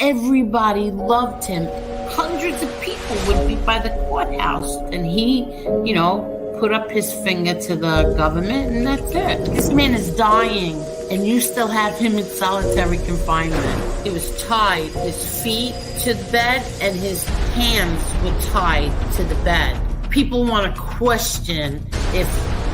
Everybody loved him. Hundreds of people would be by the courthouse, and he, put up his finger to the government, and that's it. This man is dying, and you still have him in solitary confinement. He was tied, his feet to the bed, and his hands were tied to the bed. People want to question if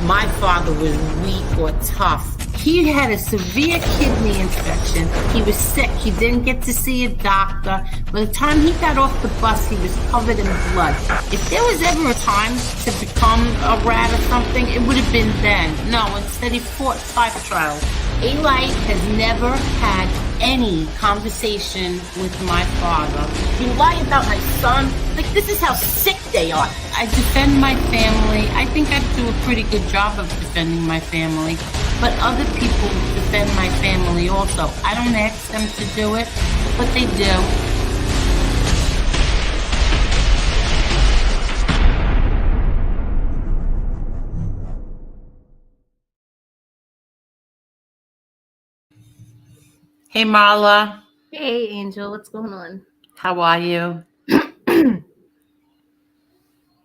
my father was weak or tough. He had a severe kidney infection. He was sick. He didn't get to see a doctor. By the time he got off the bus, he was covered in blood. If there was ever a time to become a rat or something, it would have been then. No, instead he fought 5 trials. Eli has never had any conversation with my father. You lie about my son? Like, this is how sick they are. I defend my family. I think I do a pretty good job of defending my family. But other people defend my family also. I don't ask them to do it, but they do. Hey, Marla. Hey, Angel. What's going on? How are you?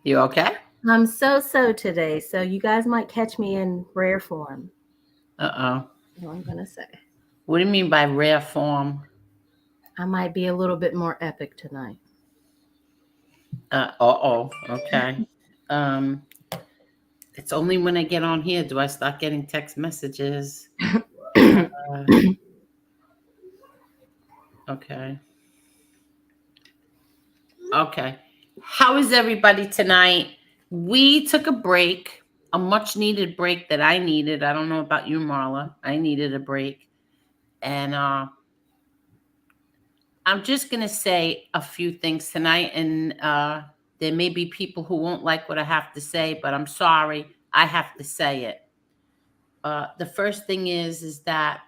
You okay? I'm so today, so you guys might catch me in rare form. Uh-oh. What I'm going to say. What do you mean by rare form? I might be a little bit more epic tonight. Okay. It's only when I get on here do I start getting text messages. Okay. How is everybody tonight? We took a break, a much needed break that I needed. I don't know about you, Marla. I needed a break. And I'm just going to say a few things tonight. And there may be people who won't like what I have to say, but I'm sorry. I have to say it. The first thing is that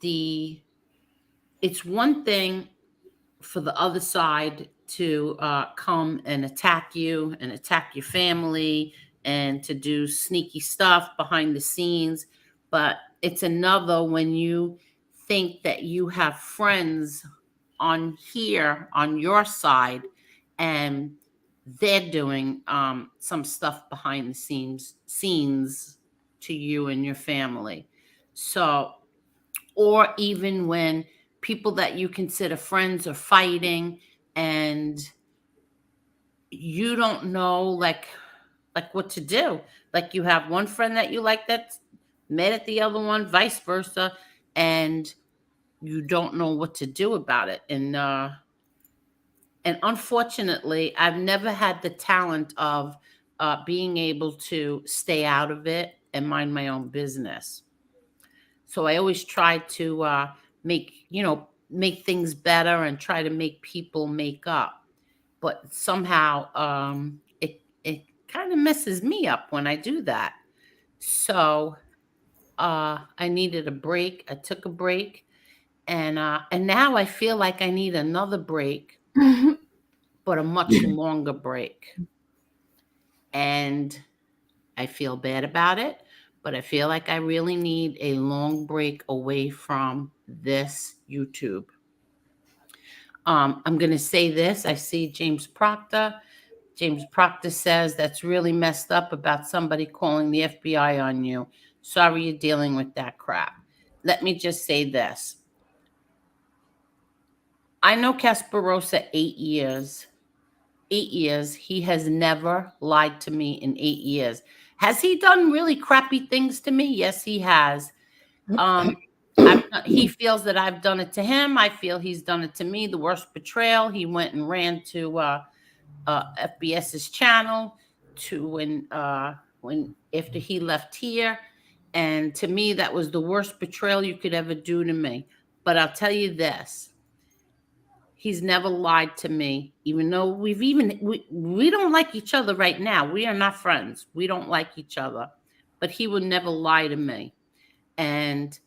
it's one thing for the other side to come and attack you and attack your family and to do sneaky stuff behind the scenes. But it's another when you think that you have friends on here on your side and they're doing some stuff behind the scenes to you and your family. So, or even when people that you consider friends are fighting and you don't know like what to do. Like you have one friend that you like that's mad at the other one, vice versa, and you don't know what to do about it. And unfortunately, I've never had the talent of being able to stay out of it and mind my own business. So I always try to make things better and try to make people make up. But somehow it kind of messes me up when I do that. So I needed a break. I took a break, and now I feel like I need another break, but a much longer break. And I feel bad about it, but I feel like I really need a long break away from this YouTube. I'm going to say this. I see James Proctor. James Proctor says that's really messed up about somebody calling the FBI on you. Sorry you're dealing with that crap. Let me just say this. I know Casper 8 years. 8 years. He has never lied to me in 8 years. Has he done really crappy things to me? Yes, he has. He feels that I've done it to him. I feel he's done it to me. The worst betrayal. He went and ran to FBS's channel when after he left here, and to me that was the worst betrayal you could ever do to me. But I'll tell you this. He's never lied to me, even though we don't like each other right now. We are not friends. We don't like each other. But he would never lie to me. And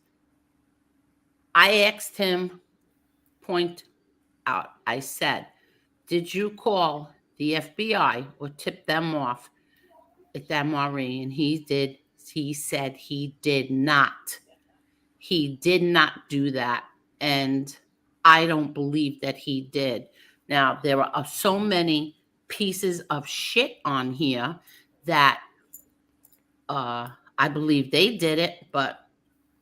I asked him, point out, I said, did you call the FBI or tip them off at that Marie? And he said he did not. He did not do that. And I don't believe that he did. Now, there are so many pieces of shit on here that I believe they did it, but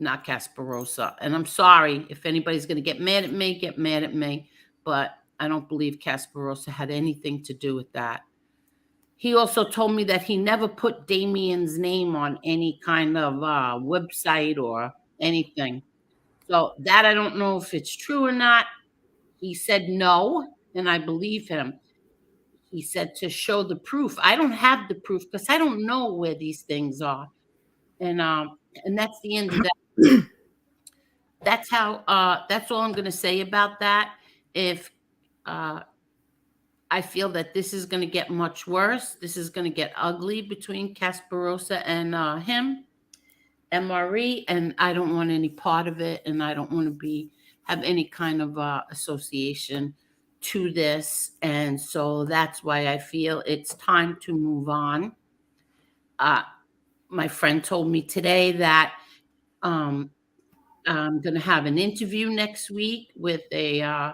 not Casperosa. And I'm sorry if anybody's going to get mad at me, but I don't believe Casperosa had anything to do with that. He also told me that he never put Damien's name on any kind of website or anything. So that I don't know if it's true or not. He said no, and I believe him. He said to show the proof. I don't have the proof because I don't know where these things are. And that's the end of that. That's how that's all I'm going to say about that. If uh I feel that this is going to get much worse, this is going to get ugly between Casperosa and him, MRE, and I don't want any part of it, and I don't want to be have any kind of association to this, and so that's why I feel it's time to move on. uh my friend told me today that um I'm going to have an interview next week with a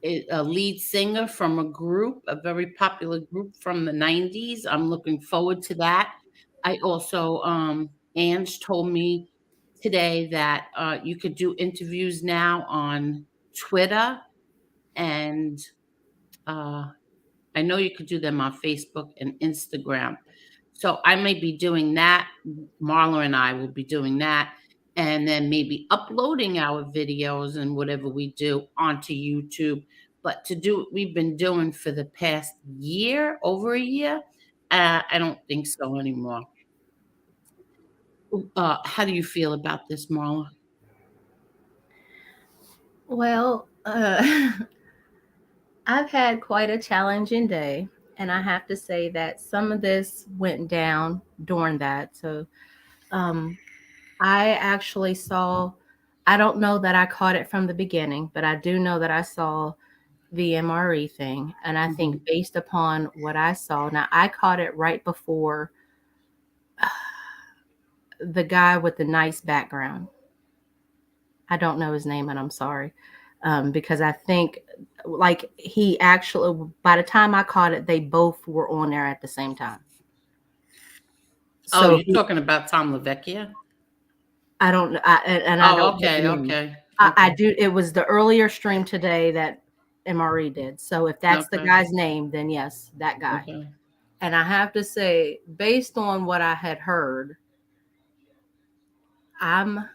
lead singer from a group, a very popular group from the 90s. I'm looking forward to that. I also, Ange told me today that you could do interviews now on Twitter, and uh, I know you could do them on Facebook and Instagram. So I may be doing that. Marla and I will be doing that. And then maybe uploading our videos and whatever we do onto YouTube. But to do what we've been doing for the past year, over a year, I don't think so anymore. How do you feel about this, Marla? Well, I've had quite a challenging day, and I have to say that some of this went down during that. So, um, I actually saw, I don't know that I caught it from the beginning, but I do know that I saw the MRE thing. And I think based upon what I saw, now I caught it right before the guy with the nice background. I don't know his name, and I'm sorry. Because I think, like, he actually, by the time I caught it, they both were on there at the same time. Oh, So you're talking about Tom LaVecchia? I don't, and I Oh, don't know okay, the name. okay, I okay, do. It was the earlier stream today that MRE did. So if that's the okay, guy's name, then yes, that guy. okay. And I have to say, based on what I had heard, I'm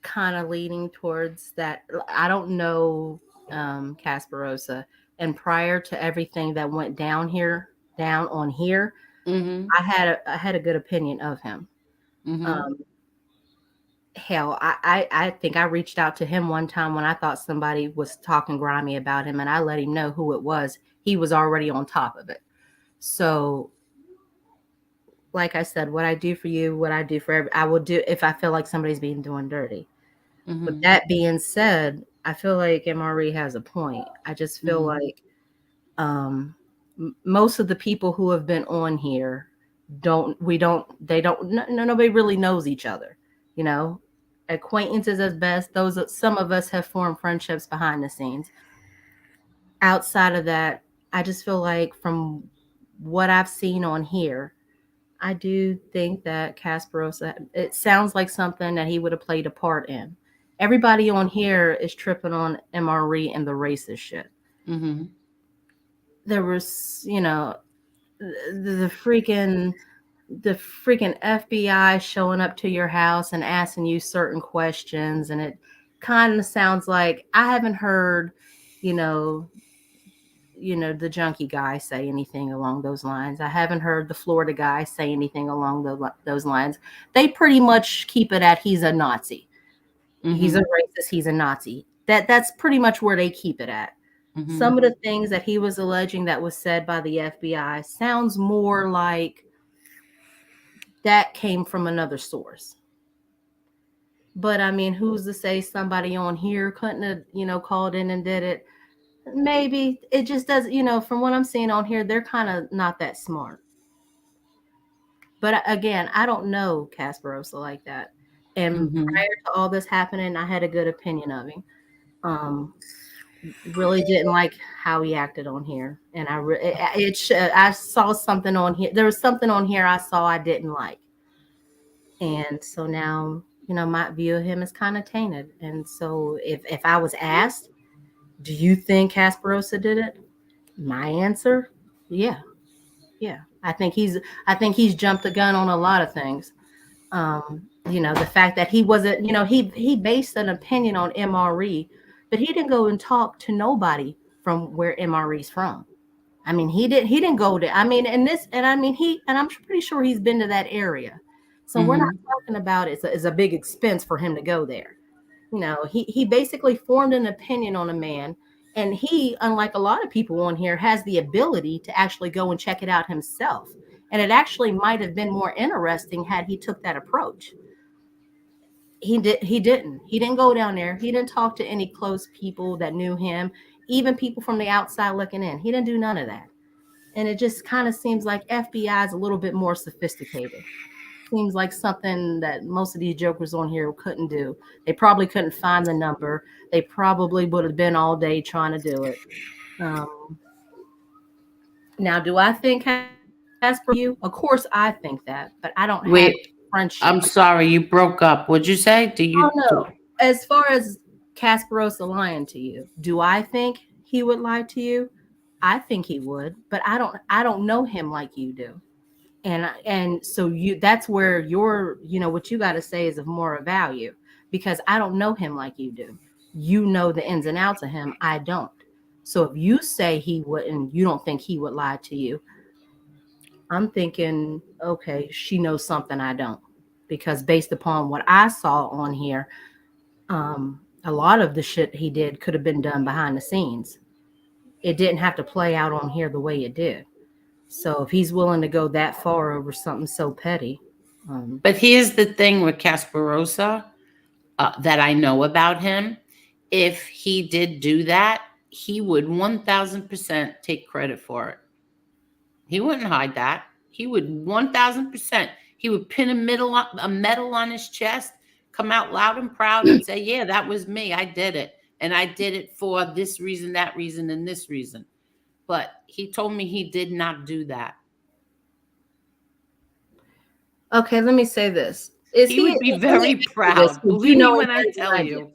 kind of leaning towards that. I don't know Casperosa, and prior to everything that went down on here, Mm-hmm. I had a good opinion of him. Mm-hmm. Um, hell, I think I reached out to him one time when I thought somebody was talking grimy about him, and I let him know who it was. He was already on top of it. So, like I said, what I do for you, what I do for I will do if I feel like somebody's being doing dirty. With Mm-hmm. that being said, I feel like MRE has a point. I just feel Mm-hmm. like most of the people who have been on here nobody really knows each other, you know. Acquaintances at best. Some of us have formed friendships behind the scenes. Outside of that, I just feel like from what I've seen on here, I do think that Casperosa, it sounds like something that he would have played a part in. Everybody on here is tripping on MRE and the racist shit. Mm-hmm. There was, the freaking FBI showing up to your house and asking you certain questions, and it kind of sounds like I haven't heard, you know, the junkie guy say anything along those lines. I haven't heard the Florida guy say anything along those lines. They pretty much keep it at he's a Nazi. He's a Mm-hmm. racist. He's a Nazi. That's pretty much where they keep it at. Mm-hmm. Some of the things that he was alleging that was said by the FBI sounds more like that came from another source. But I mean, who's to say somebody on here couldn't have, called in and did it? Maybe it just does, from what I'm seeing on here, they're kind of not that smart. But again, I don't know Casperosa like that. And Mm-hmm. prior to all this happening, I had a good opinion of him. Um, really didn't like how he acted on here, and I saw something on here. There was something on here I saw I didn't like, and so now my view of him is kind of tainted. And so if I was asked, do you think Casperosa did it? My answer, yeah, yeah. I think he's jumped the gun on a lot of things. The fact that he wasn't, he based an opinion on MRE, but he didn't go and talk to nobody from where MRE's from. I mean, he didn't go there. I mean, I'm pretty sure he's been to that area. So we're not Mm-hmm. talking about it's a big expense for him to go there. He basically formed an opinion on a man, and he, unlike a lot of people on here, has the ability to actually go and check it out himself. And it actually might have been more interesting had he took that approach. He didn't go down there. He didn't talk to any close people that knew him, even people from the outside looking in. He didn't do none of that. And it just kind of seems like FBI is a little bit more sophisticated. Seems like something that most of these jokers on here couldn't do. They probably couldn't find the number. They probably would have been all day trying to do it. Um, Now, do I think Casper you? Of course, I think that, but I don't have Wait, friendship. I'm sorry, you broke up. What'd you say? Do Oh you no. do? As far as Casperosa lying to you, do I think he would lie to you? I think he would, but I don't know him like you do. And so that's where what you got to say is of more value, because I don't know him like you do. You know the ins and outs of him. I don't. So if you say he wouldn't, you don't think he would lie to you, I'm thinking, okay, she knows something I don't, because based upon what I saw on here, a lot of the shit he did could have been done behind the scenes. It didn't have to play out on here the way it did. So if he's willing to go that far over something so petty, um, But here's the thing with Casperosa that I know about him. If he did do that, he would 1000% take credit for it. He wouldn't hide that. He would 1000%. He would pin a medal on his chest, come out loud and proud and say, "Yeah, that was me. I did it. And I did it for this reason, that reason, and this reason." But he told me he did not do that. okay, let me say this: Is He he? would be very This? proud. Would you Believe me know him when I better than tell I do? you.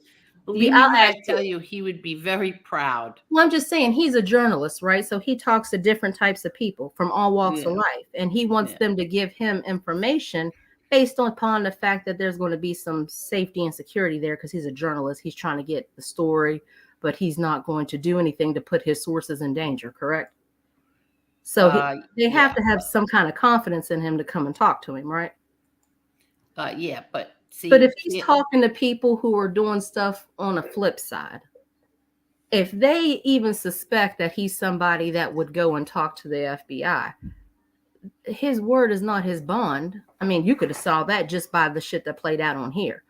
Believe me I'll when I ask tell you. you, he would be very proud. Well, I'm just saying he's a journalist, right? So he talks to different types of people from all walks of Yeah. life, and he wants Yeah. them to give him information based upon the fact that there's going to be some safety and security there, because he's a journalist. He's trying to get the story, but he's not going to do anything to put his sources in danger, correct? So they have Yeah. to have some kind of confidence in him to come and talk to him, right? Yeah. But But if see, he's talking to people who are doing stuff on a flip side, if they even suspect that he's somebody that would go and talk to the FBI, his word is not his bond. I mean, you could have saw that just by the shit that played out on here.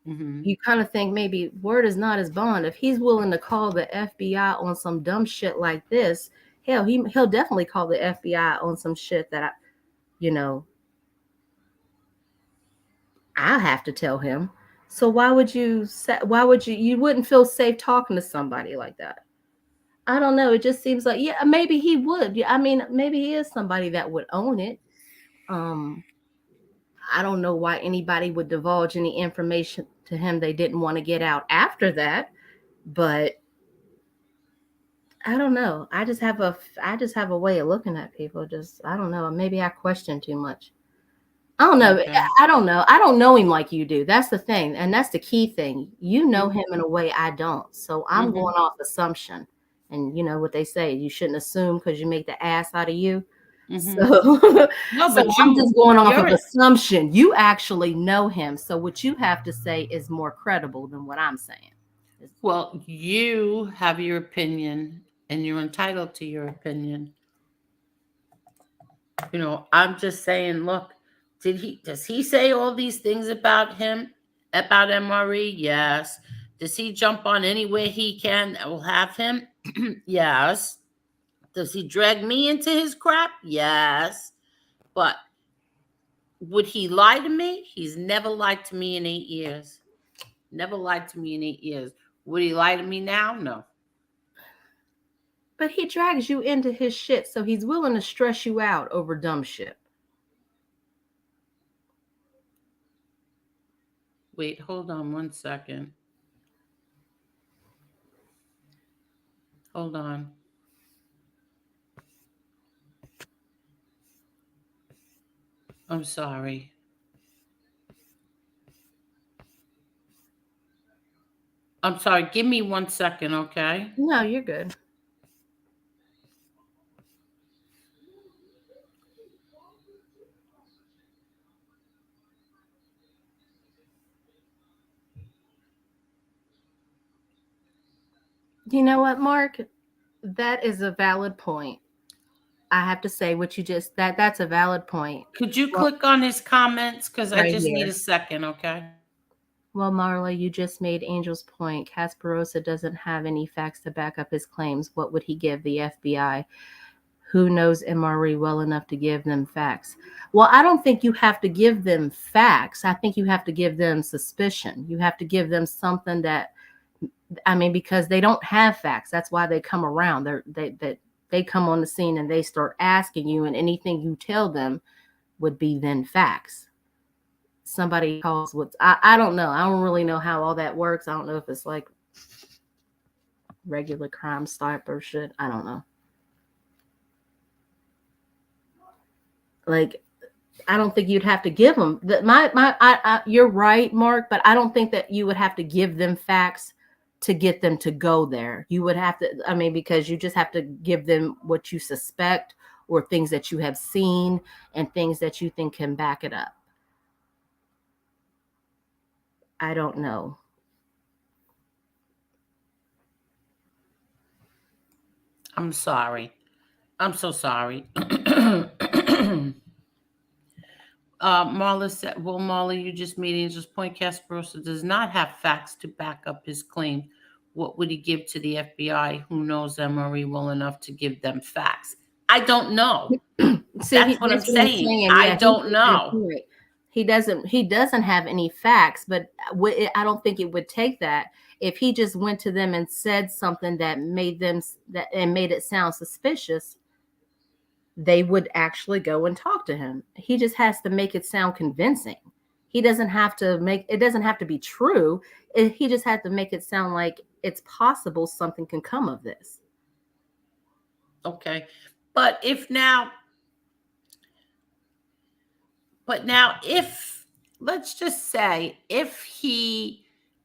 mhm. You kind of think maybe word is not his bond. If he's willing to call the FBI on some dumb shit like this, hell, he'll definitely call the FBI on some shit that you know I have to tell him. So why would you say, you wouldn't feel safe talking to somebody like that? I don't know. It just seems like, yeah, maybe he would. Yeah, I mean, maybe he is somebody that would own it. Um, I don't know why anybody would divulge any information to him they didn't want to get out after that, but I don't know. I just have a way of looking at people. Just I don't know. Maybe I question too much. I don't know. Okay. I don't know. I don't know him like you do. That's the thing. And that's the key thing. You know Mhm. him in a way I don't. So I'm Mhm. going off assumption. And you know what they say, you shouldn't assume because you make the ass out of you. So Mhm. No, so but I'm just going off you're of assumption. You actually know him. So what you have to say is more credible than what I'm saying. well, you have your opinion and you're entitled to your opinion. I'm just saying, look, does he say all these things about him, about MRE? Yes. Does he jump on anywhere he can that will have him? Yes. Does he drag me into his crap? Yes. But would he lie to me? He's never lied to me in 8 years. Never lied to me in 8 years. Would he lie to me now? No. But he drags you into his shit, so he's willing to stress you out over dumb shit. Wait, hold on 1 second. Hold on. I'm sorry. I'm sorry. Give me 1 second, okay? No, you're good. You know what, Mark? That is a valid point. I have to say what you just that's a valid point. Could you Well, click on his comments? Because I right just need here. a second, okay? Well, Marla, you just made Angel's point. Casperosa doesn't have any facts to back up his claims. What would he give the FBI? Who knows MRE well enough to give them facts? Well, I don't think you have to give them facts. I think you have to give them suspicion. You have to give them something that, I mean, because they don't have facts. That's why they come around. They come on the scene and they start asking you, and anything you tell them would be then facts. Somebody calls what's I don't know. I don't really know how all that works. I don't know if it's like regular crime stopper shit. I don't know. Like, I don't think you'd have to give them you're right, Mark, but I don't think that you would have to give them facts to get them to go there. You would have to, I mean, because you just have to give them what you suspect or things that you have seen and things that you think can back it up. I don't know. I'm sorry. I'm so sorry. Marla said, well, Marla, you just made Angel's point. Casperosa does not have facts to back up his claim. What would he give to the FBI? Who knows MRE well enough to give them facts? I don't know. See, That's what I'm that's what I'm saying. saying. I Yeah, don't know. He doesn't have any facts, but I don't think it would take that if he just went to them and said something that made it sound suspicious. They would actually go and talk to him. He just has to make it sound convincing. He doesn't have to make it doesn't have to be true. He just has to make it sound like it's possible something can come of this. Okay. But if let's just say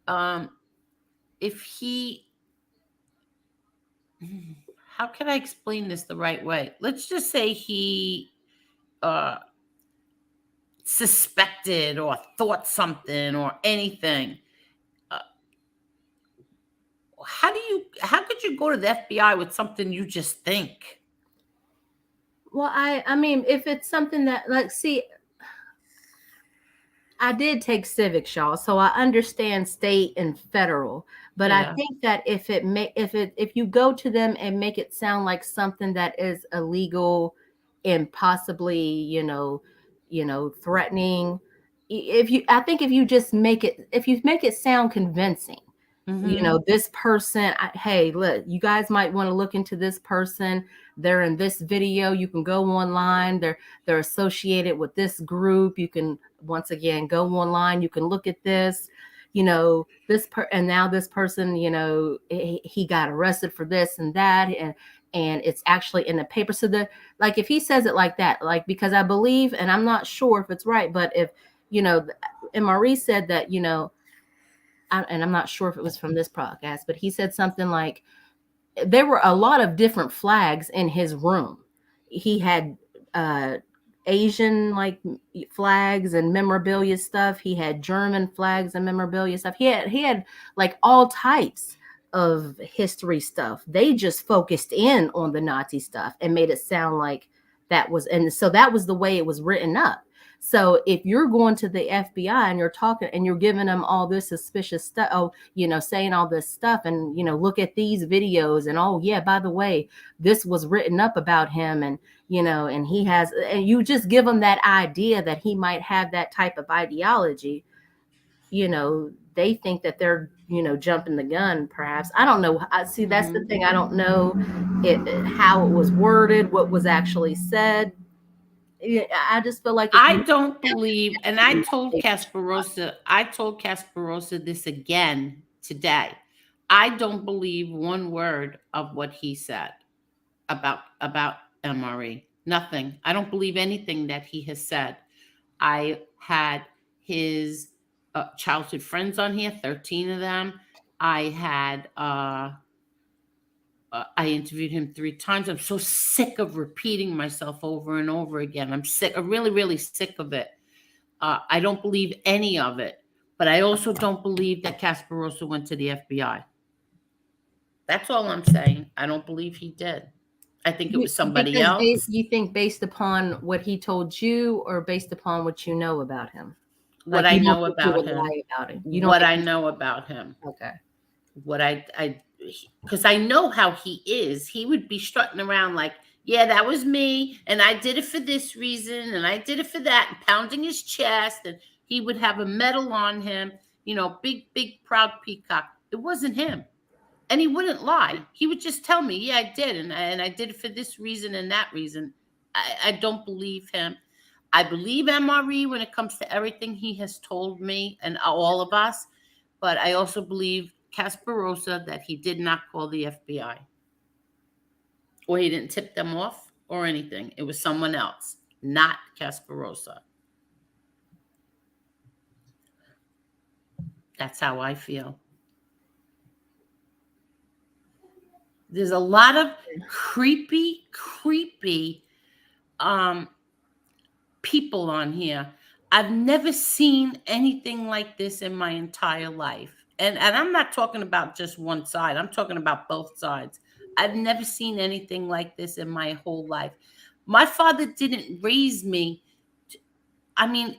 um if he how can I explain this the right way? Let's just say he uh suspected or thought something or anything. Uh, how could you go to the FBI with something you just think? Well, I mean, if it's something that, like, see, I did take civics, y'all, so I understand state and federal. But I Yeah. think that if you go to them and make it sound like something that is illegal and possibly, threatening, I think if you make it sound convincing, Mm-hmm. this person, hey, look, you guys might want to look into this person. They're in this video. You can go online. They're associated with this group. You can once again go online. You can look at this, and now this person, he got arrested for this and that, and it's actually in the paper. So like if he says it like that, like, because I believe, and I'm not sure if it's right, but if MRE said that, and I'm not sure if it was from this podcast, but he said something like there were a lot of different flags in his room. He had Asian like flags and memorabilia stuff. He had German flags and memorabilia stuff. He had like all types of history stuff. They just focused in on the Nazi stuff and made it sound like that was, and so that was the way it was written up. So if you're going to the FBI and you're talking and you're giving them all this suspicious stuff, saying all this stuff and, look at these videos and, oh yeah, by the way, this was written up about him and, and he has, and you just give them that idea that he might have that type of ideology, they think that they're, jumping the gun, perhaps. I don't know. I see, that's the thing. I don't know how it was worded, what was actually said. I just feel like I don't believe, and I told Casperosa this again today. I don't believe one word of what he said about MRE. Nothing. I don't believe anything that he has said. I had his childhood friends on here, 13 of them. I interviewed him 3 times. I'm so sick of repeating myself over and over again. I'm sick. I'm really, really sick of it. I don't believe any of it, but I also don't believe that Casperosa went to the FBI. That's all I'm saying. I don't believe he did. I think it was somebody else. You think based upon what he told you, or based upon what you know about him? What Like, I you don't know think he about would him. lie about it. You don't What think I know about him. Okay. What because I know how he is. He would be strutting around like, yeah, that was me, and I did it for this reason, and I did it for that, and pounding his chest, and he would have a medal on him, big, big, proud peacock. It wasn't him. And he wouldn't lie. He would just tell me, yeah, I did, and I did it for this reason and that reason. I don't believe him. I believe MRE when it comes to everything he has told me and all of us, but I also believe Casperosa that he did not call the FBI. Or he didn't tip them off or anything. It was someone else, not Casperosa. That's how I feel. There's a lot of creepy people on here. I've never seen anything like this in my entire life. And I'm not talking about just one side. I'm talking about both sides. I've never seen anything like this in my whole life. My father didn't raise me. I mean,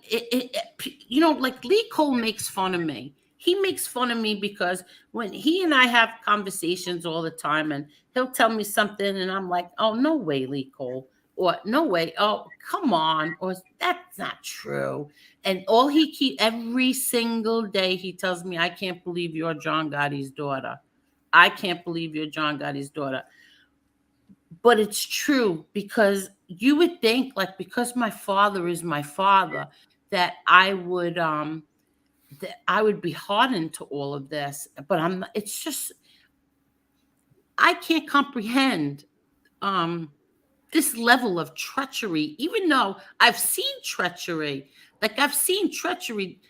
like Lee Cole makes fun of me. He makes fun of me because when he and I have conversations all the time, and he'll tell me something, and I'm like, oh, no way, Lee Cole. Or no way, oh, come on, or that's not true. And every single day he tells me, I can't believe you're Johngotti's daughter. I can't believe you're Johngotti's daughter. But it's true, because you would think, like, because my father is my father, that I would be hardened to all of this. But I'm not. It's just, I can't comprehend this level of treachery, even though I've seen treachery. Like, I've seen treachery.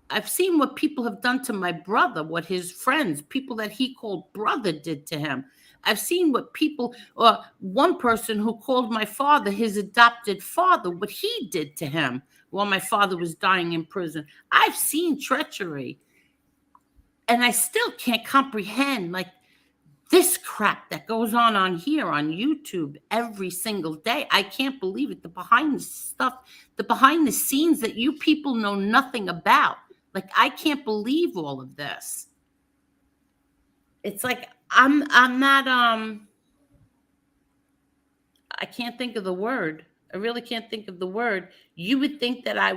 I've seen what people have done to my brother, what his friends, people that he called brother, did to him. I've seen what people, or one person who called my father his adopted father, what he did to him while my father was dying in prison. I've seen treachery. And I still can't comprehend, like, this crap that goes on here on YouTube every single day. I can't believe it. The behind the scenes that you people know nothing about. Like, I can't believe all of this. It's like, I'm not, I can't think of the word. I really can't think of the word. You would think that I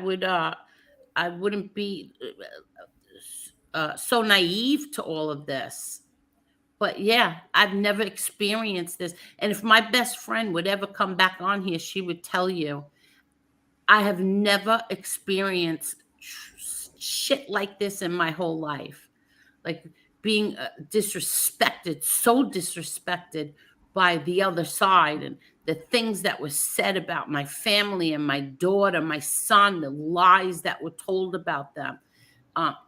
wouldn't be so naive to all of this. But yeah, I've never experienced this. And if my best friend would ever come back on here, she would tell you, I have never experienced shit like this in my whole life. Like, being disrespected, so disrespected by the other side, and the things that were said about my family and my daughter, my son, the lies that were told about them.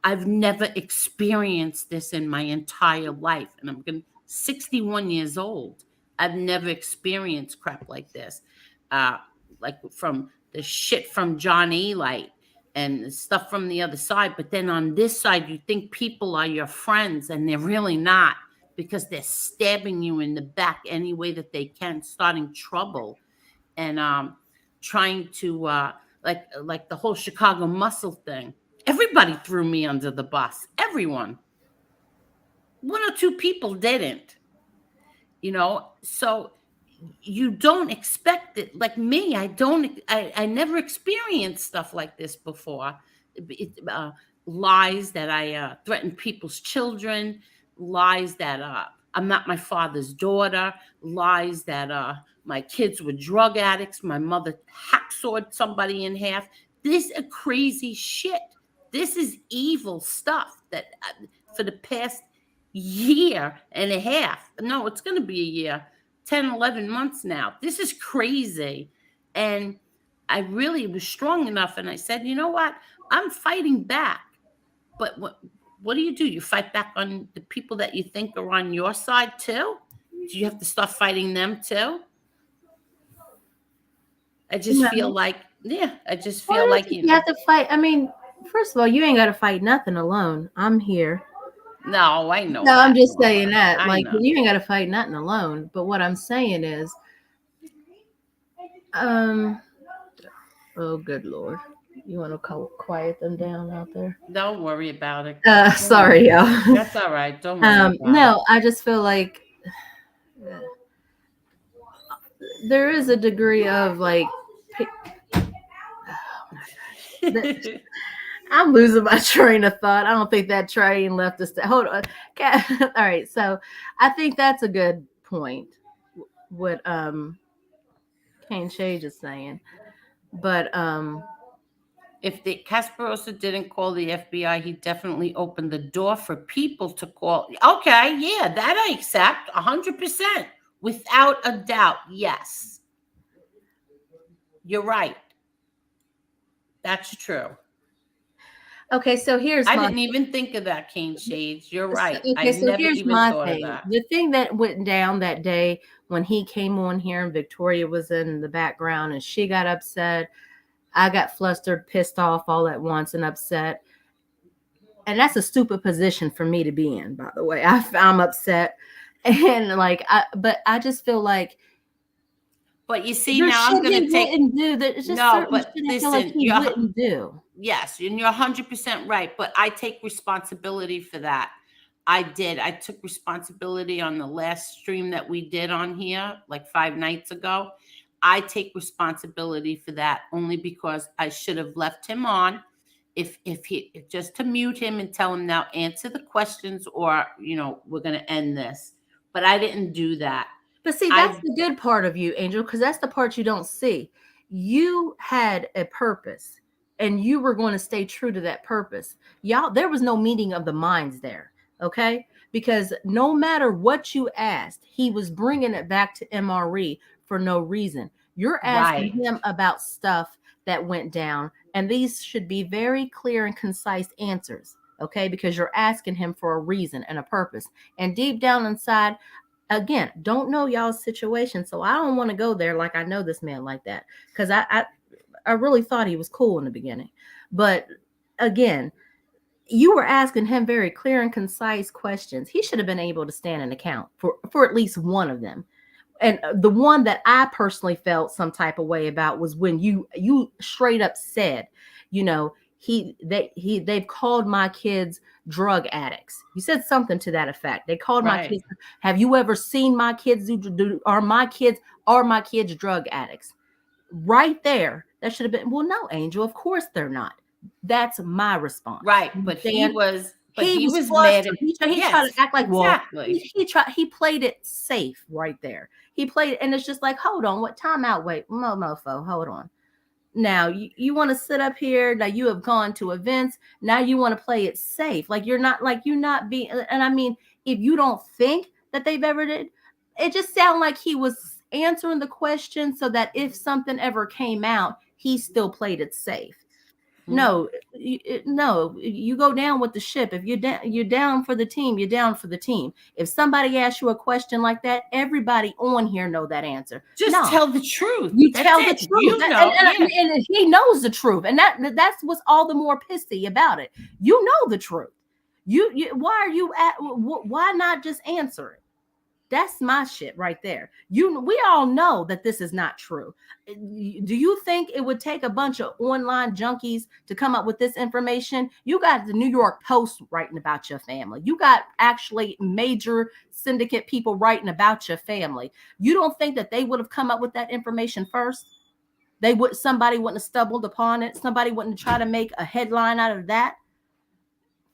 I've never experienced this in my entire life. And I'm 61 years old. I've never experienced crap like this. Like, from the shit from John Eli and the stuff from the other side. But then on this side, you think people are your friends, and they're really not, because they're stabbing you in the back any way that they can, starting trouble, and trying to, like the whole Chicago Muscle thing. Everybody threw me under the bus. Everyone. One or two people didn't. So you don't expect it. Like me, I never experienced stuff like this before. lies that I threatened people's children, lies that I'm not my father's daughter, lies that my kids were drug addicts, my mother hacksawed somebody in half. This is crazy shit. This is evil stuff that for the past year and a half, no, it's going to be a year, 10, 11 months now. This is crazy. And I really was strong enough, and I said, you know what? I'm fighting back. But what do? You fight back on the people that you think are on your side too? Do you have to start fighting them too? I just feel like, yeah, I just feel like you have to fight. I mean, first of all, you ain't got to fight nothing alone. I'm here. No, I know. No, that, I'm just Laura. saying that. I Like, know. you ain't got to fight nothing alone. But what I'm saying is, oh, good Lord. You want to quiet them down out there? Don't worry about it. Sorry, y'all. That's all right. Don't worry about it. No, I just feel like there is a degree of like, I'm losing my train of thought. I don't think that train left us. Hold on. All right. So I think that's a good point. What Kane Shage is saying. But if the Casper also didn't call the FBI, he definitely opened the door for people to call. Okay, yeah, that I accept 100%. Without a doubt, yes. You're right. That's true. Okay, so I didn't even think of that, Kane Shades. You're right. Okay, I so never here's even my thought thing. of that. The thing that went down that day when he came on here and Victoria was in the background and she got upset, I got flustered, pissed off all at once and upset. And that's a stupid position for me to be in, by the way. I'm upset. And like, but I just feel like, but you see, now I'm going to take. There's just no, but listen, I feel like he wouldn't do. Yes, and you're 100% right. But I take responsibility for that. I did. I took responsibility on the last stream that we did on here, like 5 nights ago. I take responsibility for that only because I should have left him on. If just to mute him and tell him now answer the questions, or we're going to end this. But I didn't do that. But see, that's the good part of you, Angel, because that's the part you don't see. You had a purpose and you were going to stay true to that purpose. Y'all, there was no meeting of the minds there, okay? Because no matter what you asked, he was bringing it back to MRE for no reason. You're asking him about stuff that went down, and these should be very clear and concise answers, okay? Because you're asking him for a reason and a purpose. And deep down inside, again, don't know y'all's situation, so I don't want to go there like I know this man like that, because I really thought he was cool in the beginning. But again, you were asking him very clear and concise questions. He should have been able to stand an account for at least one of them. And the one that I personally felt some type of way about was when you straight up said, they've called my kids drug addicts. You said something to that effect. They called my kids. Have you ever seen my kids are my kids drug addicts? Right there, that should have been, well, no, Angel, of course they're not. That's my response. Right, but he was mad. He tried to act like, exactly. He played it safe right there. He played it, and it's just like, hold on, what timeout? Wait, mofo, hold on. Now you want to sit up here. Now you have gone to events. Now you want to play it safe. Like you're not being. And I mean, if you don't think that they've ever did, it just sounded like he was answering the question so that if something ever came out, he still played it safe. No, you go down with the ship. If you're down for the team, you're down for the team. If somebody asks you a question like that, everybody on here know that answer. Just tell the truth. You tell the truth. And he knows the truth. And that's what's all the more pissy about it. You know the truth. Why not just answer it? That's my shit right there. We all know that this is not true. Do you think it would take a bunch of online junkies to come up with this information? You got the New York Post writing about your family. You got actually major syndicate people writing about your family. You don't think that they would have come up with that information first? Somebody wouldn't have stumbled upon it. Somebody wouldn't try to make a headline out of that.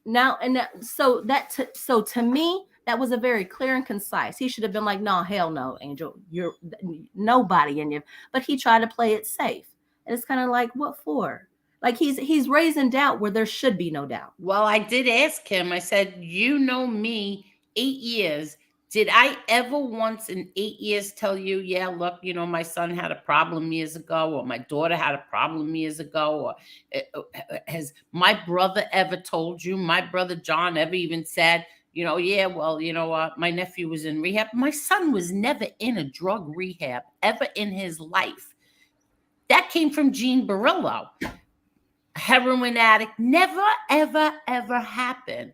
now and that, so to me that was a very clear and concise. He should have been like, no, hell no, Angel, you're nobody in you. But he tried to play it safe, and it's kind of like, what for? Like he's raising doubt where there should be no doubt. Well, I did ask him. I said, "You know me, 8 years. Did I ever once in 8 years tell you, yeah, look, my son had a problem years ago, or my daughter had a problem years ago, or has my brother ever told you? My brother John ever even said, yeah, well, my nephew was in rehab. My son was never in a drug rehab ever in his life. That came from Gene Barillo. Heroin addict, never, ever, ever happened.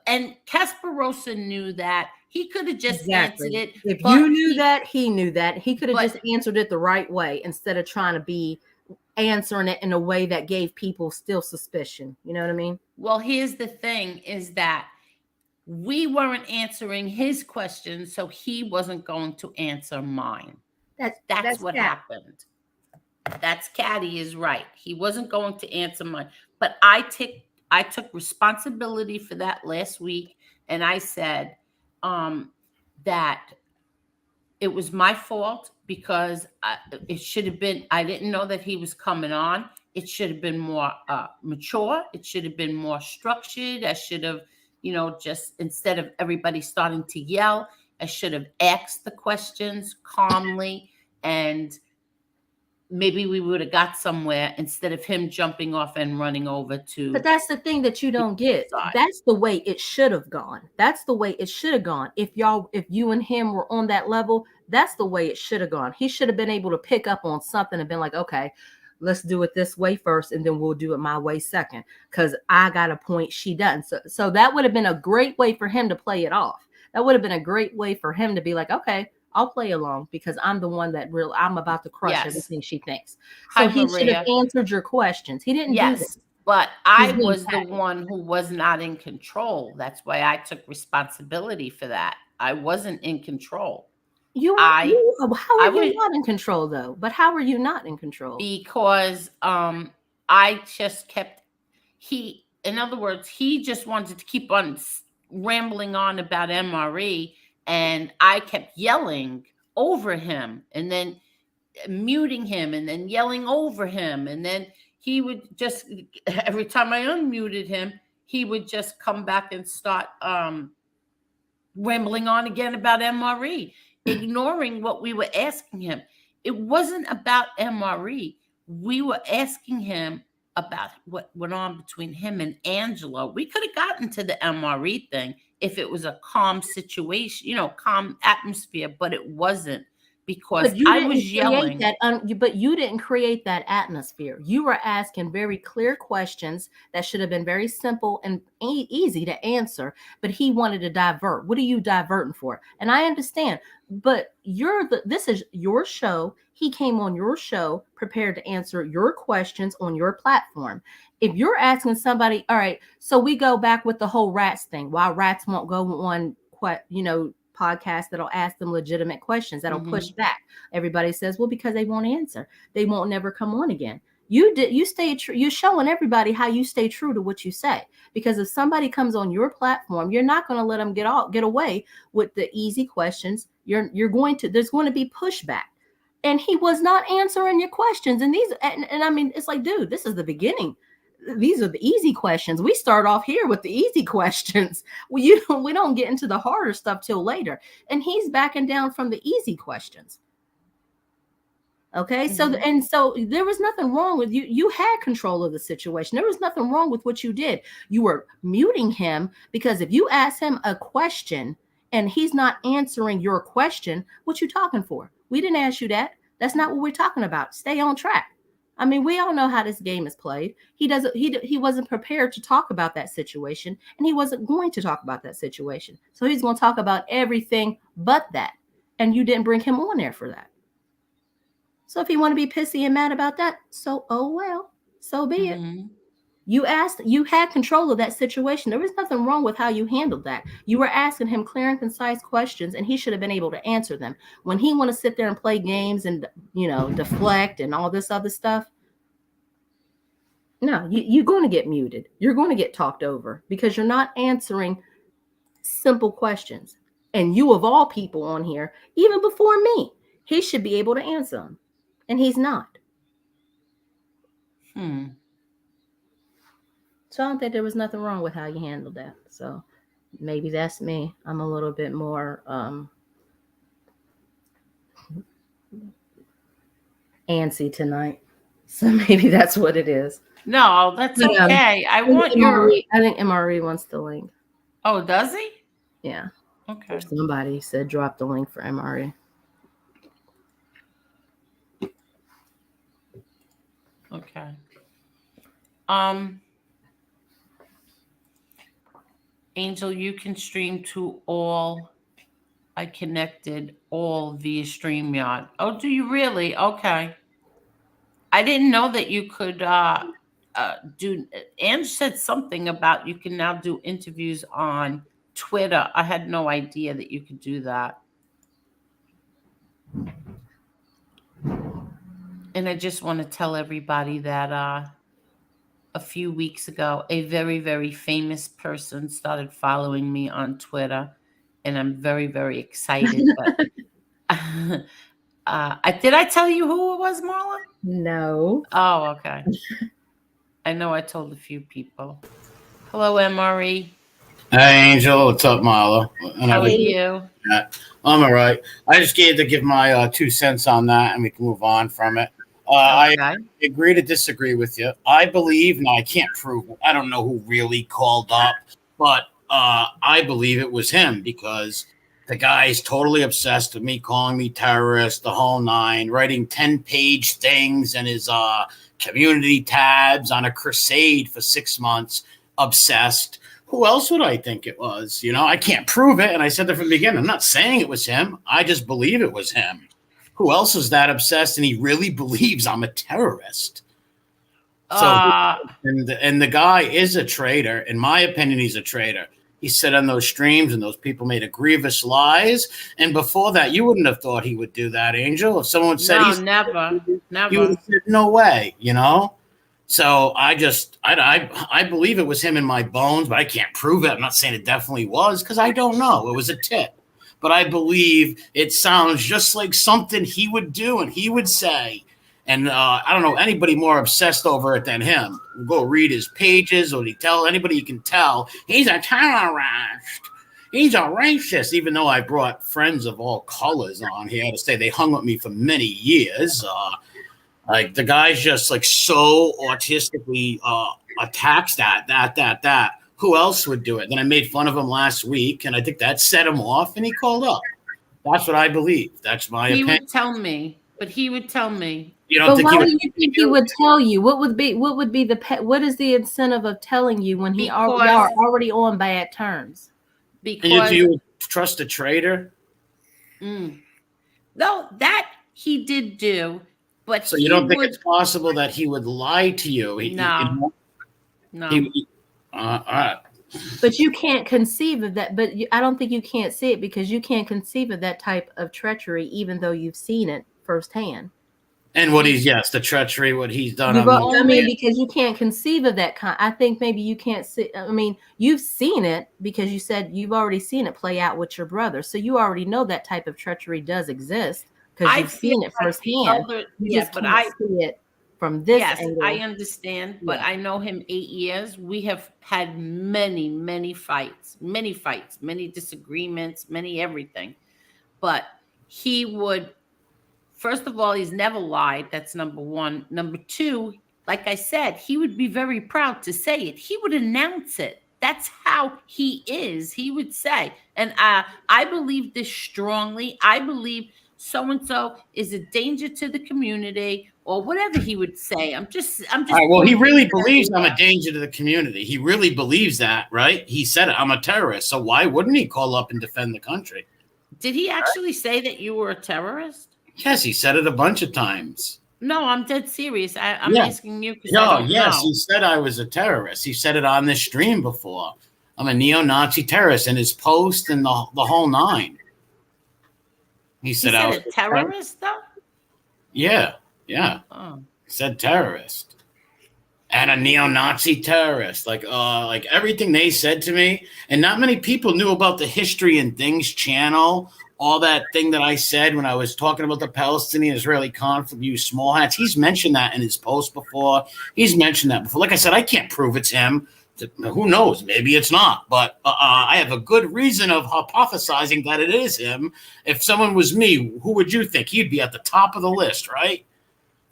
And Casper knew that. He could have just answered it. If you knew that, he knew that. He could have just answered it the right way instead of trying to be answering it in a way that gave people still suspicion. You know what I mean? Well, here's the thing is that we weren't answering his questions, so he wasn't going to answer mine. That's what happened. That's Caddy is right. He wasn't going to answer mine. But I took responsibility for that last week, and I said that it was my fault because it should have been, I didn't know that he was coming on. It should have been more mature. It should have been more structured. I should have, just instead of everybody starting to yell, I should have asked the questions calmly, and maybe we would have got somewhere instead of him jumping off and running over to. But that's the thing that you don't get. That's the way it should have gone. That's the way it should have gone. If you and him were on that level, that's the way it should have gone. He should have been able to pick up on something and been like, okay, let's do it this way first, and then we'll do it my way second, because I got a point, she doesn't. So that would have been a great way for him to play it off. That would have been a great way for him to be like, okay, I'll play along because I'm the one that I'm about to crush everything she thinks. So he should have answered your questions. He didn't do this. But I was the one who was not in control. That's why I took responsibility for that. I wasn't in control. How are you not in control though? But how are you not in control? Because I just kept, in other words, he just wanted to keep on rambling on about MRE. And I kept yelling over him and then muting him and then yelling over him. And then he would just, every time I unmuted him, he would just come back and start rambling on again about MRE, ignoring what we were asking him. It wasn't about MRE. We were asking him about what went on between him and Angela. We could have gotten to the MRE thing if it was a calm situation, calm atmosphere, but it wasn't, because I was yelling. But you didn't create that atmosphere. You were asking very clear questions that should have been very simple and easy to answer, but he wanted to divert. What are you diverting for? And I understand, but this is your show. He came on your show prepared to answer your questions on your platform. If you're asking somebody, all right, so we go back with the whole rats thing. Why rats won't go on, podcast that'll ask them legitimate questions, that'll push back. Everybody says, well, because they won't answer. They won't never come on again. You stay true. You're showing everybody how you stay true to what you say. Because if somebody comes on your platform, you're not going to let them get away with the easy questions. There's going to be pushback. And he was not answering your questions. And I mean, it's like, dude, this is the beginning. These are the easy questions. We start off here with the easy questions. We don't get into the harder stuff till later. And he's backing down from the easy questions. Okay. Mm-hmm. So there was nothing wrong with you. You had control of the situation. There was nothing wrong with what you did. You were muting him because if you ask him a question and he's not answering your question, what you talking for? We didn't ask you that. That's not what we're talking about. Stay on track. I mean, we all know how this game is played. He wasn't prepared to talk about that situation, and he wasn't going to talk about that situation. So he's going to talk about everything but that. And you didn't bring him on there for that. So if you want to be pissy and mad about that, so be it. You had control of that situation. There was nothing wrong with how you handled that. You were asking him clear and concise questions, and he should have been able to answer them. When he want to sit there and play games and, deflect and all this other stuff, No, you're going to get muted. You're going to get talked over because you're not answering simple questions. And you, of all people on here, even before me, he should be able to answer them. And he's not. So I don't think there was nothing wrong with how you handled that. So maybe that's me. I'm a little bit more antsy tonight. So maybe that's what it is. No, that's okay. I want I think MRE wants the link. Oh, does he? Yeah. Okay. Or somebody said drop the link for MRE. Okay. Angel, you can stream to all. I connected all via StreamYard. Oh, do you really? Okay. I didn't know that you could do. Ange said something about you can now do interviews on Twitter. I had no idea that you could do that. And I just want to tell everybody that a few weeks ago, a very, very famous person started following me on Twitter, and I'm very, very excited. But did I tell you who it was, Marla? No. Oh, okay. I know I told a few people. Hello, MRE. Hey, Angel. What's up, Marla? How are you? I'm all right. I just gave my 2 cents on that, and we can move on from it. I agree to disagree with you. I believe, now I can't prove, I don't know who really called up, but I believe it was him because the guy's totally obsessed with me, calling me terrorist, the whole nine, writing 10-page things in his community tabs on a crusade for 6 months, obsessed. Who else would I think it was? You know, I can't prove it. And I said that from the beginning. I'm not saying it was him. I just believe it was him. Who else is that obsessed and he really believes I'm a terrorist? So, and the guy is a traitor. In my opinion, he's a traitor. He said on those streams and those people made a grievous lies. And before that, you wouldn't have thought he would do that, Angel. If someone said he's never. You would have said, no way, you know? So I believe it was him in my bones, but I can't prove it. I'm not saying it definitely was because I don't know. It was a tip. But I believe it sounds just like something he would do and he would say. And I don't know anybody more obsessed over it than him. Go read his pages, or anybody you can tell he's a terrorist. He's a racist, even though I brought friends of all colors on here to say they hung with me for many years. Like the guy's just like so autistically attacks that. Who else would do it? Then I made fun of him last week, and I think that set him off, and he called up. That's what I believe. That's my opinion. He would tell me, but he would tell me. You don't think why do you think he would tell you? What is the incentive of telling you when y'all are already on bad terms? Because you trust a traitor? No, that he did do. But so you don't think it's possible that he would lie to you? No. All right. But you can't conceive of that. But I don't think you can't see it because you can't conceive of that type of treachery, even though you've seen it firsthand. And the treachery, what he's done. Because you can't conceive of that kind. I think maybe you can't see. I mean, you've seen it because you said you've already seen it play out with your brother. So you already know that type of treachery does exist because you've seen it firsthand. You just can't see it from this angle. I understand, but I know him 8 years. We have had many fights, many disagreements, many everything. But he would, first of all, he's never lied. That's number one. Number two, like I said, he would be very proud to say it. He would announce it. That's how he is. He would say, and I believe this strongly. I believe so-and-so is a danger to the community, or whatever he would say. I'm just. All right, well, he really believes I'm a danger to the community. He really believes that, right? He said it. I'm a terrorist. So why wouldn't he call up and defend the country? Did he actually say that you were a terrorist? Yes, he said it a bunch of times. No, I'm dead serious. I'm asking you because he said I was a terrorist. He said it on this stream before. I'm a neo-Nazi terrorist in his post and the whole nine. He said I was a terrorist, though? Yeah. Oh. He said terrorist. and a neo-Nazi terrorist. Like everything they said to me, and not many people knew about the History and Things channel. All that thing that I said when I was talking about the Palestinian-Israeli conflict, you small hats. He's mentioned that in his post before. He's mentioned that before. Like I said, I can't prove it's him. Who knows? Maybe it's not. But I have a good reason of hypothesizing that it is him. If someone was me, who would you think? He'd be at the top of the list, right?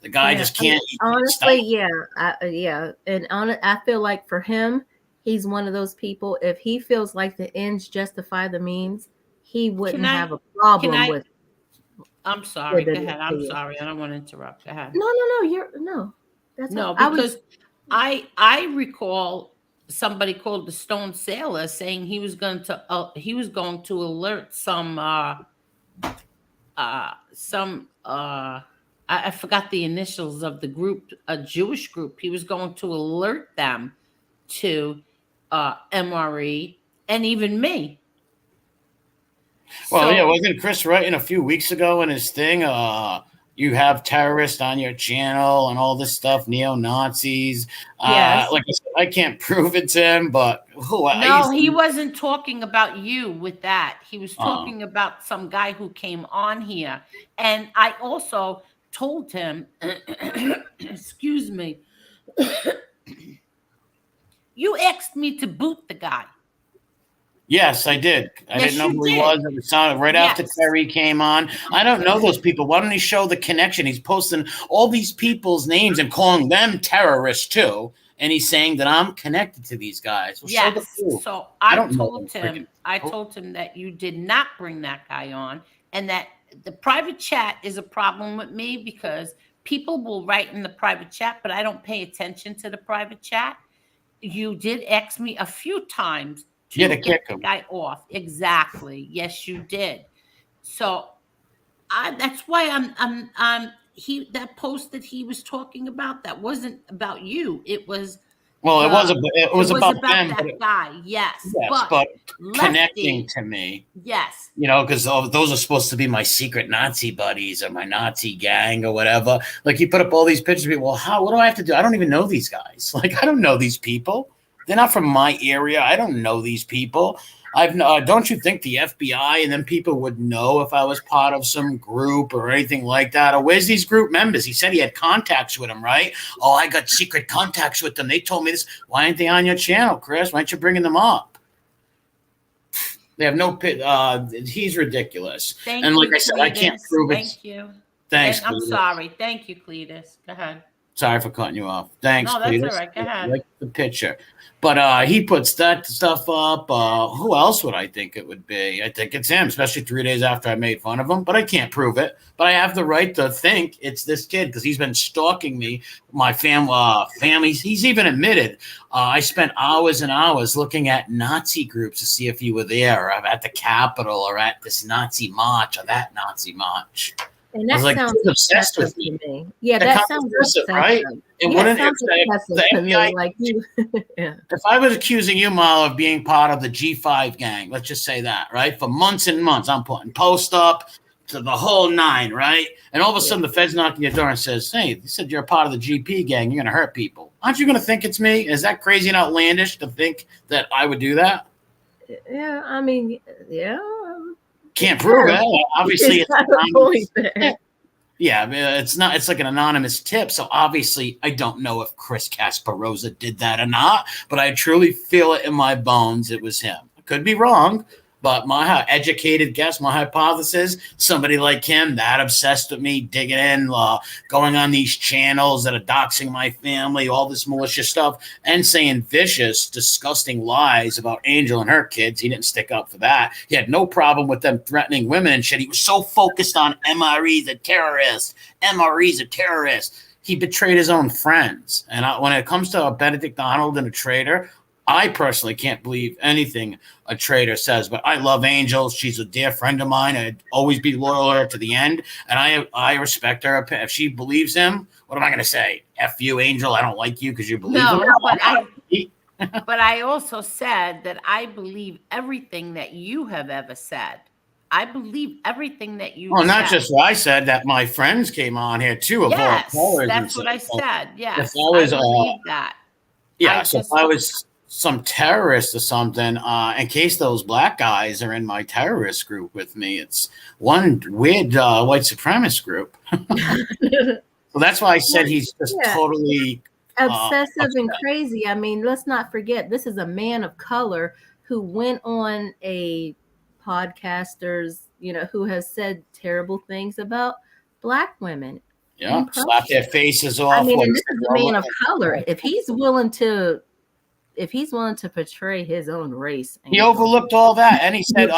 The guy just can't. Honestly, yeah. And I feel like for him, he's one of those people. If he feels like the ends justify the means, he wouldn't have a problem with. I'm sorry. Go ahead. I'm sorry. I don't want to interrupt. Go ahead. No. That's no, because I recall somebody called the Stone Sailor saying he was going to alert some I forgot the initials of the group, a Jewish group. He was going to alert them to MRE and even me. Well, yeah, wasn't Chris writing a few weeks ago in his thing? You have terrorists on your channel and all this stuff, neo-Nazis. Yes. Like I said, I can't prove it's him, but he wasn't talking about you with that. He was talking about some guy who came on here. And I also told him, excuse me, you asked me to boot the guy. Yes, I did. I didn't know who he was. It sounded right after Terry came on. I don't know those people. Why don't he show the connection? He's posting all these people's names and calling them terrorists too. And he's saying that I'm connected to these guys. Well, yes. So I told him that you did not bring that guy on, and that the private chat is a problem with me because people will write in the private chat, but I don't pay attention to the private chat. You did ask me a few times to get the guy off. Exactly. Yes, you did. So that's why that post that he was talking about, that wasn't about you. It was it was about them, that guy. Yes, but connecting to me. Yes. Because those are supposed to be my secret Nazi buddies or my Nazi gang or whatever. Like, he put up all these pictures of people. Well, what do I have to do? I don't even know these guys. Like, I don't know these people. They're not from my area. I don't know these people. Don't you think the FBI and then people would know if I was part of some group or anything like that? Or where's these group members? He said he had contacts with them, right? Oh, I got secret contacts with them. They told me this. Why aren't they on your channel, Chris? Why aren't you bringing them up? They have no pit. He's ridiculous. And like I said, Cletus. I can't prove it. Thank you. Thanks. I'm sorry. Thank you, Cletus. Go ahead. Sorry for cutting you off. Thanks, no, that's Cletus. All right. Go ahead. I like the picture. But he puts that stuff up. Who else would I think it would be? I think it's him, especially 3 days after I made fun of him. But I can't prove it. But I have the right to think it's this kid because he's been stalking me, my family. He's even admitted I spent hours and hours looking at Nazi groups to see if you were there or at the Capitol or at this Nazi march or that Nazi march. And that sounds obsessed with me. Yeah, that sounds obsessive, right? It wouldn't if the FBI, like you. Yeah. If I was accusing you, Mal, of being part of the G5 gang, let's just say that, right? For months and months, I'm putting post up to the whole nine, right? And all of a sudden, the Fed's knocking your door and says, "Hey, you said you're a part of the GP gang. You're going to hurt people. Aren't you going to think it's me? Is that crazy and outlandish to think that I would do that?" Yeah, I mean, yeah. Can't prove it. Obviously, it's not. It's like an anonymous tip. So obviously, I don't know if Chris Casper did that or not. But I truly feel it in my bones. It was him. I could be wrong, but my educated guess, my hypothesis: somebody like him, that obsessed with me, digging in, going on these channels that are doxing my family, all this malicious stuff, and saying vicious, disgusting lies about Angel and her kids. He didn't stick up for that. He had no problem with them threatening women and shit. He was so focused on MRE's a terrorist. MRE's a terrorist. He betrayed his own friends. And when it comes to Benedict Arnold and a traitor, I personally can't believe anything a traitor says, but I love Angel. She's a dear friend of mine. I'd always be loyal to her to the end, and I respect her. If she believes him, what am I going to say? F you, Angel. I don't like you because you believe him. But I also said that I believe everything that you have ever said. I believe everything that you Oh, not said. just what I said, that my friends came on here too of all colors. That's what I said. Yes, If I was, I believe that. yeah, so if I was some terrorist or something, in case those black guys are in my terrorist group with me, it's one weird white supremacist group. So that's why I said he's just totally obsessive and crazy. I mean, let's not forget, this is a man of color who went on a podcasters, who has said terrible things about black women. Yeah, slap their faces off. I mean, and this is a man of color. If he's willing to portray his own race, he overlooked all that, and he said,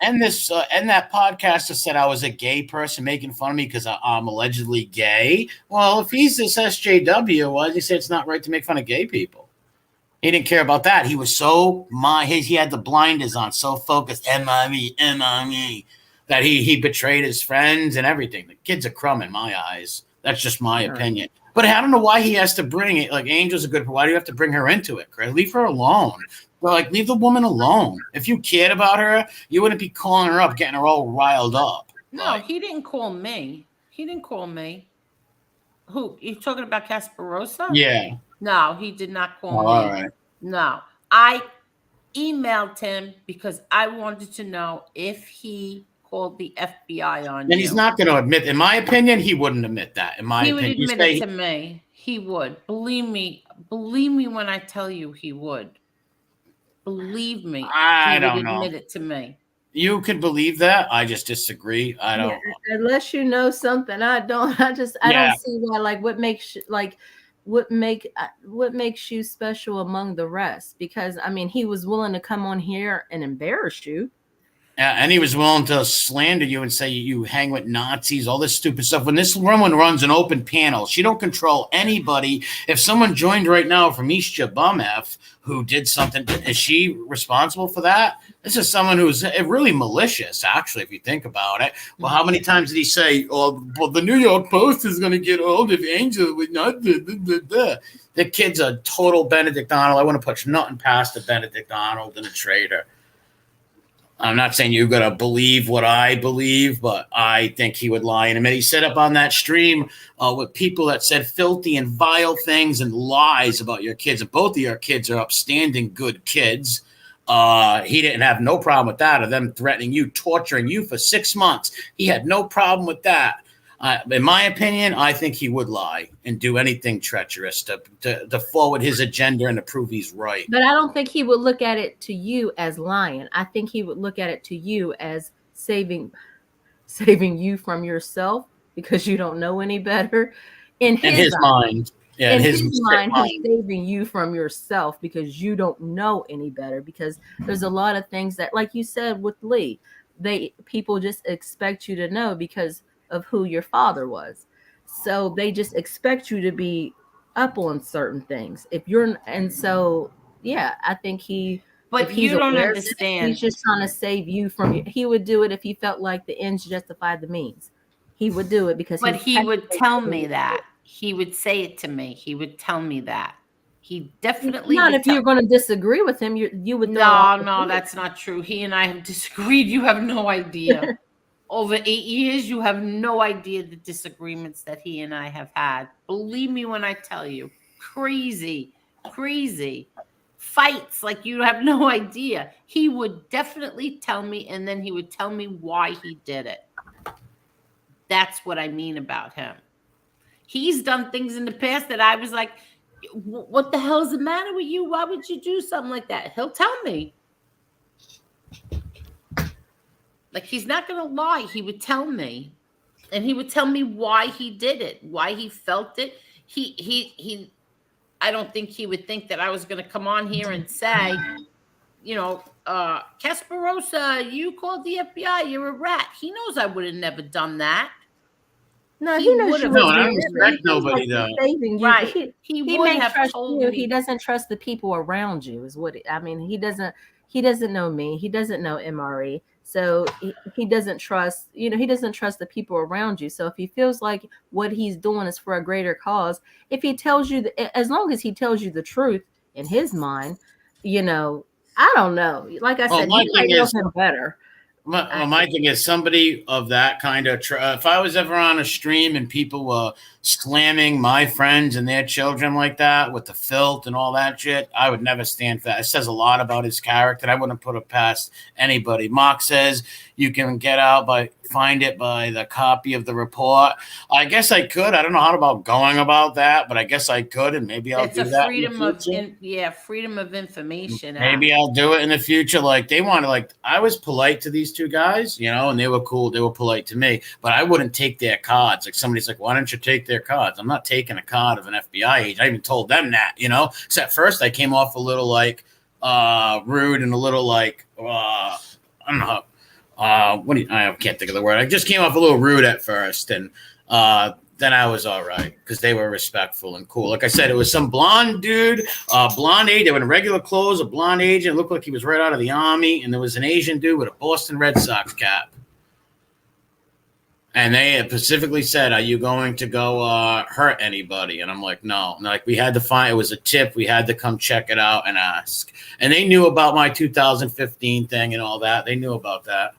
and that podcaster said I was a gay person making fun of me because I'm allegedly gay. Well, if he's this SJW, why does he say it's not right to make fun of gay people? He didn't care about that. He was he had the blinders on, so focused, MIE, that he betrayed his friends and everything. The kid's a crumb in my eyes. That's just my opinion. But I don't know why he has to bring it. Like, Angel's a good, why do you have to bring her into it, Chris? Leave her alone. Well, like, leave the woman alone. If you cared about her, you wouldn't be calling her up, getting her all riled up. No, he didn't call me. He didn't call me. Who? You talking about Casper? Yeah. No, he did not call me. All right. No. I emailed him because I wanted to know if he called the FBI on you. And he's not going to admit, in my opinion, he wouldn't admit that. In my opinion, he would admit it to me. He would. Believe me when I tell you he would. Believe me. I don't know. Admit it to me. You could believe that. I just disagree. I don't. Yeah, unless you know something, I don't. I don't see why. Like, what makes you special among the rest? Because I mean, he was willing to come on here and embarrass you. And he was willing to slander you and say you hang with Nazis, all this stupid stuff. When this woman runs an open panel, she don't control anybody. If someone joined right now from East Jabumef who did something, is she responsible for that? This is someone who's really malicious, actually, if you think about it. Well, how many times did he say, oh, well, the New York Post is going to get old if Angel would not do. The kid's a total Benedict Arnold. I want to put nothing past a Benedict Arnold and a traitor. I'm not saying you're going to believe what I believe, but I think he would lie in a minute. He set up on that stream with people that said filthy and vile things and lies about your kids. And both of your kids are upstanding, good kids. He didn't have no problem with that, of them threatening you, torturing you for 6 months. He had no problem with that. In my opinion, I think he would lie and do anything treacherous to forward his agenda and to prove he's right. But I don't think he would look at it to you as lying. I think he would look at it to you as saving you from yourself because you don't know any better. In his mind. Yeah, in his mind, he's saving you from yourself because you don't know any better. Because there's a lot of things that, like you said with Lee, people just expect you to know because of who your father was. So they just expect you to be up on certain things. I think but you don't understand. He's just trying to save you from he would do it if he felt like the ends justified the means. He would do it because he would tell me that. He would say it to me. He would tell me that. He definitely not if you're going to disagree with him, you would No, that's not true. He and I have disagreed. You have no idea. Over 8 years, you have no idea the disagreements that he and I have had. Believe me when I tell you, crazy fights like you have no idea. He would definitely tell me, and then he would tell me why he did it. That's what I mean about him. He's done things in the past that I was like, what the hell is the matter with you? Why would you do something like that? He'll tell me. Like, he's not going to lie. He would tell me. And he would tell me why he did it, why he felt it. I don't think he would think that I was going to come on here and say, Casper, you called the FBI. You're a rat. He knows I would have never done that. No, he knows you. No, I don't respect nobody, though. Right. He would have told you. He doesn't trust the people around you, is what I mean. He doesn't know me. He doesn't know MRE. So he doesn't trust, he doesn't trust the people around you. So if he feels like what he's doing is for a greater cause, if he tells you, as long as he tells you the truth in his mind, I don't know. Like I said, you might know him better. My thing is somebody of that kind of. If I was ever on a stream and people were slamming my friends and their children like that with the filth and all that shit, I would never stand for that. It says a lot about his character. I wouldn't put it past anybody. Mark says you can get out find it by the copy of the report. I guess I could. I don't know how about going about that, but I guess I could, and maybe I'll do that. Freedom of information. Maybe I'll do it in the future. Like they want to, I was polite to these two guys, and they were cool. They were polite to me, but I wouldn't take their cards. Like somebody's like, why don't you take their cards? I'm not taking a card of an FBI agent. I even told them that, So at first I came off a little rude and a little I don't know. I can't think of the word. I just came off a little rude at first, and then I was all right because they were respectful and cool. Like I said, it was some blonde dude, blonde agent. They were in regular clothes, a blonde agent. It looked like he was right out of the army, and there was an Asian dude with a Boston Red Sox cap. And they specifically said, "Are you going to go hurt anybody?" And I'm like, "No." And we had to find. It was a tip. We had to come check it out and ask. And they knew about my 2015 thing and all that. They knew about that.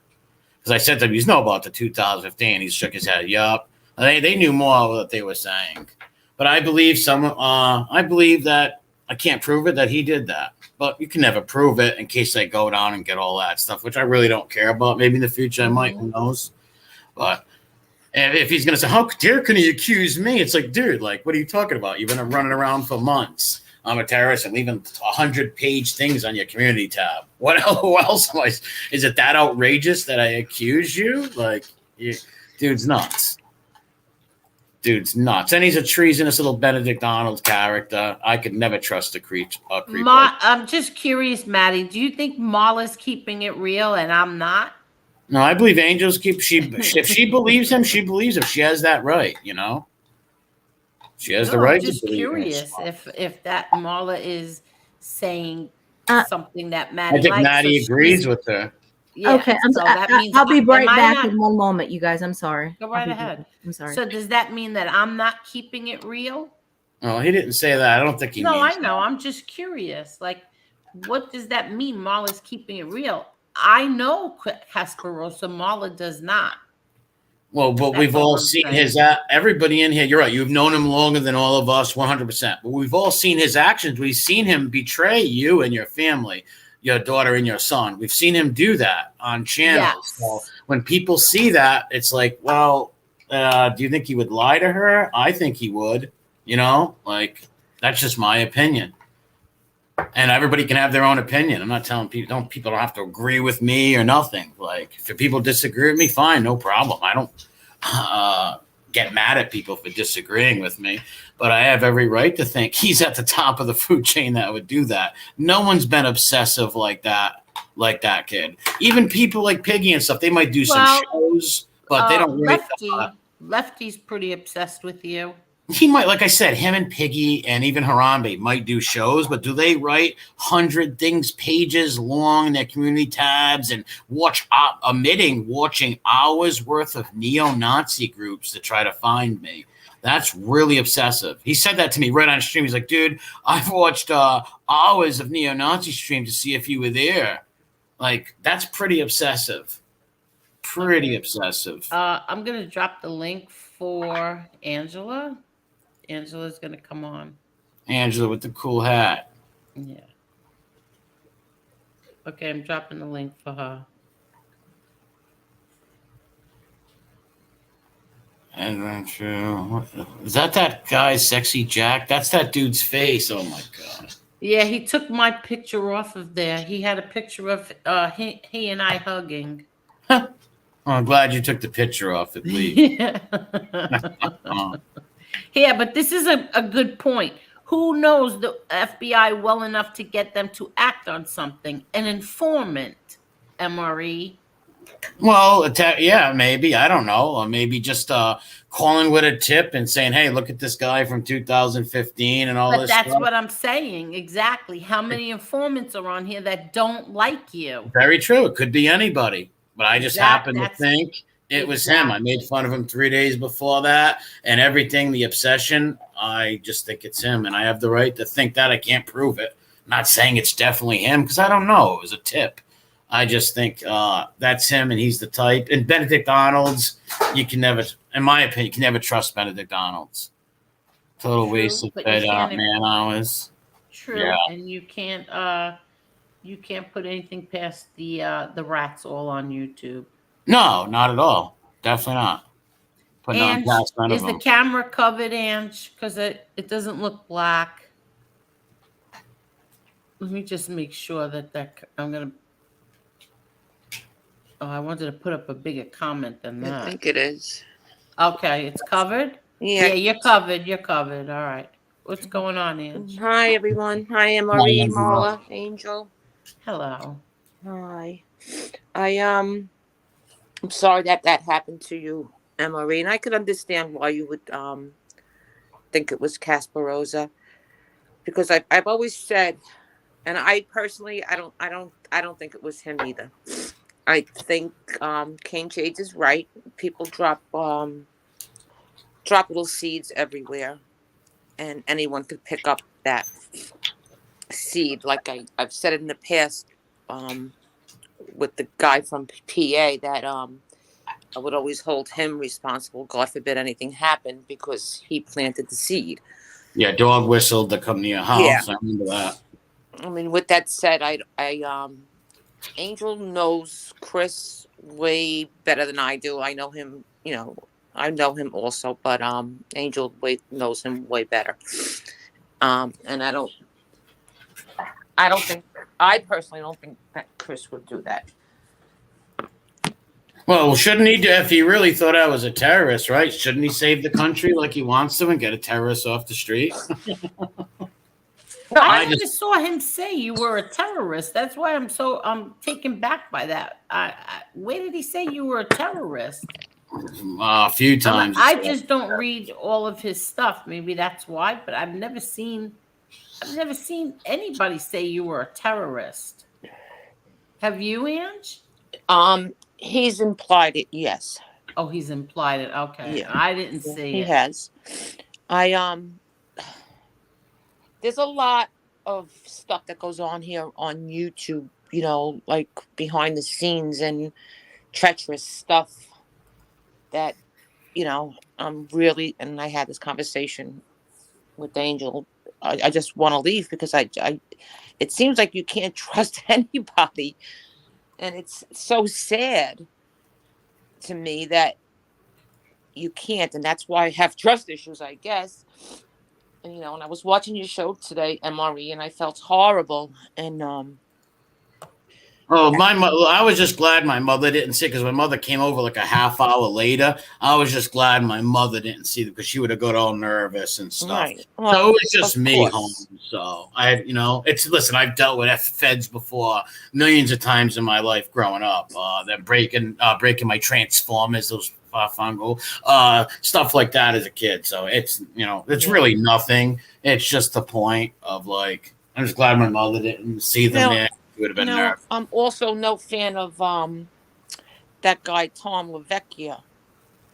Because I said to him, "You know about the 2015?" He shook his head. Yup. They knew more of what they were saying. But I believe I believe that I can't prove it that he did that. But you can never prove it in case they go down and get all that stuff, which I really don't care about. Maybe in the future I might. Who knows? But if he's going to say, "How dare can he accuse me?" It's like, dude, what are you talking about? You've been running around for months. I'm a terrorist and leaving 100-page things on your community tab. Who else am I? Is it that outrageous that I accuse you? Dude's nuts. Dude's nuts. And he's a treasonous little Benedict Arnold character. I could never trust a creep. I'm just curious, Maddie. Do you think Marla's keeping it real and I'm not? No, I believe Angel's if she believes him, she believes him. She has that right, She has the right to believe. I'm just curious if that Marla is saying something that Maddie I think likes, Maddie agrees with her. Yeah, okay, so that means I'll be right back in one moment, you guys. I'm sorry. Go right ahead. I'm sorry. So does that mean that I'm not keeping it real? No, he didn't say that. I don't think he means I know. That. I'm just curious. What does that mean? Marla's keeping it real. I know Casper Rosa. Marla does not. Well, but we've all seen everybody in here. You're right. You've known him longer than all of us, 100%. But we've all seen his actions. We've seen him betray you and your family, your daughter and your son. We've seen him do that on channels. Yes. So when people see that, it's like, well, do you think he would lie to her? I think he would. That's just my opinion. And everybody can have their own opinion. I'm not telling people don't have to agree with me or nothing. If people disagree with me, fine, no problem. I don't get mad at people for disagreeing with me, but I have every right to think he's at the top of the food chain that would do that. No one's been obsessive like that kid. Even people like Piggy and stuff, they might do some shows, but they don't really. Lefty's pretty obsessed with you. He might, like I said, him and Piggy and even Harambe might do shows, but do they write 100 things, pages long in their community tabs and watching hours worth of neo-Nazi groups to try to find me? That's really obsessive. He said that to me right on stream. He's like, dude, I've watched hours of neo-Nazi stream to see if you were there. That's pretty obsessive. Pretty obsessive. I'm going to drop the link for Angela. Angela's going to come on. Angela with the cool hat. Yeah. Okay, I'm dropping the link for her. Adventure. Is that guy, Sexy Jack? That's that dude's face. Oh, my God. Yeah, he took my picture off of there. He had a picture of he and I hugging. Oh, I'm glad you took the picture off at least. Yeah, but this is a good point. Who knows the FBI well enough to get them to act on something? An informant, MRE. Well, yeah, maybe. I don't know. Or maybe just calling with a tip and saying, hey, look at this guy from 2015 and all this stuff. But that's what I'm saying. Exactly. How many informants are on here that don't like you? Very true. It could be anybody. But I just happen to think it was him. I made fun of him 3 days before that and everything, the obsession. I just think it's him. And I have the right to think that. I can't prove it. I'm not saying it's definitely him because I don't know. It was a tip. I just think that's him, and he's the type. And Benedict Arnold's, you can never, in my opinion, you can never trust Benedict Arnold's. Total waste of man hours. True, Yeah. and you can't put anything past the rats all on YouTube. No, not at all. Definitely not. Putting on past none is of the them. camera covered, Ange? Because it doesn't look black. Let me just make sure that I'm gonna. Oh, I wanted to put up a bigger comment than that. I think it is. Okay, it's covered? Yeah. Yeah, you're covered. You're covered. All right. What's going on, Ange? Hi, everyone. Hi, Marie, Marla, Angel. Hello. Hi. I'm sorry that happened to you, Marie, and I could understand why you would think it was Casper Rosa, because I've always said, and I personally I don't think it was him either. I think Cane Shades is right. People drop little seeds everywhere, and anyone could pick up that seed. Like I've said in the past, with the guy from PA, that I would always hold him responsible. God forbid anything happened, because he planted the seed. Yeah, dog whistled to come to your house. Yeah. I remember that. I mean, with that said, Angel knows Chris way better than I do. I know him, I know him also, but Angel knows him way better. And I personally don't think that Chris would do that. Well, shouldn't he do, if he really thought I was a terrorist, right? Shouldn't he save the country like he wants to and get a terrorist off the street? I never saw him say you were a terrorist. That's why I'm taken back by that. Where did he say you were a terrorist? A few times. I just don't read all of his stuff. Maybe that's why, but I've never seen anybody say you were a terrorist. Have you, Ange? He's implied it, yes. Oh, he's implied it. Okay. Yeah. I didn't see he it. He has. There's a lot of stuff that goes on here on YouTube, like behind the scenes and treacherous stuff that, I'm really, and I had this conversation with Angel. I just want to leave, because it seems like you can't trust anybody. And it's so sad to me that you can't. And that's why I have trust issues, I guess. And, and I was watching your show today, MRE, and I felt horrible. And my mother, I was just glad my mother didn't see it, because my mother came over like a half hour later. I was just glad my mother didn't see it, because she would have got all nervous and stuff. Right. Well, so it was just me home. So listen, I've dealt with feds before millions of times in my life growing up. Them breaking my transformers, those fungal stuff like that as a kid. So it's really nothing. It's just the point of like, I'm just glad my mother didn't see them there. Would have been nervous. I'm also no fan of that guy Tom LaVecchia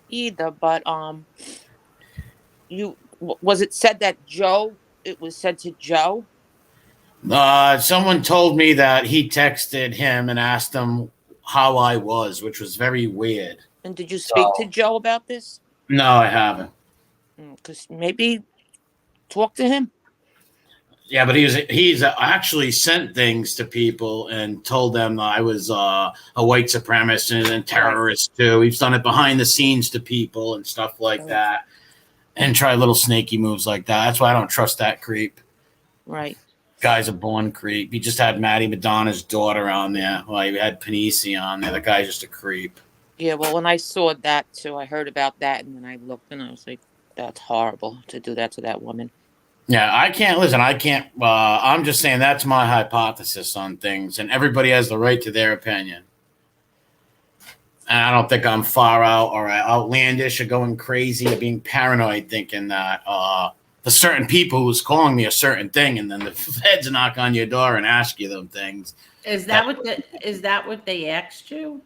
either. But was it said that Joe? It was said to Joe. Someone told me that he texted him and asked him how I was, which was very weird. And did you speak to Joe about this? No, I haven't. Because maybe talk to him. Yeah, but he's actually sent things to people and told them I was a white supremacist and terrorist too. He's done it behind the scenes to people and stuff like that, and try little snaky moves like that. That's why I don't trust that creep. Right. Guy's a born creep. He just had Maddie Madonna's daughter on there. Well, he had Panisi on there. The guy's just a creep. Yeah, well, when I saw that too, I heard about that, and then I looked and I was like, that's horrible to do that to that woman. Yeah, I can't listen. I can't. I'm just saying that's my hypothesis on things, and everybody has the right to their opinion. And I don't think I'm far out or outlandish or going crazy or being paranoid, thinking that the certain people who's calling me a certain thing, and then the feds knock on your door and ask you them things. Is that what they asked you?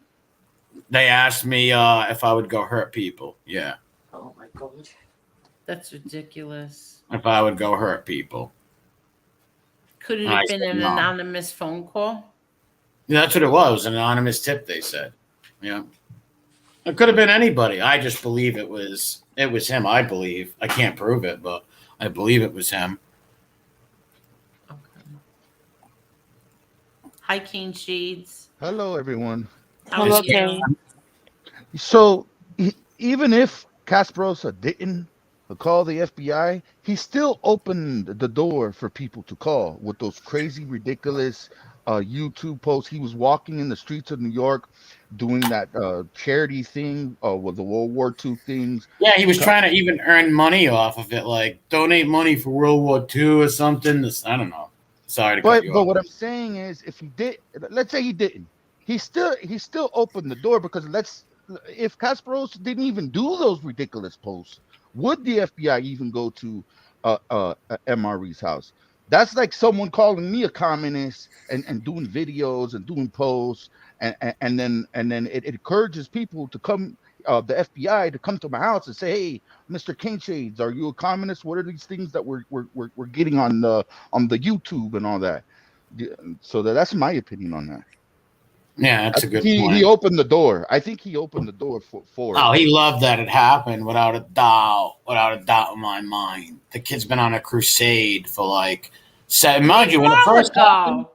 They asked me if I would go hurt people. Yeah. Oh my God. That's ridiculous. If I would go hurt people. Could it have been an anonymous phone call? Yeah, that's what it was. An anonymous tip, they said. Yeah. It could have been anybody. I just believe it was him. I believe. I can't prove it, but I believe it was him. Okay. Hi, King Shades. Hello, everyone. How Hello, are you? King. So even if Casperosa didn't call the FBI, he still opened the door for people to call with those crazy, ridiculous YouTube posts. He was walking in the streets of New York doing that charity thing with the World War II things. Yeah, he was trying to even earn money off of it, like donate money for World War II or something. I don't know. Sorry to cut you But off. what I'm saying is, if he did, let's say he didn't, he still opened the door, because if Kasparos didn't even do those ridiculous posts, would the FBI even go to MRE's house? That's like someone calling me a communist and doing videos and doing posts, and then it encourages people to come, the FBI to come to my house and say, hey, Mr. King Shades, are you a communist? What are these things that we're getting on the YouTube and all that? So that's my opinion on that. Yeah, that's a good point. He opened the door. I think he opened the door for Oh, it. he loved that it happened without a doubt in my mind. The kid's been on a crusade for like mind you, when it first happened.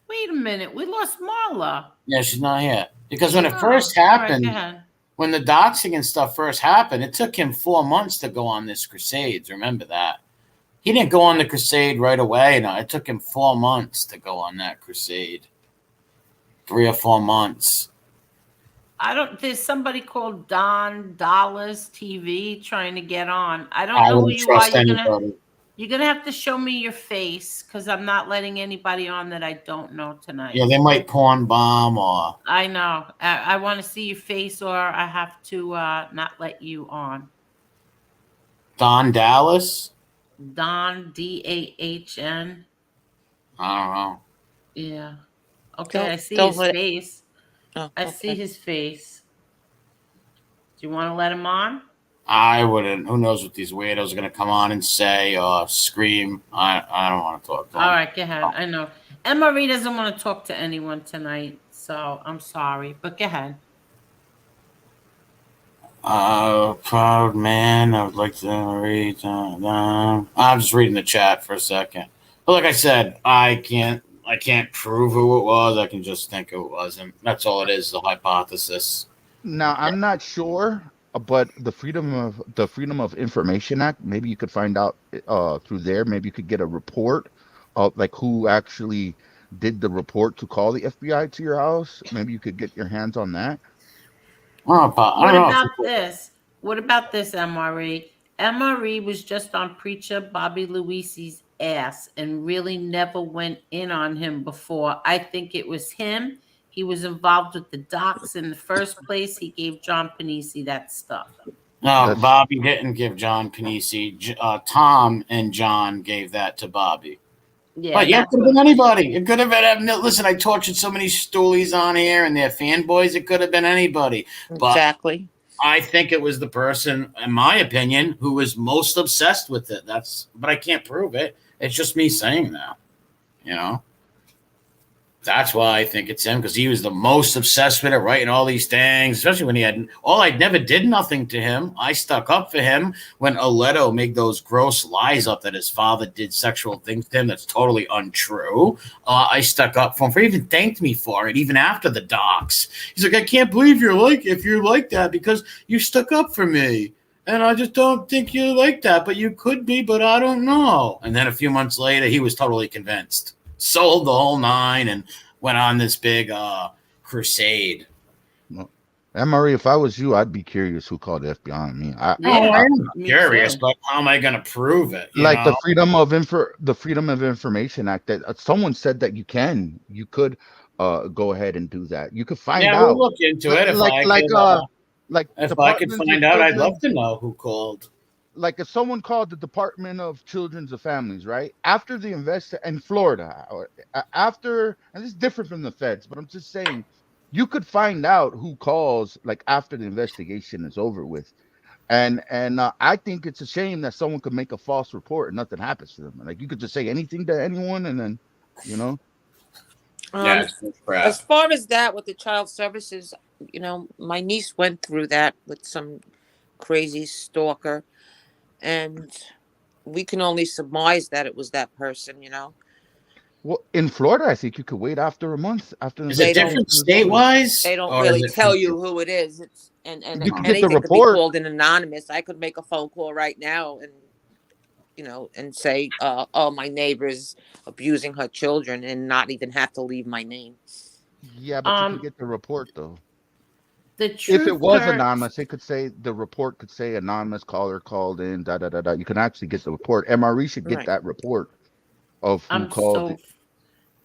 Wait a minute. We lost Marla. Yeah, she's not here. Because when it Oh, first all right, happened, go ahead. when the doxing and stuff first happened, it took him 4 months to go on this crusade. Remember that? He didn't go on the crusade right away. No, it took him 4 months to go on that crusade. 3 or 4 months. There's somebody called Don Dollars TV trying to get on. I don't know who wouldn't you are. trust anybody. You're gonna have to show me your face, because I'm not letting anybody on that I don't know tonight. Yeah, they might porn bomb or. I know. I want to see your face, or I have to not let you on. Don Dallas? Don DAHN. I don't know. Yeah. Okay, I see don't his let it- face. Oh, I see his face. Do you want to let him on? I wouldn't. Who knows what these weirdos are going to come on and say or scream. I don't want to talk to them. All right, go ahead. I know. Marie doesn't want to talk to anyone tonight, so I'm sorry, but go ahead. Proud man. I would like to read. I'm just reading the chat for a second. But like I said, I can't prove who it was. I can just think who it wasn't. That's all it is. The hypothesis. Now, I'm not sure, but the Freedom of Information Act, maybe you could find out through there. Maybe you could get a report of like who actually did the report to call the FBI to your house. Maybe you could get your hands on that. What about this? What about this, MRE? MRE was just on Preacher Bobby Luisi's ass and really never went in on him before. I think it was him. He was involved with the docs in the first place. He gave John Panisi that stuff. No, Bobby didn't give John Panisi. Tom and John gave that to Bobby. Yeah, but it could have been anybody. It could have been. Listen, I tortured so many stoolies on here and their fanboys. It could have been anybody. Exactly. But I think it was the person, in my opinion, who was most obsessed with it. But I can't prove it. It's just me saying that. You know. That's why I think it's him, because he was the most obsessed with it, writing all these things, especially when he had I never did nothing to him. I stuck up for him when Oleto made those gross lies up that his father did sexual things to him. That's totally untrue. I stuck up for him. He even thanked me for it, even after the docs. He's like, I can't believe you're like that because you stuck up for me. And I just don't think you're like that, but you could be, but I don't know. And then a few months later, he was totally convinced. Sold the whole 9 and went on this big crusade. MRE, if I was you, I'd be curious who called the FBI on me. I'm curious, but how am I going to prove it? The Freedom of Information Act. That someone said that you could go ahead and do that. You could find out. Yeah, we'll look into it. If I could find out, I'd love to know who called. Like if someone called the Department of Children's and Families, right? After the in Florida, and this is different from the feds, but I'm just saying, you could find out who calls like after the investigation is over with. And I think it's a shame that someone could make a false report and nothing happens to them. Like you could just say anything to anyone and then, Yeah, it's crap. As far as that with the child services, my niece went through that with some crazy stalker, and we can only surmise that it was that person. Well, in Florida, I think you could wait after a month after the Is it investigation different is over. state-wise? They don't or is really it tell you who it is. It's and You can get the anything could be report. called an anonymous. I could make a phone call right now and and say, oh, my neighbor's abusing her children, and not even have to leave my name. Yeah, but you can get the report though. The If truth it was hurts. anonymous, it could say the report could say anonymous caller called in. Da da da da. You can actually get the report. MRE should get Right. that report of who I'm called. so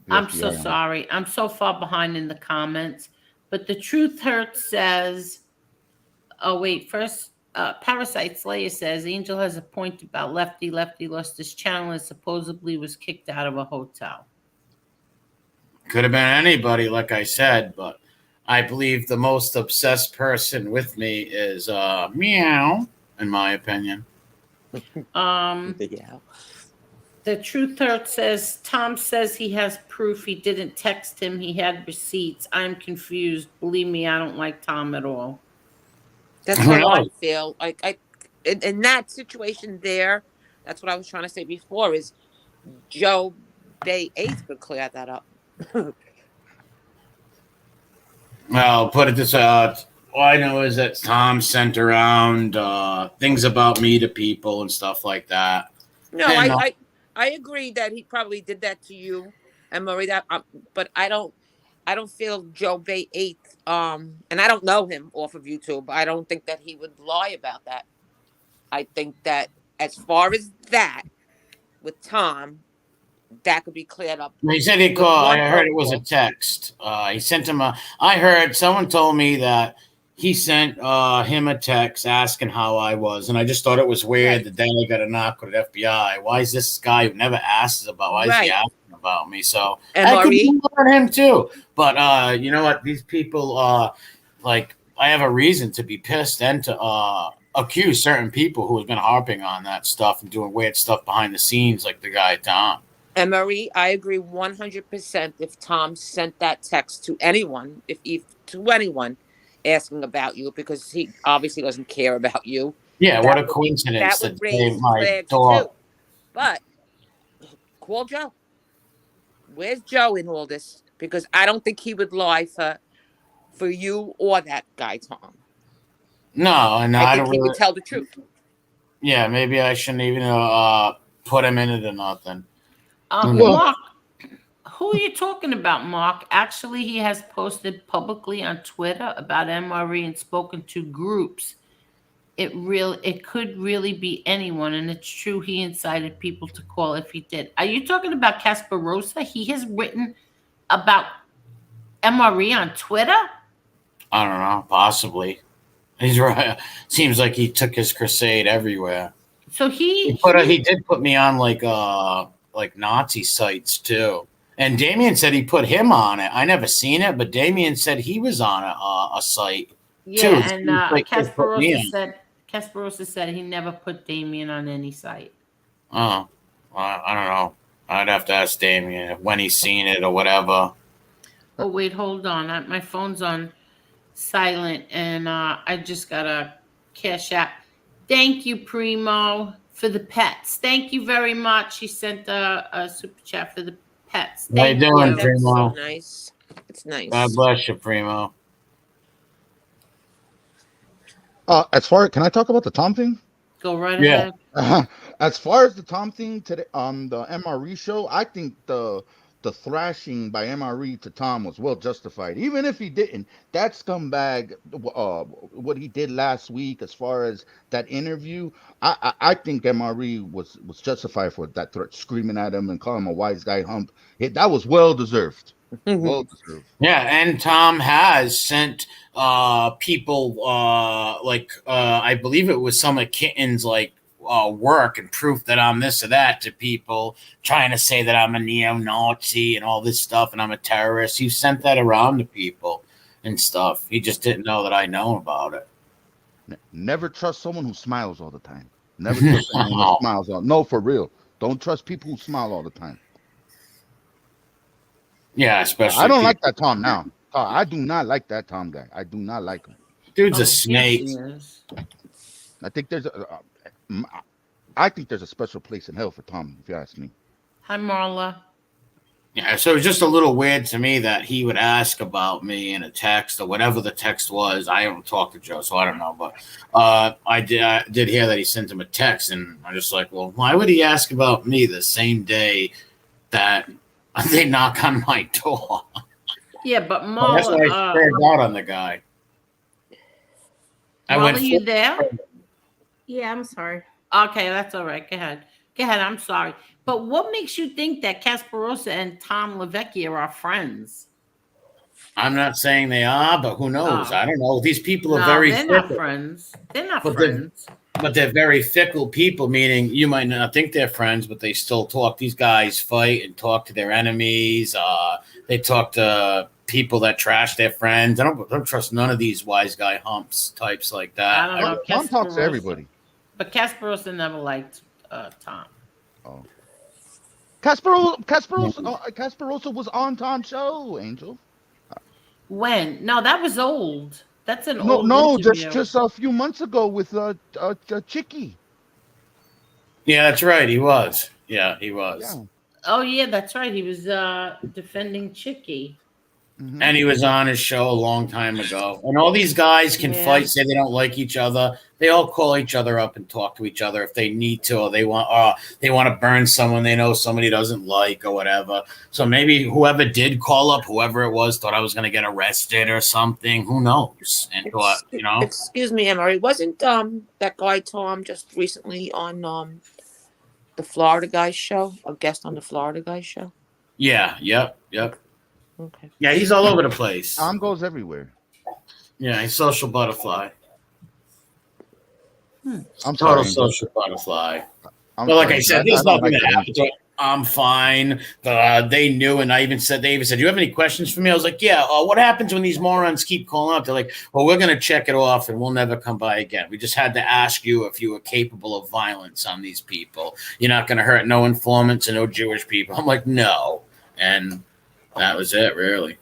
the I'm FBI so on it. sorry. I'm so far behind in the comments. But the truth hurts says, oh wait, first Parasite Slayer says Angel has a point about Lefty. Lefty lost his channel and supposedly was kicked out of a hotel. Could have been anybody, like I said, but I believe the most obsessed person with me is Meow, in my opinion. Yeah. The truth hurts says Tom says he has proof he didn't text him. He had receipts. I'm confused. Believe me, I don't like Tom at all. That's how I feel. Like in that situation there, that's what I was trying to say before. Is Joe Bay 8 could clear that up. Well, put it this way. All I know is that Tom sent around things about me to people and stuff like that. No, And, I agree that he probably did that to you and Marie. But I don't feel Joe Bay 8. And I don't know him off of YouTube. I don't think that he would lie about that. I think that as far as that with Tom, that could be cleared up. he said he called. I heard it was a text. He sent him I heard someone told me that he sent him a text asking how I was, and I just thought it was weird. The day I got a knock with the FBI. Why is this guy who never asks about? Why is he asking about me? So and I could learn him too. But you know what? These people, like, I have a reason to be pissed and to accuse certain people who have been harping on that stuff and doing weird stuff behind the scenes, like the guy Tom. And Marie, I agree 100% if Tom sent that text to anyone, if to anyone asking about you, because he obviously doesn't care about you. Yeah, what a coincidence that would raise my flags dog. too. But call Joe. Where's Joe in all this? Because I don't think he would lie for you or that guy Tom. No, and I think don't he would tell the truth. Yeah, maybe I shouldn't even put him in it or nothing. Mark, who are you talking about, Mark? Actually, he has posted publicly on Twitter about MRE and spoken to groups. It could really be anyone, and it's true he incited people to call if he did. Are you talking about Casper Rosa? He has written about MRE on Twitter? I don't know, possibly. He's right. Seems like he took his crusade everywhere. So he did put me on like Nazi sites too. And Damien said he put him on it. I never seen it, but Damien said he was on a site. Yeah, too. and Casper Rosa said he never put Damien on any site. Oh, I don't know. I'd have to ask Damien when he's seen it or whatever. Oh wait, hold on. My phone's on silent, and I just got a cash app. Thank you, Primo, for the pets. Thank you very much. He sent a super chat for the pets. Thank How you doing, you. Primo? That's so nice. It's nice. God bless you, Primo. Can I talk about the Tom thing? Go right ahead. As far as the Tom thing today on the MRE show, I think the thrashing by MRE to Tom was well justified. Even if he didn't, that scumbag, what he did last week as far as that interview, I think MRE was justified for that threat, screaming at him and calling him a wise guy hump. That was well deserved. Well deserved. Yeah, and Tom has sent people I believe it was some of Kitten's work and proof that I'm this or that to people trying to say that I'm a neo-Nazi and all this stuff and I'm a terrorist. He sent that around to people and stuff. He just didn't know that I know about it. Never trust someone who smiles all the time. Never trust someone who smiles all. No, for real. Don't trust people who smile all the time. Yeah, especially. I don't like that Tom now. I do not like that Tom guy. I do not like him. Dude's a Yes, snake. he is. I think there's I think there's a special place in hell for Tom, if you ask me. Hi, Marla. Yeah, so it's just a little weird to me that he would ask about me in a text or whatever the text was. I don't talk to Joe, so I don't know. But I did hear that he sent him a text, and I'm just like, well, why would he ask about me the same day that they knock on my door? Yeah, but Well, that's why I Marla, spread out on the guy. Marla, you there? Yeah, I'm sorry. Okay, that's all right. Go ahead. Go ahead. I'm sorry. But what makes you think that Casperosa and Tom LaVecchia are friends? I'm not saying they are, but who knows? Oh. I don't know. These people are No, very they're fickle. not friends. They're not But friends. But they're very fickle people, meaning you might not think they're friends, but they still talk. These guys fight and talk to their enemies. They talk to people that trash their friends. I don't trust none of these wise guy humps types like that. I don't know. Tom talks to everybody. But Casperosa never liked Tom. Oh. Casperosa was on Tom's show, Angel. When? No, that was old. That's an No, old no, interview. just a few months ago with Chicky. Yeah, that's right. He was. Yeah, he was. Yeah. Oh yeah, that's right. He was defending Chicky. Mm-hmm. And he was on his show a long time ago. And all these guys can fight, say they don't like each other. They all call each other up and talk to each other if they need to, or they want to burn someone they know somebody doesn't like or whatever. So maybe whoever did call up, whoever it was, thought I was going to get arrested or something. Who knows? And thought, Excuse me, Emery. Wasn't that guy Tom just recently on the Florida Guy show? A guest on the Florida Guy show? Yeah. Yep. Okay. Yeah, he's all over the place. Tom goes everywhere. Yeah, he's social butterfly. I'm Total sorry. social butterfly. I'm But like sorry. I said, there's nothing that happened to it. I'm fine. They knew, and they even said, "Do you have any questions for me?" I was like, "Yeah." What happens when these morons keep calling up? They're like, "Well, we're going to check it off, and we'll never come by again. We just had to ask you if you were capable of violence on these people. You're not going to hurt no informants and no Jewish people." I'm like, "No," and that was it, really.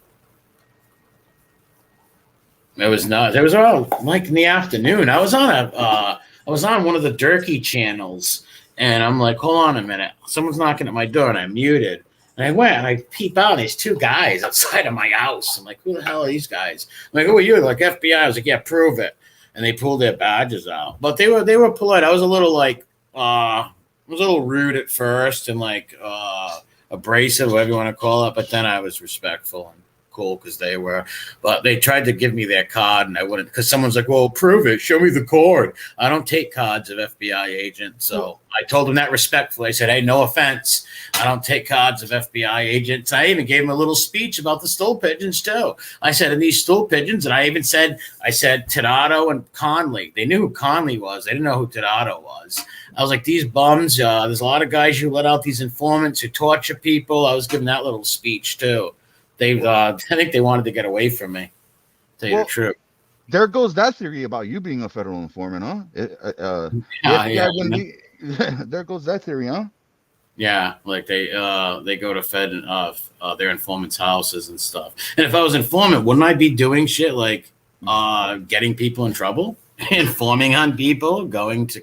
It was not. It was all like in the afternoon. I was on one of the Durkee channels. And I'm like, hold on a minute. Someone's knocking at my door, and I muted. And I went, and I peep out, and there's two guys outside of my house. I'm like, who the hell are these guys? I'm like, who are you? They're like, FBI. I was like, yeah, prove it. And they pulled their badges out. But they were polite. I was a little rude at first and abrasive, whatever you want to call it. But then I was respectful and cool because they were. But they tried to give me their card, and I wouldn't, because someone's like, well, prove it. Show me the card. I don't take cards of FBI agents. So I told them that respectfully. I said, hey, no offense. I don't take cards of FBI agents. I even gave them a little speech about the stool pigeons, too. I said, in these stool pigeons, and I said Tadado and Conley. They knew who Conley was. They didn't know who Tadado was. I was like, these bums, there's a lot of guys who let out these informants who torture people. I was giving that little speech, too. I think they wanted to get away from me. Tell you the truth. There goes that theory about you being a federal informant, huh? There goes that theory, huh? Yeah, like they go to their informants' houses and stuff. And if I was informant, wouldn't I be doing shit like getting people in trouble, informing on people, going to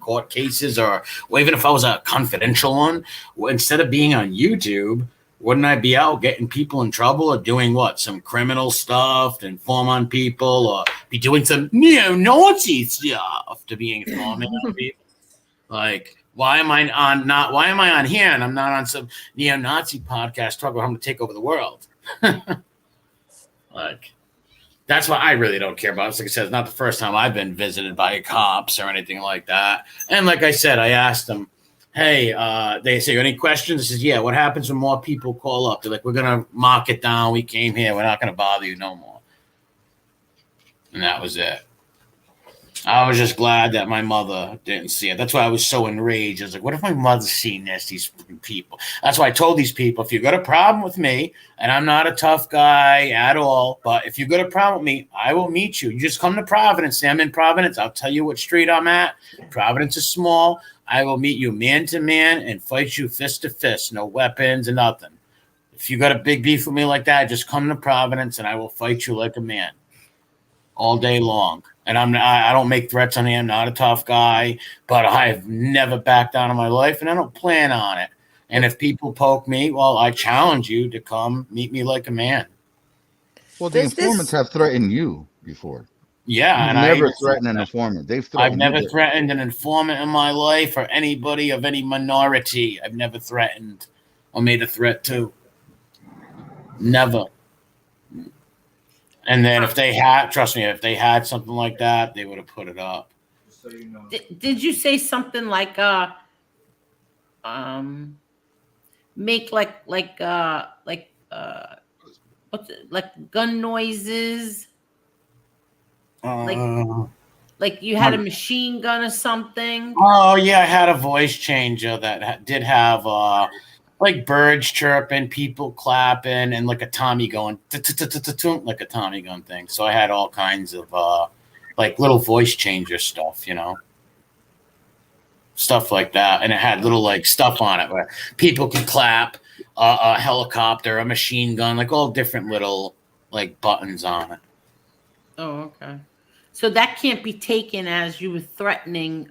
court cases, or even if I was a confidential one, instead of being on YouTube? Wouldn't I be out getting people in trouble or doing some criminal stuff to inform on people, or be doing some neo-Nazi stuff to be informing on people? Like, why am I on here and I'm not on some neo-Nazi podcast talking about how I'm going to take over the world? Like, that's why I really don't care about it. Like I said, it's not the first time I've been visited by cops or anything like that. And like I said, I asked them, hey, they say, any questions? I says, yeah, what happens when more people call up? They're like, we're going to mark it down. We came here. We're not going to bother you no more. And that was it. I was just glad that my mother didn't see it. That's why I was so enraged. I was like, what if my mother's seen this, these people? That's why I told these people, if you got a problem with me, and I'm not a tough guy at all, but if you got a problem with me, I will meet you. You just come to Providence. Say I'm in Providence. I'll tell you what street I'm at. Providence is small. I will meet you man to man and fight you fist to fist. No weapons and nothing. If you got a big beef with me like that, just come to Providence and I will fight you like a man all day long. And I don't make threats on him. I'm not a tough guy, but I've never backed down in my life, and I don't plan on it. And if people poke me, well, I challenge you to come meet me like a man. Well, the informants have threatened you before. Yeah, You've and never threatened an informant. I've never threatened an informant in my life or anybody of any minority. I've never threatened or made a threat to. Never. And then if they had, trust me, if they had something like that, they would have put it up. So you know. Did you say something like make like what's it, like gun noises? Like you had a machine gun or something? Oh yeah, I had a voice changer that did have like birds chirping, people clapping, and like a Tommy going like a Tommy gun thing. So I had all kinds of like little voice changer stuff, you know, stuff like that, and it had little like stuff on it where people could clap, a helicopter, a machine gun, like all different little like buttons on it. Oh, okay. So that can't be taken as you were threatening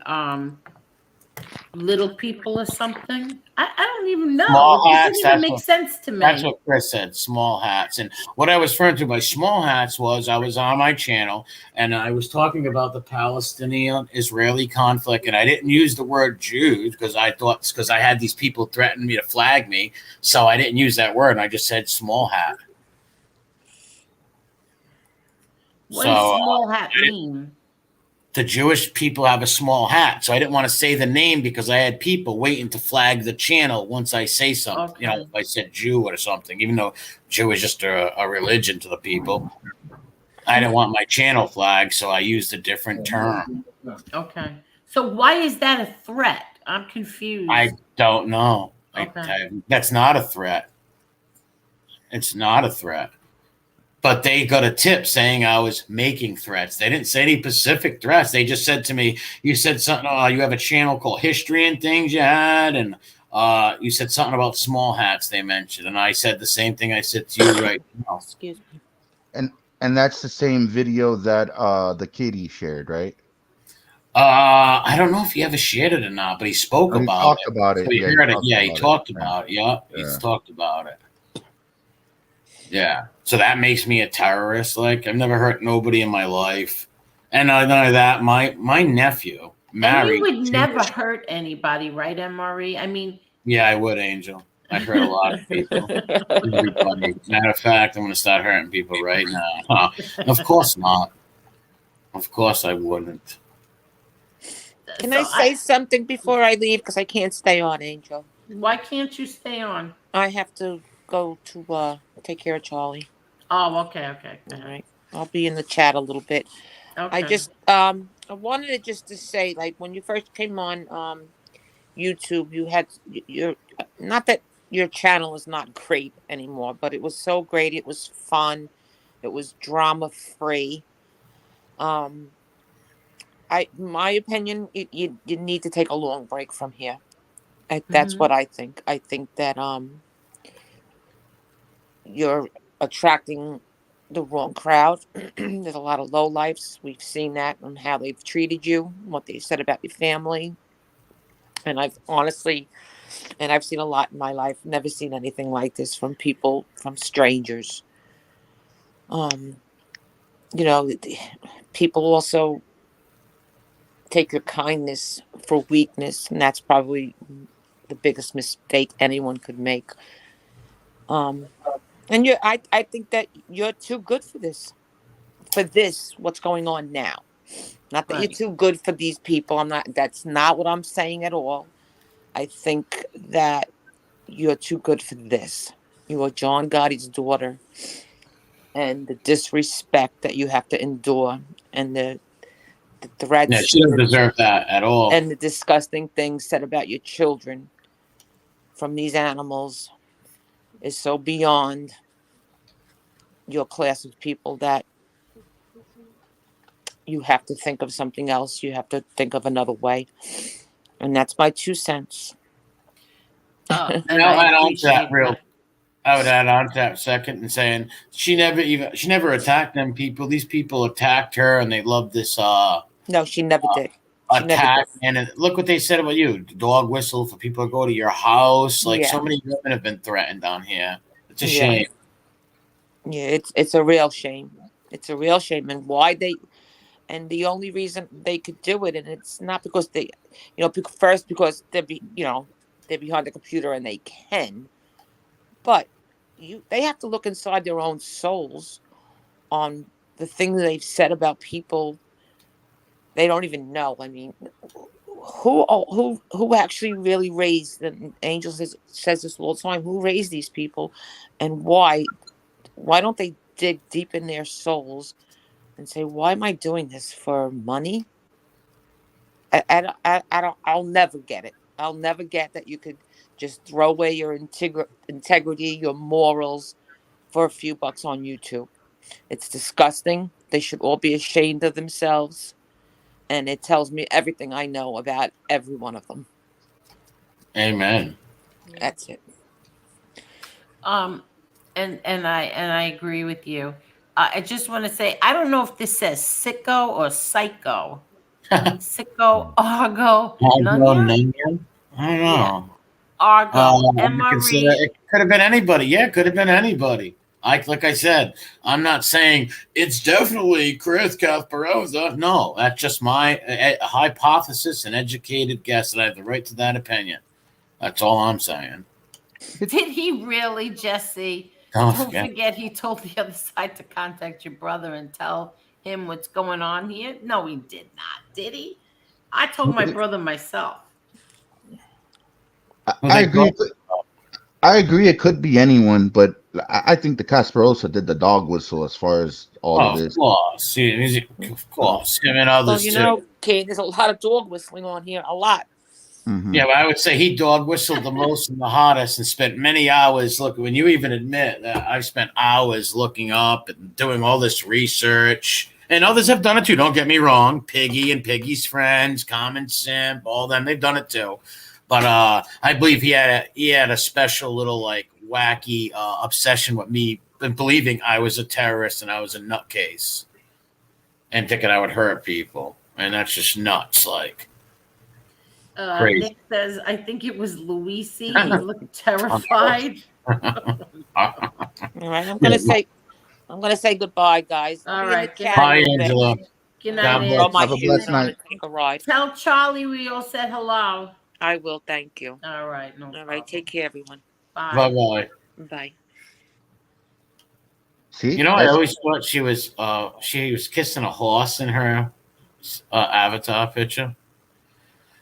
little people or something? I don't even know. Small it hats, doesn't even make sense to me. That's what Chris said, small hats. And what I was referring to by small hats was I was on my channel and I was talking about the Palestinian-Israeli conflict, and I didn't use the word Jews because I thought because I had these people threaten me to flag me, so I didn't use that word, and I just said small hat. What does small hat mean? The Jewish people have a small hat, so I didn't want to say the name because I had people waiting to flag the channel once I say something. Okay. You know, if I said Jew or something, even though Jew is just a religion to the people, I didn't want my channel flagged, so I used a different term. Okay. So why is that a threat? I'm confused. I don't know. Okay. That's not a threat. It's not a threat. But they got a tip saying I was making threats. They didn't say any specific threats. They just said to me, you said something, you have a channel called History and Things you had, and you said something about small hats they mentioned. And I said the same thing I said to you right now. Excuse me. And that's the same video that the kitty shared, right? I don't know if he ever shared it or not, but he spoke about it. He talked about it. So you heard it. Yeah, he talked about it. Yeah, he's talked about it. Yeah. So that makes me a terrorist. Like, I've never hurt nobody in my life. And none of that, my nephew married. And you would never hurt anybody, right, MRE? I mean. Yeah, I would, Angel. I hurt a lot of people. Everybody. Matter of fact, I'm going to start hurting people right now. Of course not. Of course I wouldn't. Can I say something before I leave? Because I can't stay on, Angel. Why can't you stay on? I have to go to take care of Charlie. Oh, okay. All right. I'll be in the chat a little bit. Okay. I just I wanted to say, like, when you first came on YouTube, you had your, not that your channel is not great anymore, but it was so great. It was fun. It was drama free. My opinion, you need to take a long break from here. That's what I think. I think that you're attracting the wrong crowd. There's a lot of lowlifes. We've seen that on how they've treated you, what they said about your family. And I've honestly, and I've seen a lot in my life, never seen anything like this from people, from strangers. You know, people also take your kindness for weakness, and that's probably the biggest mistake anyone could make. And I think that you're too good for this, what's going on now. Not that you're too good for these people. That's not what I'm saying at all. I think that you're too good for this. You are John Gotti's daughter, and the disrespect that you have to endure, and the threats. Yeah, she doesn't deserve that at all. And the disgusting things said about your children from these animals is so beyond your class of people that you have to think of something else. You have to think of another way. And that's my 2 cents. And I'll add on to that I would add on to that second and saying she never attacked them people. These people attacked her, and they loved this No, she never did. She never attack. did. And look what they said about you: dog whistle for people to go to your house. Like Yeah. so many women have been threatened down here. It's a Yeah. shame. Yeah, it's a real shame. It's a real shame, and and the only reason they could do it, and it's not because they, first because they're behind the computer and they can, but they have to look inside their own souls on the things they've said about people they don't even know. I mean, who actually really raised, and Angel says this all the time, who raised these people, and why don't they dig deep in their souls and say, why am I doing this, for money? I'll never get it. I'll never get that you could just throw away your integrity, your morals for a few bucks on YouTube. It's disgusting. They should all be ashamed of themselves. And it tells me everything I know about every one of them. Amen. That's it. And I agree with you. I just want to say, I don't know if this says sicko or psycho. Sicko, Argo, Nunya? I don't know. Argo, MRE. It could have been anybody. Yeah, it could have been anybody. Like I said, I'm not saying it's definitely Chris Casperosa. No, that's just my hypothesis and educated guess, and I have the right to that opinion. That's all I'm saying. Did he really, Jesse? Don't forget he told the other side to contact your brother and tell him what's going on here. No, he did not. Did he? I told my brother myself. I agree. I agree. It could be anyone, but I think the Casperosa did the dog whistle as far as all of this. Of course. Him and others too. Kate, there's a lot of dog whistling on here. A lot. Mm-hmm. Yeah, but I would say he dog whistled the most and the hottest, and spent many hours looking. When you even admit that I've spent hours looking up and doing all this research, and others have done it too. Don't get me wrong. Piggy and Piggy's friends, Common Simp, all them, they've done it too. But I believe he had a special little like wacky obsession with me and believing I was a terrorist and I was a nutcase, and thinking I would hurt people, and that's just nuts. Like. Nick says, I think it was Luisi. He looked terrified. All right, I'm gonna say goodbye, guys. All right, bye, Angela. Good night. Have a blessed night. Take a ride. Tell Charlie we all said hello. I will. Thank you. All right. All right. Take care, everyone. Bye. Bye. Bye. See, I always thought she was kissing a horse in her avatar picture.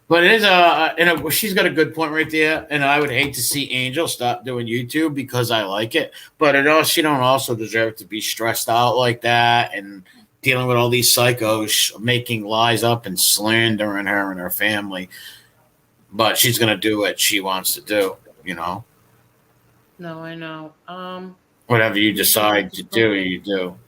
But it is she's got a good point right there, and I would hate to see Angel stop doing YouTube because I like it, but she don't also deserve to be stressed out like that and dealing with all these psychos making lies up and slandering her and her family. But she's gonna do what she wants to do, No, I know. Whatever you decide to do, you do.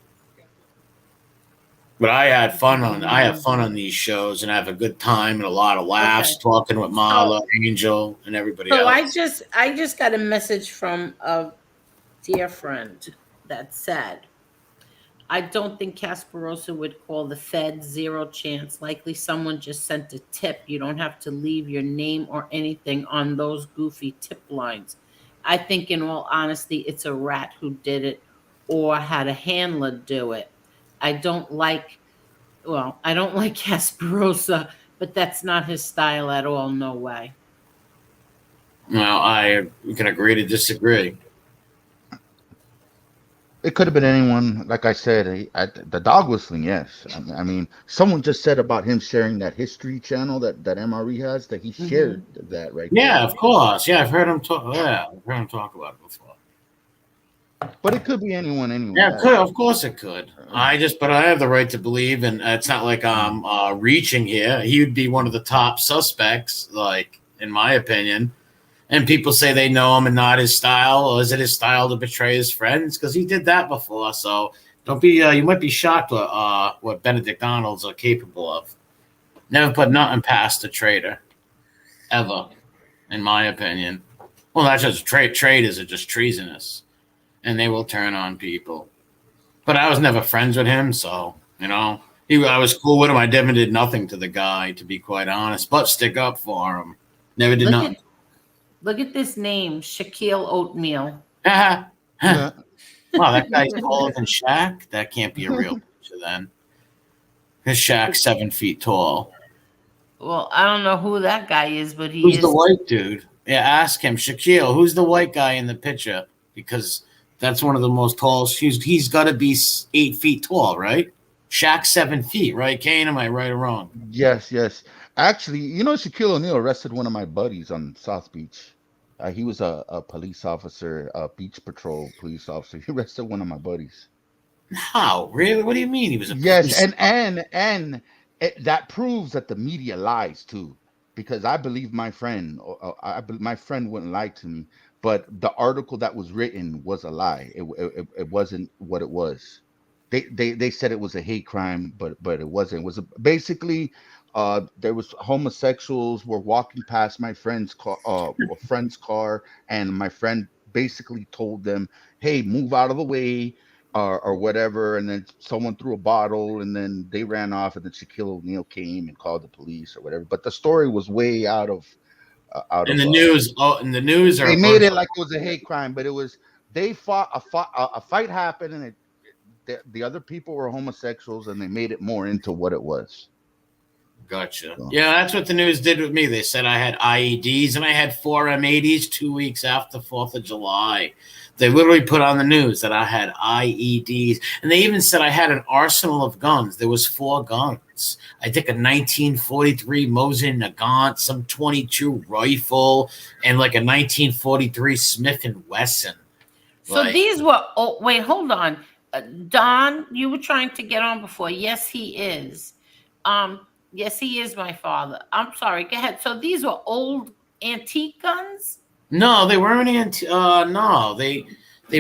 But I had fun on these shows, and I have a good time and a lot of laughs talking with Marla, Angel, and everybody else. So I just got a message from a dear friend that said, I don't think Casperosa would call the Fed, zero chance. Likely someone just sent a tip. You don't have to leave your name or anything on those goofy tip lines. I think in all honesty, it's a rat who did it or had a handler do it. I don't like Casperosa, but that's not his style at all. No way. No, we can agree to disagree. It could have been anyone. Like I said, the dog whistling, yes. I mean, someone just said about him sharing that history channel that MRE has, that he shared that right there. Yeah, of course. Yeah, I've heard him talk. Yeah, I've heard him talk about it before. But it could be anyone anyway. Yeah, it could. Of course it could. But I have the right to believe, and it's not like I'm reaching here. He would be one of the top suspects, like, in my opinion. And people say they know him and not his style. Or is it his style to betray his friends? Because he did that before. So don't be, you might be shocked what Benedict Arnold's are capable of. Never put nothing past a traitor. Ever. In my opinion. Well, not just traitors are just treasonous. and they will turn on people. But I was never friends with him, so, you know, I was cool with him. I never did nothing to the guy, to be quite honest, but stick up for him. Never did nothing. Look at this name, Shaquille Oatmeal. Yeah. Wow, that guy's taller than Shaq? That can't be a real picture then. Because Shaq's 7 feet tall. Well, I don't know who that guy is, but Who's the white dude? Yeah, ask him. Shaquille, who's the white guy in the picture? Because that's one of the most tallest. He's got to be 8 feet tall, right? Shaq's 7 feet, right, Kane? Am I right or wrong? Yes. Actually, you know, Shaquille O'Neal arrested one of my buddies on South Beach. He was a police officer, a beach patrol police officer. He arrested one of my buddies. How? Really? What do you mean he was a Yes, police? and that proves that the media lies too, because I believe my friend. My friend wouldn't lie to me, but the article that was written was a lie. It wasn't what it was. They said it was a hate crime, but it wasn't. It was basically there was homosexuals were walking past my friend's car, and my friend basically told them, "Hey, move out of the way." Or whatever, and then someone threw a bottle, and then they ran off, and then Shaquille O'Neal came and called the police or whatever. But the story was way out of in the news. Oh, in the news, they made it like it was a hate crime, but it was they fought a fight happened, and the other people were homosexuals, and they made it more into what it was. Gotcha. Yeah, that's what the news did with me. They said I had IEDs, and I had 4 M80s 2 weeks after 4th of July. They literally put on the news that I had IEDs, and they even said I had an arsenal of guns. There was 4 guns. I think a 1943 Mosin Nagant, some 22 rifle, and like a 1943 Smith and Wesson. So these were. Oh, wait, hold on, Don. You were trying to get on before. Yes, he is. Yes, he is my father. I'm sorry. Go ahead. So these were old antique guns? No, they weren't no, they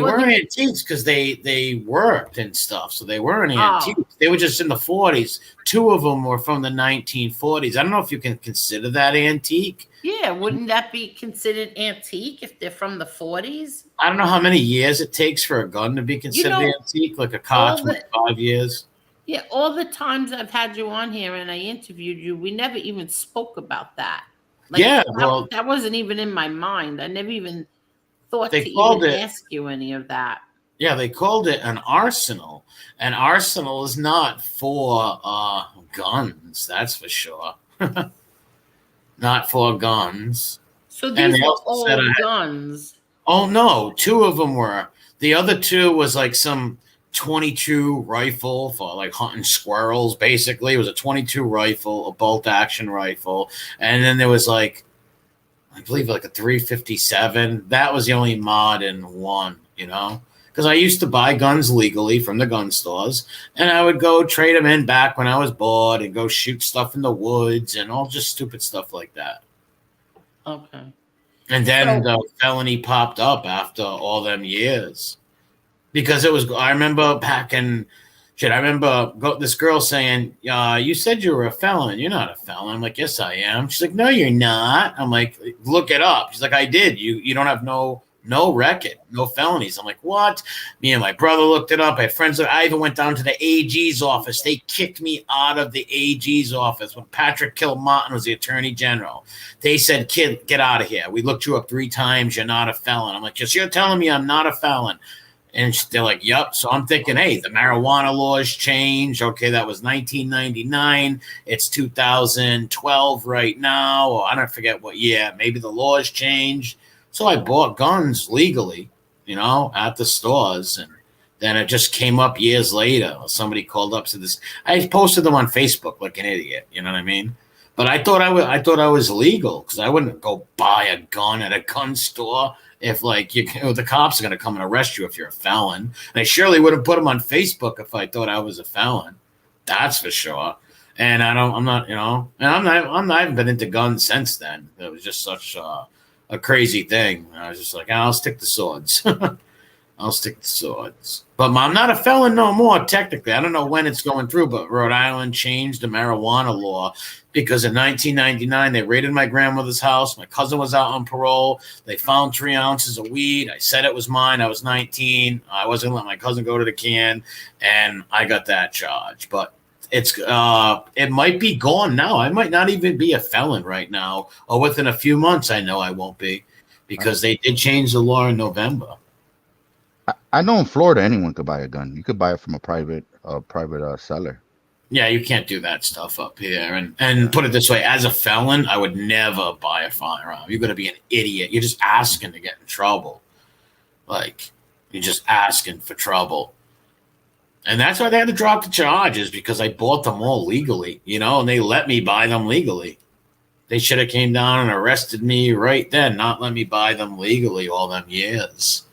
weren't antiques because they worked and stuff. So they weren't antiques. They were just in the 40s. 2 of them were from the 1940s. I don't know if you can consider that antique. Yeah, wouldn't that be considered antique if they're from the 40s? I don't know how many years it takes for a gun to be considered antique, like a car 25 years. Yeah, all the times I've had you on here and I interviewed you, we never even spoke about that. Like, yeah, that wasn't even in my mind. I never even thought to even ask you any of that. Yeah, they called it an arsenal. An arsenal is not for guns, that's for sure. Not for guns. So these were old guns. Oh no, 2 of them were. The other 2 was like some 22 rifle for like hunting squirrels. Basically, it was a 22 rifle, a bolt action rifle, and then there was like, I believe, like a 357. That was the only mod in one, you know, because I used to buy guns legally from the gun stores, and I would go trade them in back when I was bored and go shoot stuff in the woods and all just stupid stuff like that. Okay. And then the felony popped up after all them years. Because it was, I remember packing shit. I remember this girl saying, you said you were a felon. You're not a felon. I'm like, yes, I am. She's like, no, you're not. I'm like, look it up. She's like, I did. You don't have no record, no felonies. I'm like, what? Me and my brother looked it up. I had friends. I even went down to the AG's office. They kicked me out of the AG's office when Patrick Kilmartin was the attorney general. They said, kid, get out of here. We looked you up 3 times. You're not a felon. I'm like, yes, you're telling me I'm not a felon. And they're like, yep. So I'm thinking, hey, the marijuana laws changed. Okay, that was 1999. It's 2012 right now. Or I don't forget what year. Maybe the laws changed. So I bought guns legally, you know, at the stores. And then it just came up years later. Somebody called up to this. I posted them on Facebook like an idiot. You know what I mean? But I thought I was legal because I wouldn't go buy a gun at a gun store. If like the cops are going to come and arrest you if you're a felon. And I surely wouldn't put them on Facebook if I thought I was a felon. That's for sure. And I'm not, you know, and I haven't been into guns since then. It was just such a crazy thing. I was just like, I'll stick to swords. I'll stick to swords. But I'm not a felon no more, technically. I don't know when it's going through, but Rhode Island changed the marijuana law because in 1999, they raided my grandmother's house. My cousin was out on parole. They found 3 ounces of weed. I said it was mine. I was 19. I wasn't going to let my cousin go to the can, and I got that charge. But it might be gone now. I might not even be a felon right now, or within a few months, I know I won't be because they did change the law in November. I know in Florida anyone could buy a gun. You could buy it from a private seller. Yeah, you can't do that stuff up here. And put it this way, as a felon, I would never buy a firearm. You're going to be an idiot. You're just asking to get in trouble. Like, you're just asking for trouble. And that's why they had to drop the charges, because I bought them all legally, and they let me buy them legally. They should have came down and arrested me right then, not let me buy them legally all them years.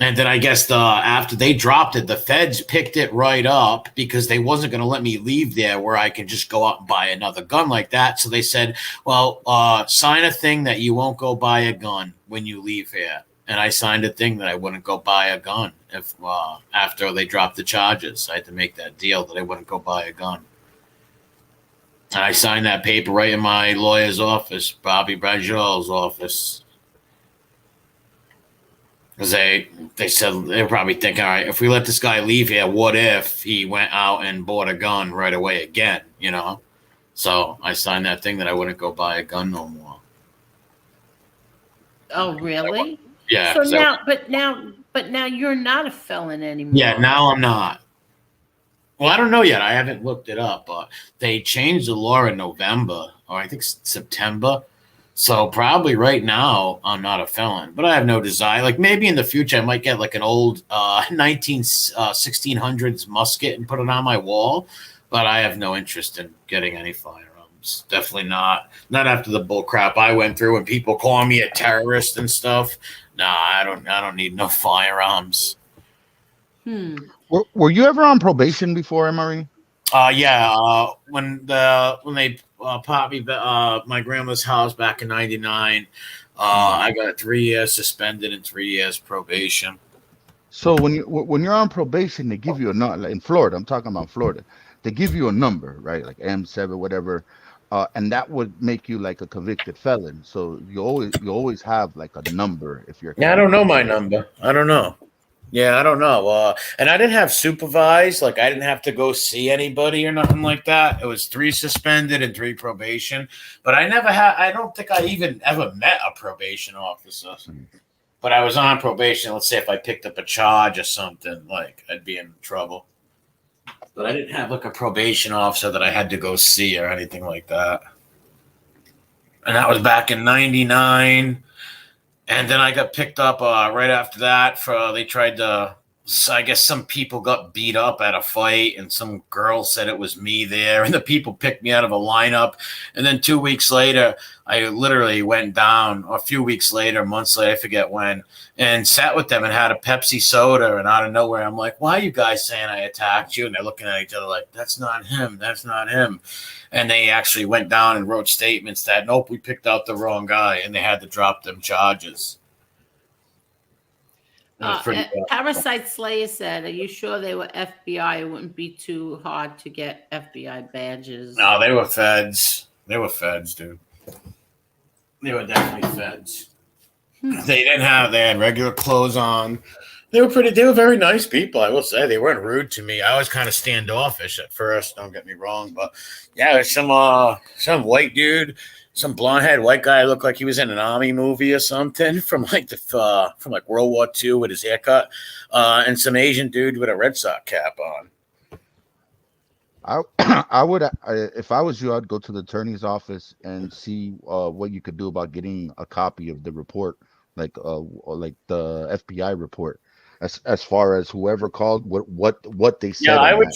And then I guess after they dropped it, the feds picked it right up because they wasn't going to let me leave there where I can just go out and buy another gun like that. So they said, well, sign a thing that you won't go buy a gun when you leave here. And I signed a thing that I wouldn't go buy a gun if after they dropped the charges. I had to make that deal that I wouldn't go buy a gun. And I signed that paper right in my lawyer's office, Bobby Bragiol's office. Because they said they were probably thinking, all right, if we let this guy leave here, what if he went out and bought a gun right away again, So I signed that thing that I wouldn't go buy a gun no more. Oh, really? Yeah. So now you're not a felon anymore. Yeah, now I'm not. Well, I don't know yet. I haven't looked it up, but they changed the law in November, or I think September. So probably right now I'm not a felon, but I have no desire. Like maybe in the future I might get like an old 1600s musket and put it on my wall, but I have no interest in getting any firearms. Definitely not. Not after the bull crap I went through and people calling me a terrorist and stuff. Nah, I don't need no firearms. Were you ever on probation before, Emery? Yeah. When they popped me my grandma's house back in '99, I got 3 years suspended and 3 years probation. So when you're on probation, they give you a number. In Florida, I'm talking about Florida. They give you a number, right? Like M7, whatever, and that would make you like a convicted felon. So you always have like a number if you're. Yeah, I don't know my number. I don't know. Yeah, I don't know. And I didn't have supervised. Like, I didn't have to go see anybody or nothing like that. It was 3 suspended and 3 probation. But I don't think I even ever met a probation officer. But I was on probation. Let's say if I picked up a charge or something, like, I'd be in trouble. But I didn't have, like, a probation officer that I had to go see or anything like that. And that was back in '99. And then I got picked up right after that they tried to, I guess some people got beat up at a fight and some girl said it was me there and the people picked me out of a lineup. And then 2 weeks later, I literally went down, a few weeks later, months later, I forget when, and sat with them and had a Pepsi soda. And out of nowhere, I'm like, why are you guys saying I attacked you? And they're looking at each other like, that's not him. That's not him. And they actually went down and wrote statements that, nope, we picked out the wrong guy. And they had to drop them charges. Parasite Slayer said, are you sure they were FBI? It wouldn't be too hard to get FBI badges. No, they were feds. They were feds, dude. They were definitely feds. They had regular clothes on. They were very nice people, I will say. They weren't rude to me. I was kind of standoffish at first, don't get me wrong. But yeah, there's some white dude, some blonde-haired white guy looked like he was in an army movie or something from World War II with his haircut, and some Asian dude with a Red Sox cap on. I would, if I was you, I'd go to the attorney's office and see what you could do about getting a copy of the report, like the FBI report, as far as whoever called, what they said. Yeah, I would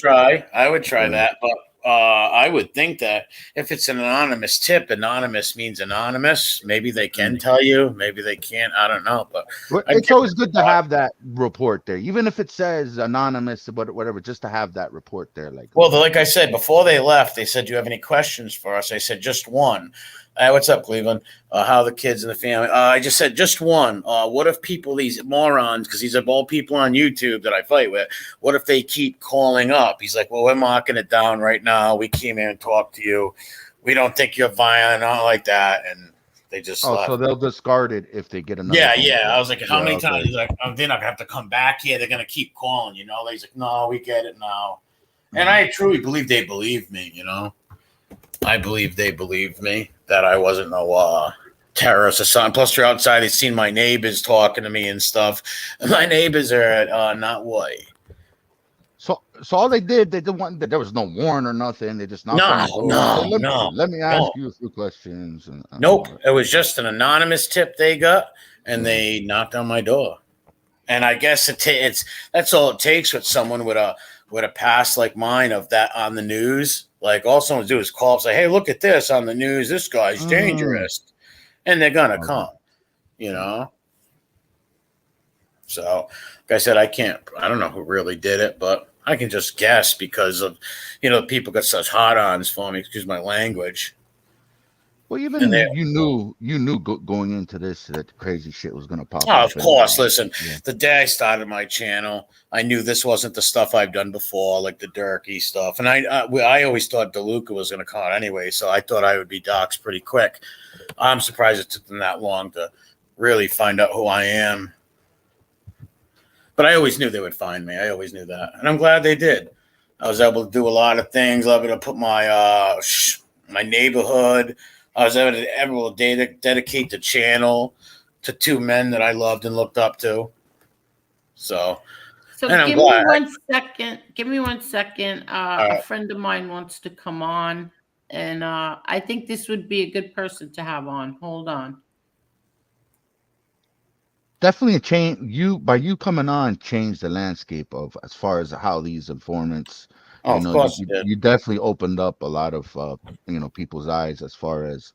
try that, but I would think that if it's an anonymous tip, anonymous means anonymous. Maybe they can tell you, maybe they can't. I don't know, but it's always good to have that report there, even if it says anonymous, but whatever, just to have that report there. Like I said, before they left, they said, "Do you have any questions for us?" I said, "Just one. What's up, Cleveland? How the kids and the family? I just said just one. What if people, these morons, because these are all people on YouTube that I fight with, what if they keep calling up? He's like, well, we're marking it down right now. We came here and talked to you. We don't think you're violent, not like that. And they just left. So they'll discard it if they get another. Yeah. I was like, how many times? He's like, oh, they're not gonna have to come back here. They're gonna keep calling, you know. He's like, no, we get it now. And I truly believe they believe me, you know. I believe they believed me that I wasn't no terrorist or something. Plus, they're outside. They've seen my neighbors talking to me and stuff. And my neighbors are not white. So all they did, they didn't want. There was no warrant or nothing. They just knocked on the door. Let me ask you a few questions. Nope, it was just an anonymous tip they got, and they knocked on my door. And I guess it's that's all it takes with someone with a past like mine of that on the news. Like all someone do is call and say, "Hey, look at this on the news. This guy's dangerous," and they're gonna come, you know. So, like I said, I don't know who really did it, but I can just guess because of, you know, people got such hot-ons for me. Excuse my language. Well, even you knew going into this that crazy shit was gonna pop up. Oh, of course. Listen, the day I started my channel, I knew this wasn't the stuff I've done before, like the Durkee stuff. And I always thought DeLuca was gonna come out anyway, so I thought I would be doxxed pretty quick. I'm surprised it took them that long to really find out who I am. But I always knew they would find me. I always knew that, and I'm glad they did. I was able to do a lot of things. I was able to put my my neighborhood. I was able to dedicate the channel to two men that I loved and looked up to. So give me 1 second. Give me 1 second. A friend of mine wants to come on, and I think this would be a good person to have on. Hold on. Definitely a change. You coming on changed the landscape of as far as how these informants. Of course, you definitely opened up a lot of people's eyes as far as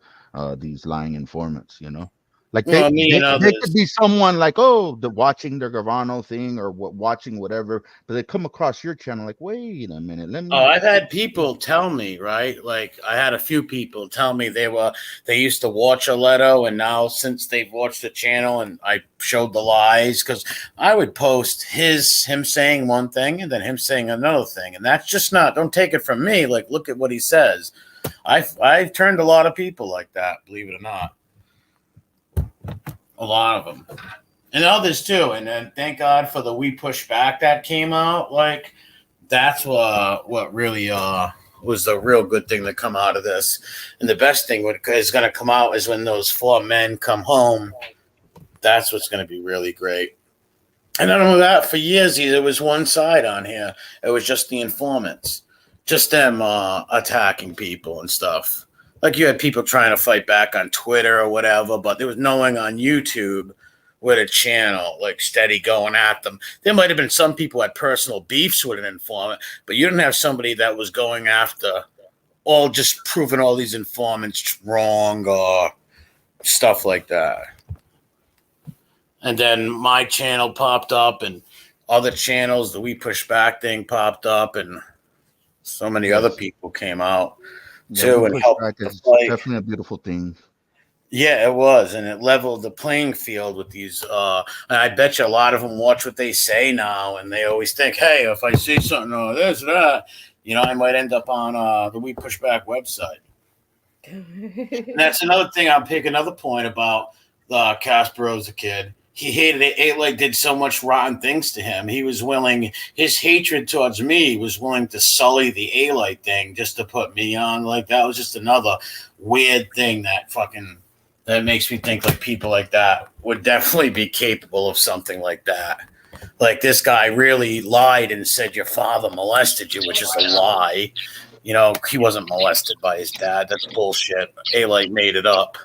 these lying informants. You know, like they could be someone like watching the Gravano thing or watching whatever, but they come across your channel like, wait a minute, let me. I've had people tell me, right? Like I had a few people tell me they used to watch Aletto, and now since they've watched the channel and I showed the lies, because I would post him saying one thing and then him saying another thing, and that's just not. Don't take it from me. Like look at what he says. I've turned a lot of people like that, believe it or not. A lot of them. And others too. And then thank God for the We Push Back that came out. Like that's what really was the real good thing that come out of this. And the best thing is going to come out is when those 4 men come home. That's what's going to be really great. And I don't know that for years either. It was one side on here. It was just the informants. Just them attacking people and stuff. Like you had people trying to fight back on Twitter or whatever, but there was no one on YouTube with a channel like steady going at them. There might have been some people who had personal beefs with an informant, but you didn't have somebody that was going after just proving all these informants wrong or stuff like that. And then my channel popped up and other channels, the We Push Back thing popped up, and so many other people came out. Too, and help definitely a beautiful thing. Yeah, it was, and it leveled the playing field with these. And I bet you a lot of them watch what they say now, and they always think, "Hey, if I see something or this or that, I might end up on the We Push Back website." And that's another thing. I'll pick another point about Casper as a kid. He hated it. A-Light did so much rotten things to him. He was willing, his hatred towards me was willing to sully the A-Light thing just to put me on. Like, that was just another weird thing that makes me think like people like that would definitely be capable of something like that. Like this guy really lied and said your father molested you, which is a lie. He wasn't molested by his dad. That's bullshit. A-Light made it up.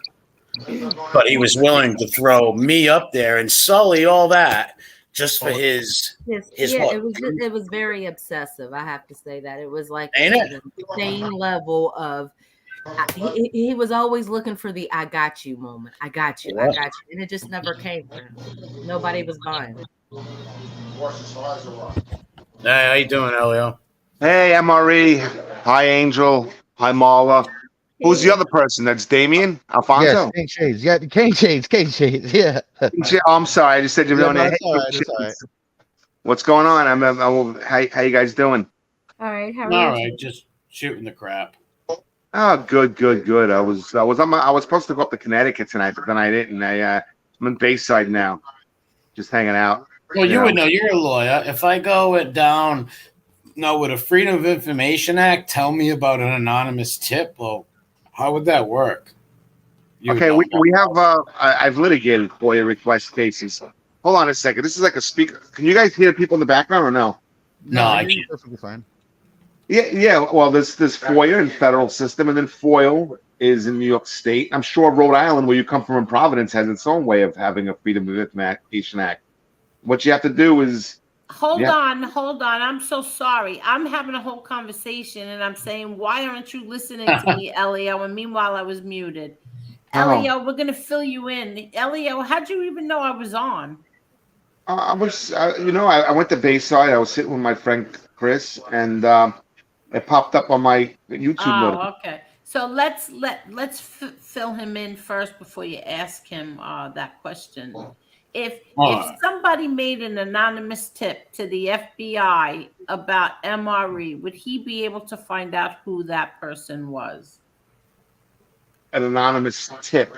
But he was willing to throw me up there and sully all that just for his it was very obsessive. I have to say that it was like an insane level of he was always looking for the I got you moment. I got you, and it just never came for him. Nobody was buying it. Hey, how you doing, Elio? Hey, MRE. Hi, Angel. Hi, Marla. Who's the other person? That's Damien Yes, Alfonso. King Shades. Yeah, King Shades. Yeah. Oh, I'm sorry. I just said you're Yeah, on no, there. it's all right. It's all right. What's going on? How you guys doing? All right, how are All you? right, just shooting the crap. Oh, good. I was supposed to go up to Connecticut tonight, but then I didn't. I'm in Bayside now, just hanging out. Well, you would know. You're a lawyer. If I go down, with a Freedom of Information Act, tell me about an anonymous tip. Well, how would that work? Okay, we have. I've litigated FOIA request cases. Hold on a second. This is like a speaker. Can you guys hear people in the background or no? No, I you're can't. perfectly fine. Yeah. Well, there's FOIA in federal system, and then FOIL is in New York State. I'm sure Rhode Island, where you come from in Providence, has its own way of having a Freedom of Information Act. What you have to do is Hold on. I'm so sorry. I'm having a whole conversation and I'm saying, why aren't you listening to me, Elio? And meanwhile, I was muted. Elio, we're going to fill you in. Elio, how'd you even know I was on? I was, I went to Bayside. I was sitting with my friend Chris, and it popped up on my YouTube. Oh, okay. So let's fill him in first before you ask him that question. If somebody made an anonymous tip to the FBI about MRE, would he be able to find out who that person was? An anonymous tip.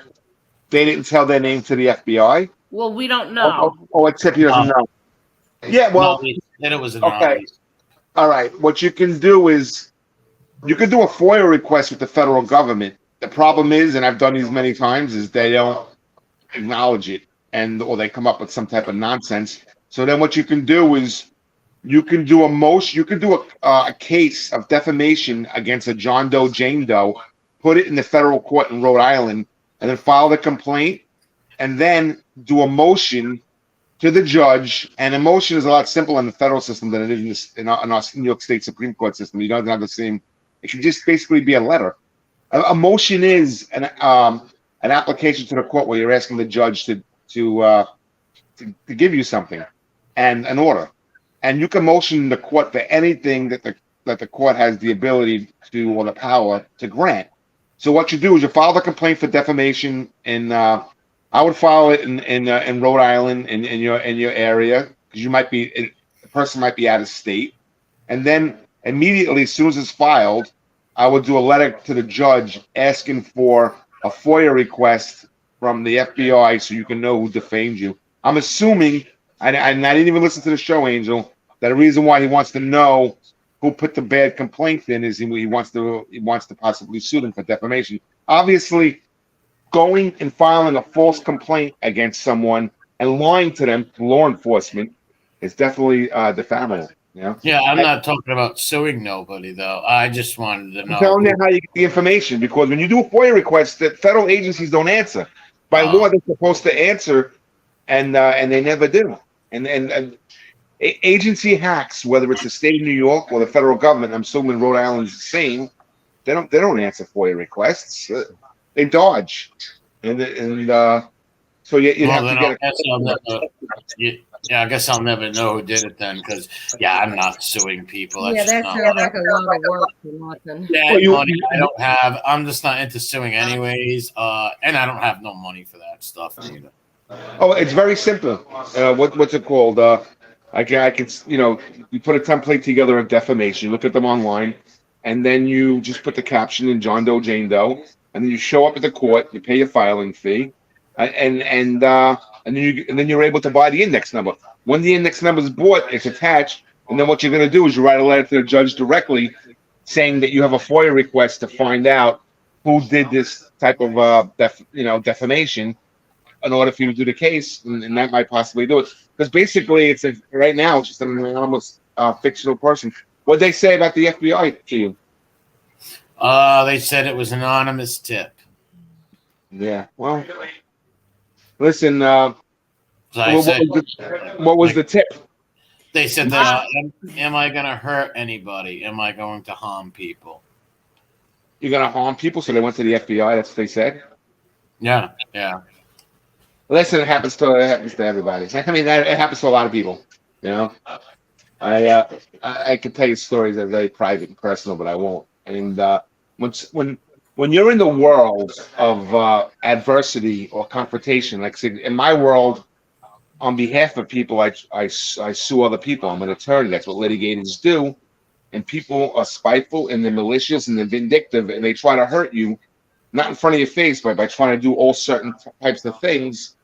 They didn't tell their name to the FBI? Well, we don't know. Oh, a tip he doesn't know. Yeah, well, then it was anonymous. Okay. All right. What you can do is you can do a FOIA request with the federal government. The problem is, and I've done these many times, is they don't acknowledge it, or they come up with some type of nonsense. So then what you can do is you can do a case of defamation against a John Doe, Jane Doe, put it in the federal court in Rhode Island, and then file the complaint, and then do a motion to the judge. And a motion is a lot simpler in the federal system than it is in our New York State Supreme Court system. You don't have the same. It can just basically be a letter. A motion is an application to the court where you're asking the judge to give you something and an order, and you can motion the court for anything that the court has the ability to or the power to grant. So what you do is you file the complaint for defamation, and I would file it in Rhode Island in your area, because the person might be out of state, and then immediately as soon as it's filed, I would do a letter to the judge asking for a FOIA request from the FBI so you can know who defamed you. I'm assuming, and I didn't even listen to the show, Angel, that the reason why he wants to know who put the bad complaint in is he wants to possibly sue them for defamation. Obviously, going and filing a false complaint against someone and lying to them, to law enforcement, is definitely defamatory. Yeah, I'm not talking about suing nobody, though. I just wanted to know. I'm telling you how you get the information, because when you do a FOIA request, that federal agencies don't answer. By law, they're supposed to answer, and they never do. And agency hacks, whether it's the state of New York or the federal government, I'm assuming Rhode Island's the same. They don't answer FOIA requests. They dodge, so you'd have to get. I guess I'll never know who did it then, because I'm not suing people. That sounds like a lot of work for nothing. Money I don't have. I'm just not into suing anyways, and I don't have no money for that stuff either. Oh, it's very simple. What's it called? I can you put a template together of defamation. Look at them online, and then you just put the caption in John Doe, Jane Doe, and then you show up at the court. You pay your filing fee, and then you're able to buy the index number. When the index number is bought, it's attached, and then what you're going to do is you write a letter to the judge directly, saying that you have a FOIA request to find out who did this type of defamation, in order for you to do the case, and that might possibly do it. Because basically, right now it's just an anonymous fictional person. What they say about the FBI to you? They said it was an anonymous tip. Yeah. Well, listen. What was the tip? They said that. Am I going to hurt anybody? Am I going to harm people? You're going to harm people, so they went to the FBI. That's what they said. Yeah. Listen, it happens to everybody. I mean, it happens to a lot of people. I could tell you stories that are very private and personal, but I won't. And when when you're in the world of adversity or confrontation, like say, in my world, on behalf of people, I sue other people. I'm an attorney. That's what litigators do. And people are spiteful and they're malicious and they're vindictive and they try to hurt you, not in front of your face, but by trying to do all certain types of things.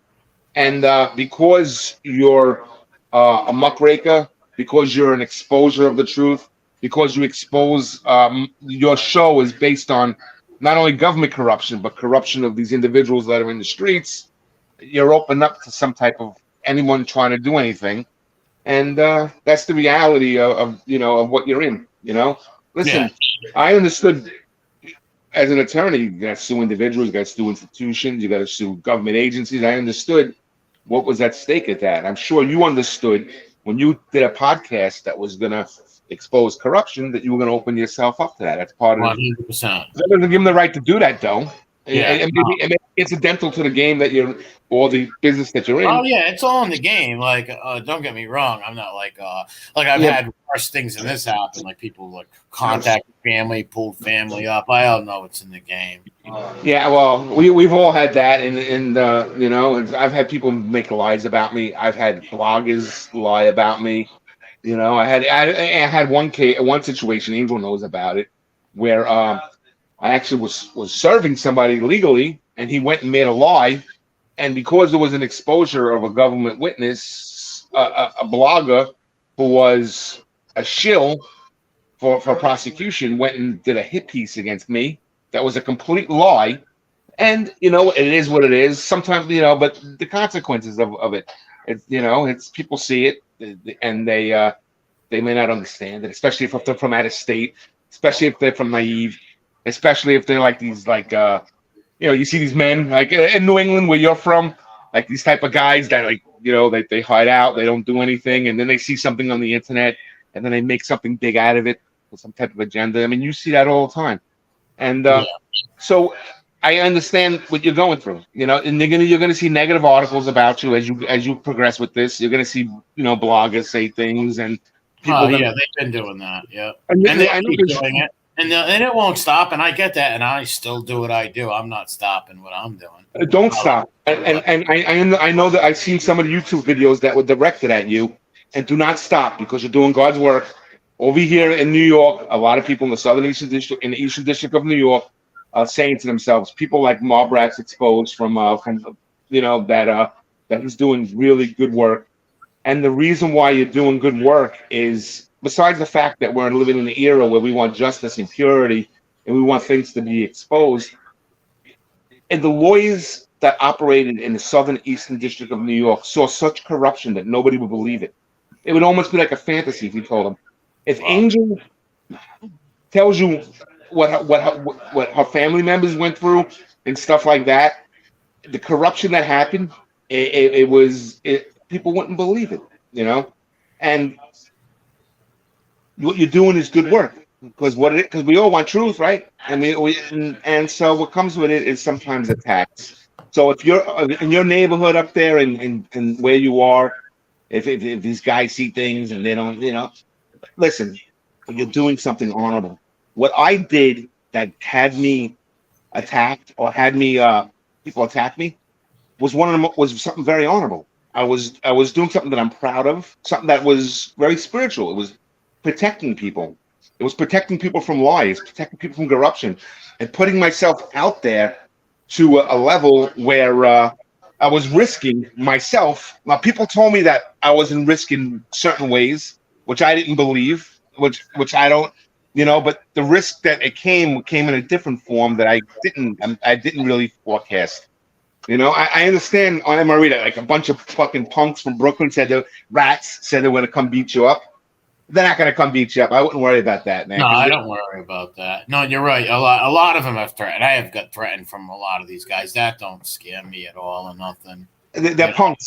And because you're a muckraker, because you're an exposure of the truth, because you expose your show is based on not only government corruption, but corruption of these individuals that are in the streets, you're open up to some type of anyone trying to do anything. And that's the reality of of what you're in. Listen, I understood as an attorney, you got to sue individuals, you got to sue institutions, you got to sue government agencies. I understood what was at stake at that. I'm sure you understood when you did a podcast that was going to expose corruption that you were going to open yourself up to that. That's part of 100%. That doesn't give them the right to do that, though. Yeah, And maybe incidental to the game that you're, or the business that you're in. Oh yeah, it's all in the game. Like, don't get me wrong. I'm not like I've had worse things than this happen. Like people like contact family, pulled family up. I don't know it's in the game. Yeah, well, we've all had that, and I've had people make lies about me. I've had bloggers lie about me. I had one situation. Angel knows about it, where I actually was serving somebody legally, and he went and made a lie. And because there was an exposure of a government witness, a blogger who was a shill for prosecution went and did a hit piece against me. That was a complete lie. And, it is what it is. Sometimes, but the consequences of it, it's people see it and they may not understand it, especially if they're from out of state, especially if they're from naive, especially if they're like these, you see these men like in New England where you're from, like these type of guys that they hide out, they don't do anything, and then they see something on the internet, and then they make something big out of it with some type of agenda. I mean, you see that all the time, and so I understand what you're going through, and you're gonna see negative articles about you as you progress with this. You're gonna see bloggers say things, and people. They've been doing that, yeah, and they keep doing it. And it won't stop, and I get that, and I still do what I do. I'm not stopping what I'm doing. Don't stop. And I know that I've seen some of the YouTube videos that were directed at you, and do not stop because you're doing God's work. Over here in New York, a lot of people in the Southern Eastern District, in the Eastern District of New York, are saying to themselves, people like Marbrat's exposed from that he's doing really good work. And the reason why you're doing good work is, besides the fact that we're living in an era where we want justice and purity and we want things to be exposed, and the lawyers that operated in the Southern Eastern District of New York saw such corruption that nobody would believe it. It would almost be like a fantasy if you told them. If Angel tells you what her family members went through and stuff like that, the corruption that happened, people wouldn't believe it, and what you're doing is good work because we all want truth, right? And so what comes with it is sometimes attacks. So if you're in your neighborhood up there and where you are, if these guys see things and they don't, listen, you're doing something honorable. What I did that had me attacked or had me people attack me was was something very honorable. I was doing something that I'm proud of, something that was very spiritual. It was protecting people. It was protecting people from lies, protecting people from corruption, and putting myself out there to a level where I was risking myself. Now, people told me that I wasn't risking certain ways, which I didn't believe, which I don't, but the risk that it came in a different form that I didn't really forecast. I understand on MRE that like a bunch of fucking punks from Brooklyn said they were going to come beat you up. They're not going to come beat you up. I wouldn't worry about that, man. No, I don't worry about that. No, you're right. A lot of them have threatened. I have got threatened from a lot of these guys. That don't scare me at all or nothing. They're punks.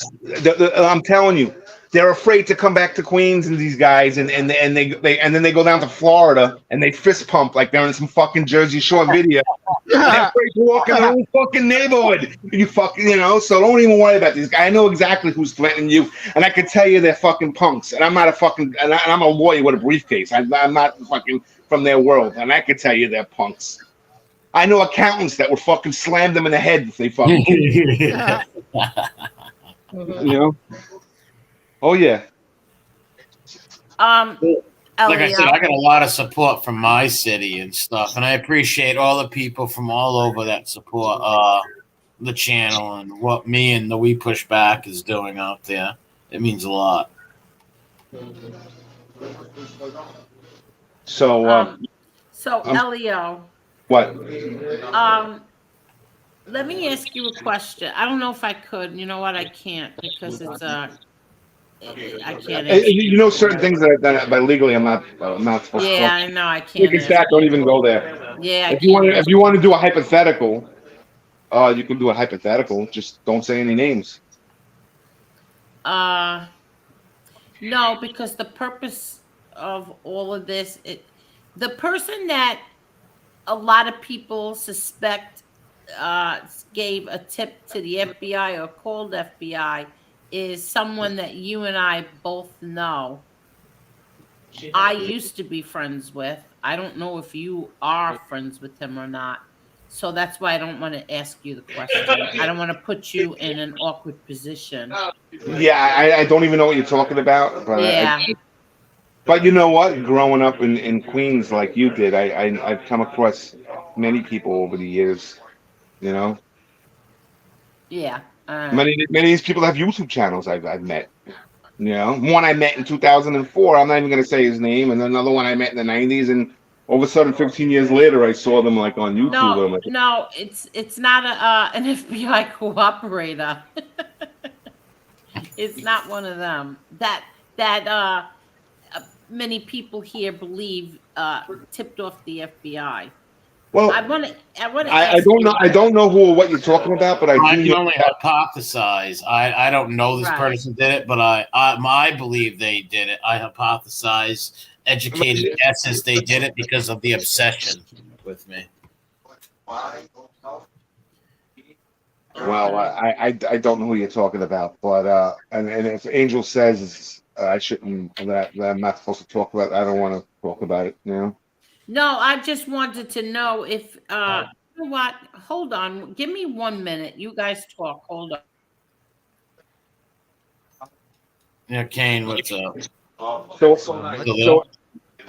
I'm telling you, they're afraid to come back to Queens. And these guys, and then they go down to Florida and they fist pump like they're in some fucking Jersey Shore video. They're afraid to walk in their own fucking neighborhood. You fucking, So don't even worry about these guys. I know exactly who's threatening you, and I can tell you they're fucking punks. And I'm not a fucking, and I'm a lawyer with a briefcase. I'm not fucking from their world, and I can tell you they're punks. I know accountants that would fucking slam them in the head if they fucking Yeah. you know. Oh yeah. Like I said, Elio. I got a lot of support from my city and stuff, and I appreciate all the people from all over that support the channel and what me and the We Push Back is doing out there. It means a lot. So So Elio, what? let me ask you a question. I don't know if I could. You know what? I can't because it's I can't ask You know certain things that legally I'm not supposed to Yeah, talk. I know I Like, can't in ask fact, don't you. even go there. Yeah, I If you can't want ask to do a hypothetical, you can do a hypothetical. Just don't say any names. No, because the purpose of all of this, the person that a lot of people suspect gave a tip to the FBI or called FBI is someone that you and I both know. I used to be friends with. I don't know if you are friends with him or not. So that's why I don't want to ask you the question. I don't want to put you in an awkward position. Yeah, I don't even know what you're talking about, but Yeah. but you know what? Growing up in Queens like you did, I've come across many people over the years. You know, Yeah. many of these people have YouTube channels I've met. You know, one I met in 2004. I'm not even gonna say his name, and another one I met in the 90s, and all of a sudden, 15 years later, I saw them like on YouTube. No, I'm like, no, it's not an FBI cooperator. It's not one of them. That many people here believe tipped off the FBI. well, I want to I ask don't you. know. I don't know who or what you're talking about, but I I do can know. only hypothesize. I don't know this Right. person did it, but I believe they did it. I hypothesize educated guesses they did it because of the obsession with me. Well, I don't know who you're talking about, but and if Angel says I shouldn't that I'm not supposed to talk about, I don't want to talk about it. You know. No, I just wanted to know if you know what? Hold on. Give me 1 minute. You guys talk. Hold on. Yeah, Kane, what's up? So,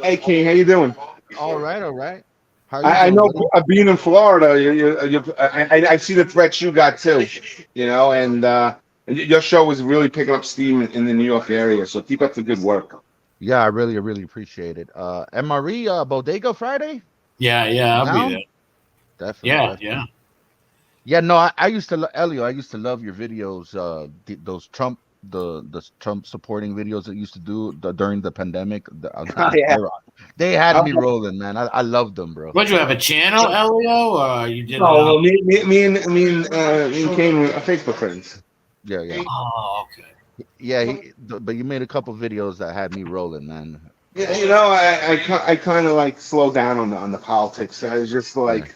hey, King, how you doing? All right, all right. How are you I doing, know buddy? being in Florida, I see the threats you got too, you know, and your show is really picking up steam in the New York area. So keep up the good work. Yeah, I really appreciate it. MRE Bodega Friday? Yeah, I'll be Down? there. Definitely. Yeah. Yeah, no, I used to Elio, I used to love your videos, those the Trump supporting videos that you used to do during the pandemic. Yeah. They had me rolling, man. I loved them, bro. Would you have a channel, Elio, or you did it No, on? me and Kane are Facebook friends. Yeah. Oh, okay. Yeah, but you made a couple videos that had me rolling, man. Yeah, you know, I kind of like slow down on the politics. I was just like,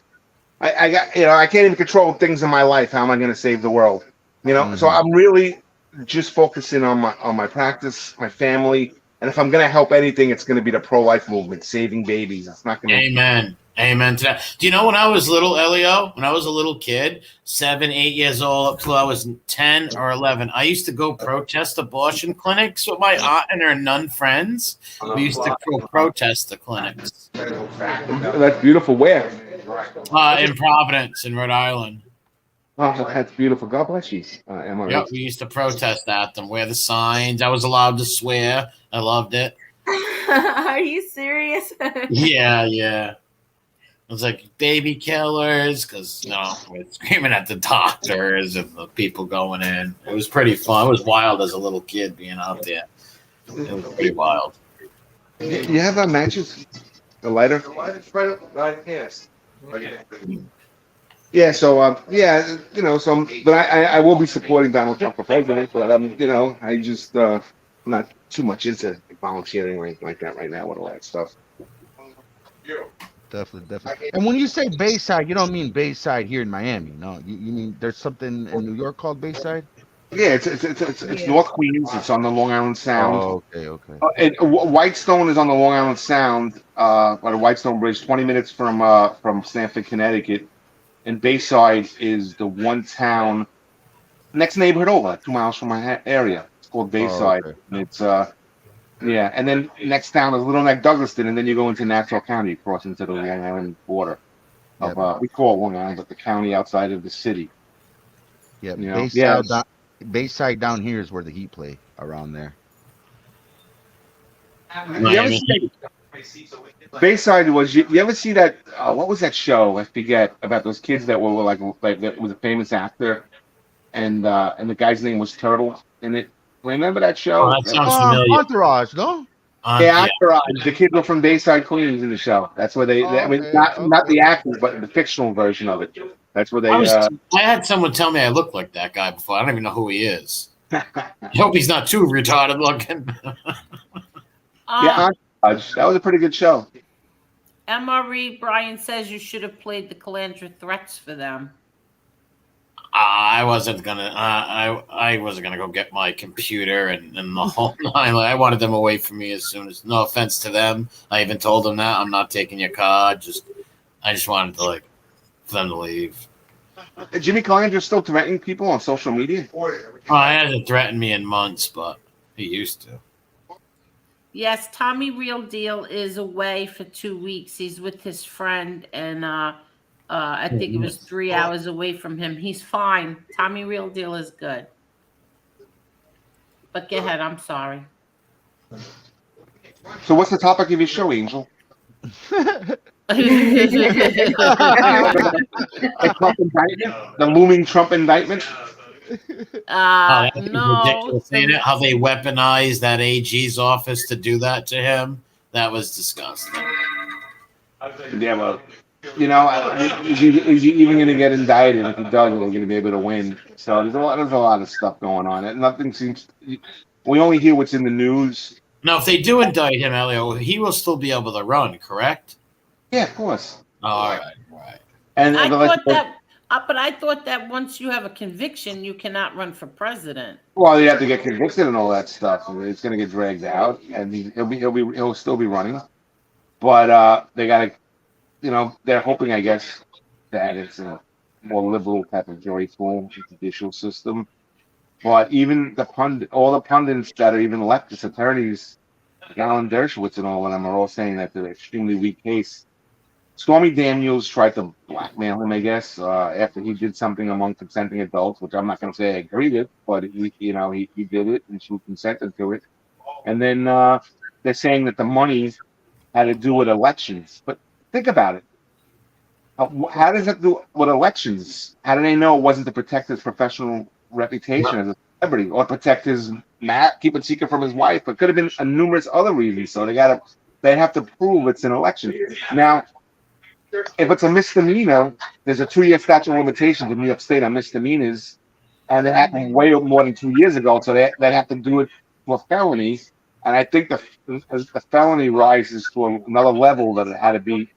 I got, you know, I can't even control things in my life. How am I going to save the world? You know, so I'm really just focusing on my practice, my family, and if I'm going to help anything, it's going to be the pro-life movement, saving babies. It's not going to. Amen to that. Do you know when I was little, Elio, when I was a little kid, 7, 8 years old, up till I was 10 or 11, I used to go protest abortion clinics with my aunt and her nun friends. We used to go protest the clinics. That's beautiful. Where? In Providence, in Rhode Island. Oh, that's beautiful. God bless you, Emma. Yep, we used to protest at them, wear the signs. I was allowed to swear. I loved it. Are you serious? Yeah. It was like baby killers because we're screaming at the doctors and the people going in. It was pretty fun. It was wild as a little kid being out there. It was pretty wild. You have matches? The lighter? Right, yes. Yeah, so you know, but I will be supporting Donald Trump for president, but you know, I just not too much into volunteering or anything like that right now with all that stuff. Definitely. And when you say Bayside, you don't mean Bayside here in Miami, no? You mean there's something in New York called Bayside? Yeah, it's North Queens. It's on the Long Island Sound. Oh, okay. Whitestone is on the Long Island Sound, by the Whitestone Bridge, 20 minutes from Stamford, Connecticut. And Bayside is the one town, next neighborhood over, 2 miles from my area. It's called Oh, Bayside. okay. And it's yeah, and then next town is Little Neck, Douglaston, and then you go into Nassau County, cross into the Long Island border Yeah, of we call it Long Island, but the county outside of the city. yeah. You know, yeah. Bayside down here is where the Heat play around there. You ever see Bayside was you ever see that? What was that show? I forget about those kids that were like that was a famous actor, and the guy's name was Turtle in it. Remember that Oh, show? that sounds familiar. Entourage, no? Yeah, Yeah. Entourage. The kids were from Bayside, Queens in the show. That's where they. I mean, not the actors, but the fictional version of it. That's where they. I had someone tell me I look like that guy before. I don't even know who he is. I hope he's not too retarded looking. Yeah, Entourage. That was a pretty good show. MRE Brian says you should have played the Calandra threats for them. I wasn't gonna. I wasn't gonna go get my computer and the whole nine. I wanted them away from me as soon as. No offense to them. I even told them that I'm not taking your car. I just wanted to for them to leave. Jimmy Calandra still threatening people on social media? Well, he hasn't threatened me in months, but he used to. Yes, Tommy Real Deal is away for 2 weeks. He's with his friend, and I think it was 3 hours away from him. He's fine. Tommy Real Deal is good. But go ahead. I'm sorry. So what's the topic of your show, Angel? The looming Trump indictment? That was No. ridiculous. Ain't it? How they weaponized that AG's office to do that to him. That was disgusting. Yeah, well, is he even going to get indicted? If he does, we're going to be able to win. So there's a lot of stuff going on. And nothing seems. We only hear what's in the news. Now, if they do indict him, Elio, he will still be able to run, correct? Yeah, of course. All right. And I thought that, but I thought that once you have a conviction, you cannot run for president. Well, you have to get convicted and all that stuff. It's going to get dragged out, and he'll still be running. But they got to, they're hoping, I guess, that it's a more liberal type of jury form judicial system. But even all the pundits that are even leftist attorneys, Alan Dershowitz and all of them, are all saying that they're an extremely weak case. Stormy Daniels tried to blackmail him, I guess, after he did something among consenting adults, which I'm not going to say I agree with, but he did it and she consented to it. And then they're saying that the money had to do with elections. But think about it. How does that do with elections? How do they know it wasn't to protect his professional reputation as a celebrity or protect his keep it secret from his wife? It could have been numerous other reasons. So they have to prove it's an election. Now, if it's a misdemeanor, there's a 2-year statute of limitations in New York State on misdemeanors, and it happened way more than 2 years ago. So they have to do it for felony, and I think the felony rises to another level that it had to be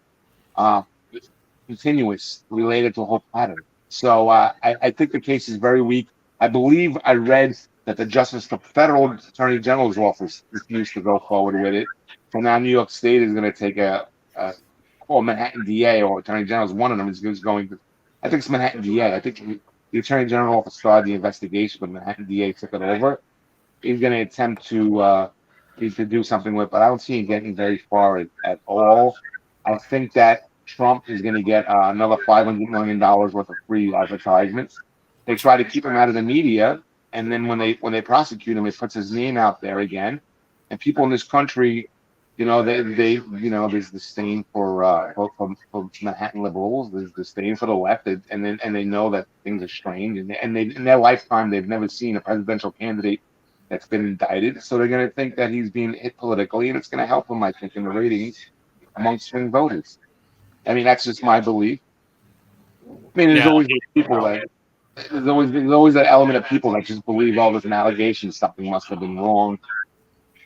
continuous, related to a whole pattern. So I think the case is very weak. I believe I read that the Federal Attorney General's office refused to go forward with it. So now New York State is going to take or Manhattan DA or Attorney General is one of them is going to. I think it's Manhattan DA. I think the Attorney General office started the investigation, but Manhattan DA took it over. He's going to attempt to do something with, but I don't see him getting very far at all. I think that Trump is going to get another $500 million worth of free advertisements. They try to keep him out of the media, and then when they prosecute him, it puts his name out there again. And people in this country, there's disdain for Manhattan liberals. There's disdain for the left, and they know that things are strange. And in their lifetime, they've never seen a presidential candidate that's been indicted. So they're going to think that he's being hit politically, and it's going to help him, I think, in the ratings among swing voters. I mean, that's just my belief. I mean, there's always people that there's always that element of people that just believe, oh, there's an allegation, something must have been wrong.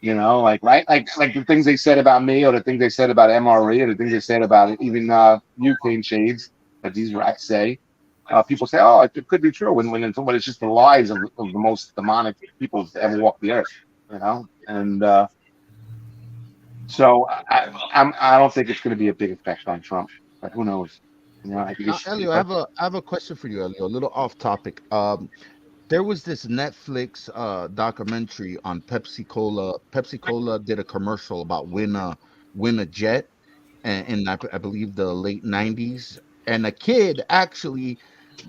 Like the things they said about me, or the things they said about MRE, or the things they said about even you, Clean Shades, that these rats say. people say, "Oh, it could be true," when it's just the lies of the most demonic people to ever walk the earth, you know. And so I don't think it's going to be a big effect on Trump, but who knows? You know, I think Elio, I have a question for you, Elio. A little off topic. There was this Netflix documentary on Pepsi Cola. Pepsi Cola did a commercial about win a jet, in I believe the late '90s, and a kid actually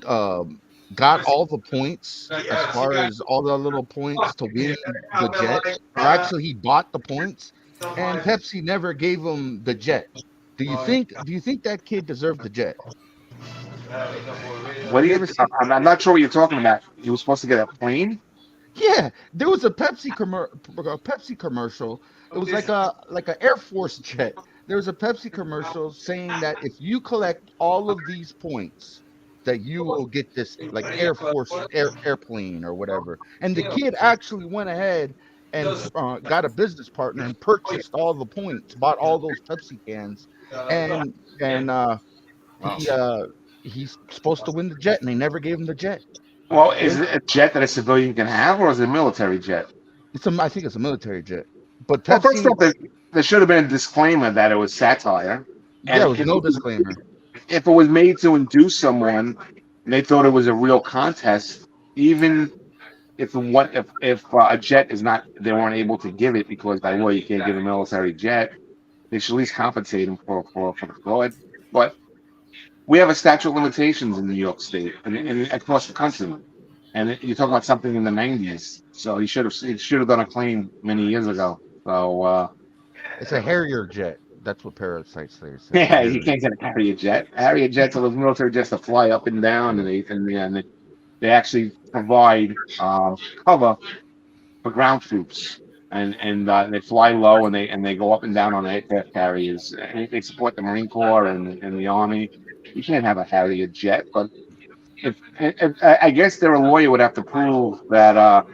um, got all the points as far as all the little points to win the jet, or actually he bought the points, and Pepsi never gave him the jet. Do you think that kid deserved the jet? What do You you? ever see? I'm not sure what you're talking about. He was supposed to get a plane. Yeah, there was a Pepsi commercial. It was like a Air Force jet. There was a Pepsi commercial saying that if you collect all of these points, that you will get this like Air Force airplane or whatever. And the kid actually went ahead and got a business partner and purchased all the points, bought all those Pepsi cans, and and Wow. he he's supposed to win the jet, and they never gave him the jet. Well, is They it a jet that a civilian can have, or is it a military jet? I think it's a military jet. But Well, first Pepsi, off, there should have been a disclaimer that it was satire, yeah, and it was no disclaimer. if it was made to induce someone, and they thought it was a real contest, even if a jet is not, they weren't able to give it because by law you can't give a military jet. They should at least compensate them for the fraud. But we have a statute of limitations in New York State and across the country. And you're talking about something in the '90s, so he should have done a claim many years ago. So It's a Harrier jet. That's what Parasite Slayer said. A yeah, you Harrier. can't get a Harrier jet. Harrier jets are those military jets to fly up and down, and they actually provide cover for ground troops, and they fly low and they go up and down on aircraft carriers. And they support the Marine Corps and the Army. You can't have a Harrier jet, but if I guess their lawyer would have to prove that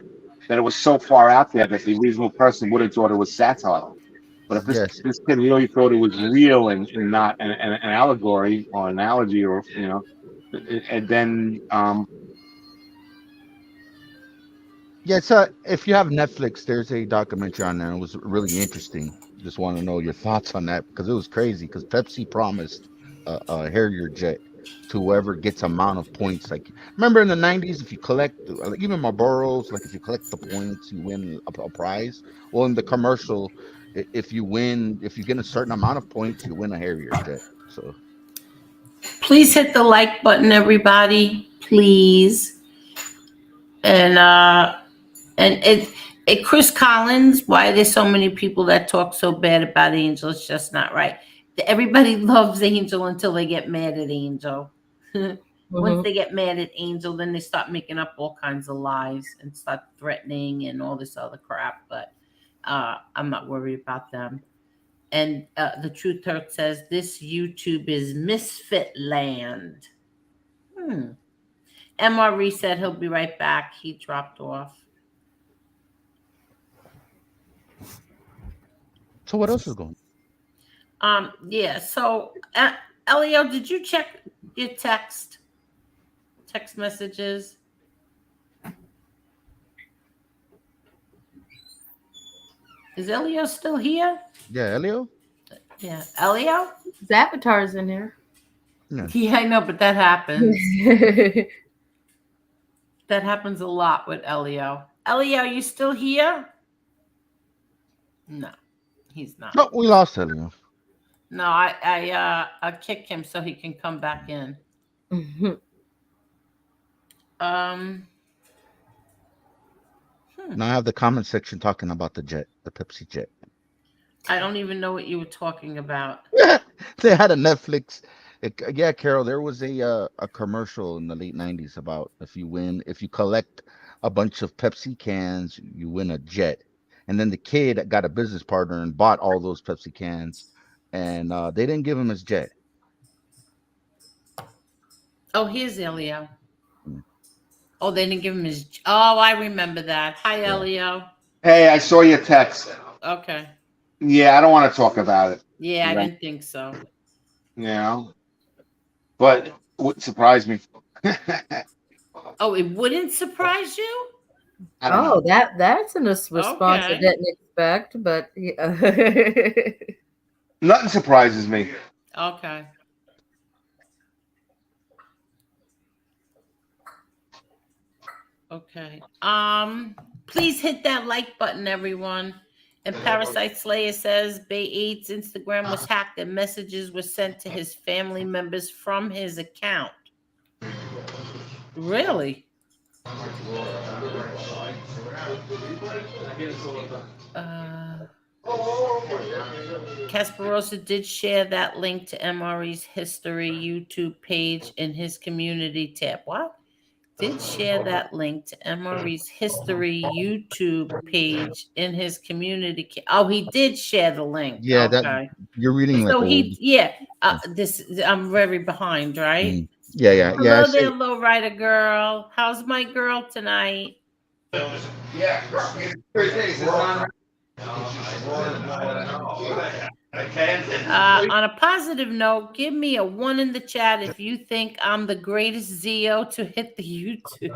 it was so far out there that the reasonable person would have thought it was satire. But if this Yes. this kid really thought it was real and not an allegory or analogy, or and then Yeah, if you have Netflix, there's a documentary on there. And it was really interesting. Just want to know your thoughts on that because it was crazy. Because Pepsi promised a Harrier jet to whoever gets amount of points. Like remember in the '90s, if you collect like even Marlboros, like if you collect the points, you win a prize. Well, in the commercial, if you get a certain amount of points, you win a Harrier jet. So Please hit the like button, everybody. Please. And Chris Collins, why are there so many people that talk so bad about Angel? It's just not right. Everybody loves Angel until they get mad at Angel. Once they get mad at Angel, then they start making up all kinds of lies and start threatening and all this other crap. But I'm not worried about them. And the Truth Hurt says this YouTube is misfit land. MRE said he'll be right back. He dropped off. so what else is going on? Yeah. So, Elio, did you check your text messages? Is Elio still here? Yeah, Elio? Yeah. Elio? His avatar's in there. Yeah, I know, but that happens. That happens a lot with Elio. Elio, you still here? No, he's not. No, we lost Elio. No, I kick him so he can come back in. Now I have the comment section talking about the jet, the Pepsi jet. I don't even know what you were talking about. They had a Netflix. Yeah, Carol, there was a commercial in the late '90s about if you collect a bunch of Pepsi cans, you win a jet. And then the kid got a business partner and bought all those Pepsi cans, and they didn't give him his jet. Oh, here's Elio. Oh, they didn't give him his. Oh, I remember that. Hi, Elio. Hey, I saw your text. Okay. Yeah, I don't want to talk about it. Yeah, I didn't think so. You know, but what surprised me, Oh, it wouldn't surprise you? I don't know. Oh, that's a response I Okay. didn't expect, but Nothing surprises me. Okay. Okay. Please hit that like button, everyone. And Parasite Slayer says Bay 8's Instagram was hacked and messages were sent to his family members from his account. Really? Casperosa did share that link to MRE's history YouTube page in his community tab. What? Did share that link to MRE's history YouTube page in his community. Oh, he did share the link. Yeah, that Okay. you're reading like So old. this I'm very behind, right? Yeah. Hello I there, say, lowrider girl. How's my girl tonight? On a positive note, give me a 1 in the chat if you think I'm the greatest Zio to hit the YouTube.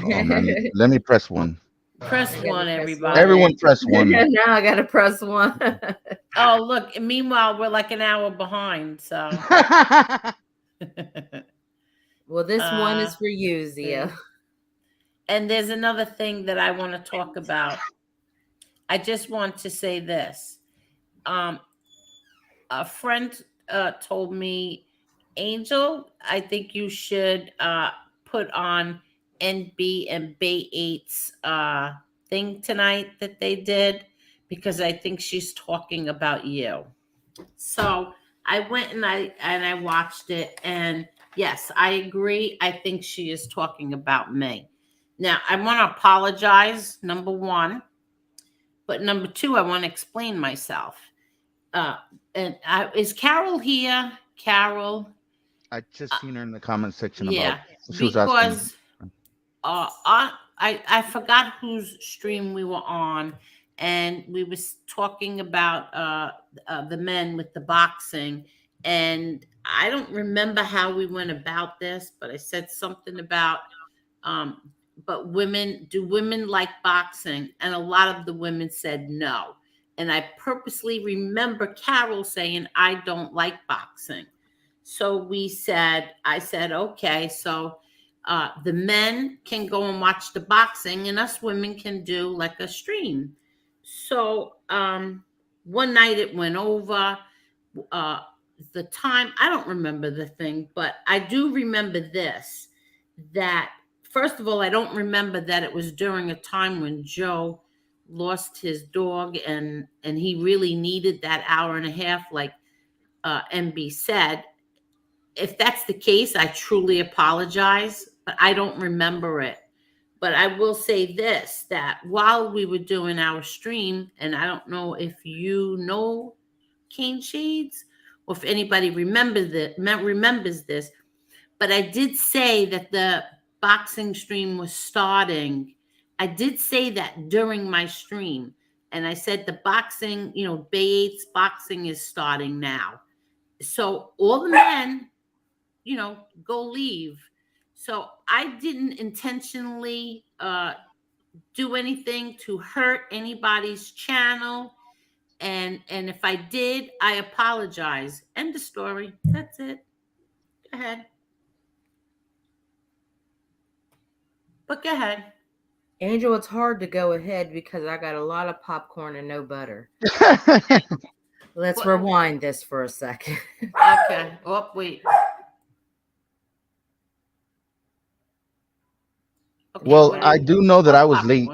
oh man, let me press one. Press 1, everybody. Everyone press one. now I gotta press 1. Oh, look. Meanwhile, we're like an hour behind. So, Well, this one is for you, Zia. And there's another thing that I want to talk about. I just want to say this. A friend told me, Angel, I think you should put on NB and Bay 8's thing tonight that they did, because I think she's talking about you. So I went and I watched it, and yes, I agree. I think she is talking about me. Now, I want to apologize, number one, but number two, I want to explain myself. Is Carol here? Carol? I just seen her in the comment section. Yeah, about she was because asking. I forgot whose stream we were on, and we was talking about the men with the boxing, and I don't remember how we went about this, but I said something about but do women like boxing? And a lot of the women said no. And I purposely remember Carol saying, I don't like boxing. So I said, okay, so the men can go and watch the boxing, and us women can do like a stream. So one night it went over. The time, I don't remember the thing, but I do remember this, that first of all, I don't remember that it was during a time when Joe lost his dog, and he really needed that hour and a half, like MB said. If that's the case, I truly apologize, but I don't remember it. But I will say this, that while we were doing our stream, and I don't know if you know Cane Shades, or if anybody remembers this, but I did say that the boxing stream was starting. I did say that during my stream. And I said the boxing, Bay 8's boxing is starting now. So all the men, go leave. So I didn't intentionally do anything to hurt anybody's channel. And if I did, I apologize. End of story. That's it. Go ahead. But go ahead. Angel, it's hard to go ahead because I got a lot of popcorn and no butter. Let's rewind this for a second. Okay. Oh, wait. Okay, well, I do know that I was late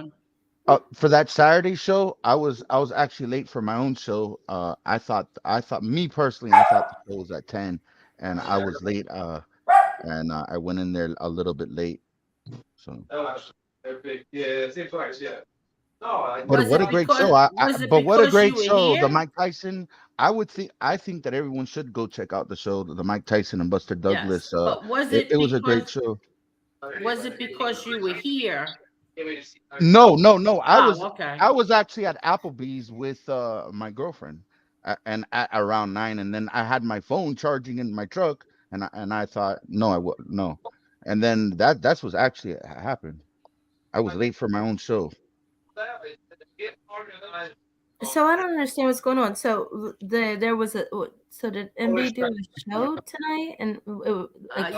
for that Saturday show. I was actually late for my own show. I thought me personally, I thought the show was at 10, and I was late. And I went in there a little bit late. So. Yeah, same twice. Yeah. No, but what a great show! But what a great show! The Mike Tyson. I think that everyone should go check out the show, the Mike Tyson and Buster Douglas. Yes. But it was a great show. Was it because you were here? No. Okay. I was actually at Applebee's with my girlfriend, and at around 9, and then I had my phone charging in my truck, and I thought, no, I would no, and then that's what actually happened. I was late for my own show. So I don't understand what's going on. So there was so did MB do a show tonight and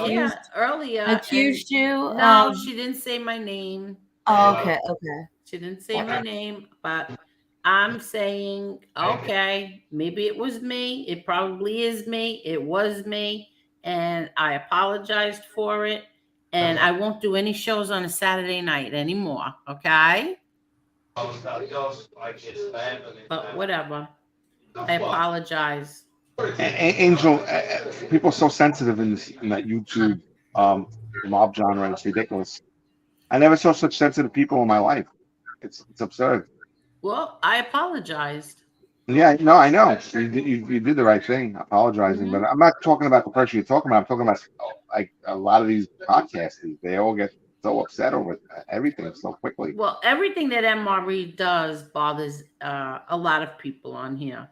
Yeah, earlier. accused you No, of? she didn't say my name. Oh, okay, okay. She didn't say my name, but I'm saying, okay, maybe it was me. It probably is me. It was me. And I apologized for it. And I won't do any shows on a Saturday night anymore. Okay? But whatever. I apologize. Angel, people are so sensitive in that YouTube mob genre. It's ridiculous. I never saw such sensitive people in my life. It's absurd. Well, I apologized. Yeah, no, I know. You did the right thing, apologizing. But I'm not talking about the person you're talking about. I'm talking about like a lot of these podcasters. They all get so upset over everything so quickly. Well, everything that MRE does bothers a lot of people on here.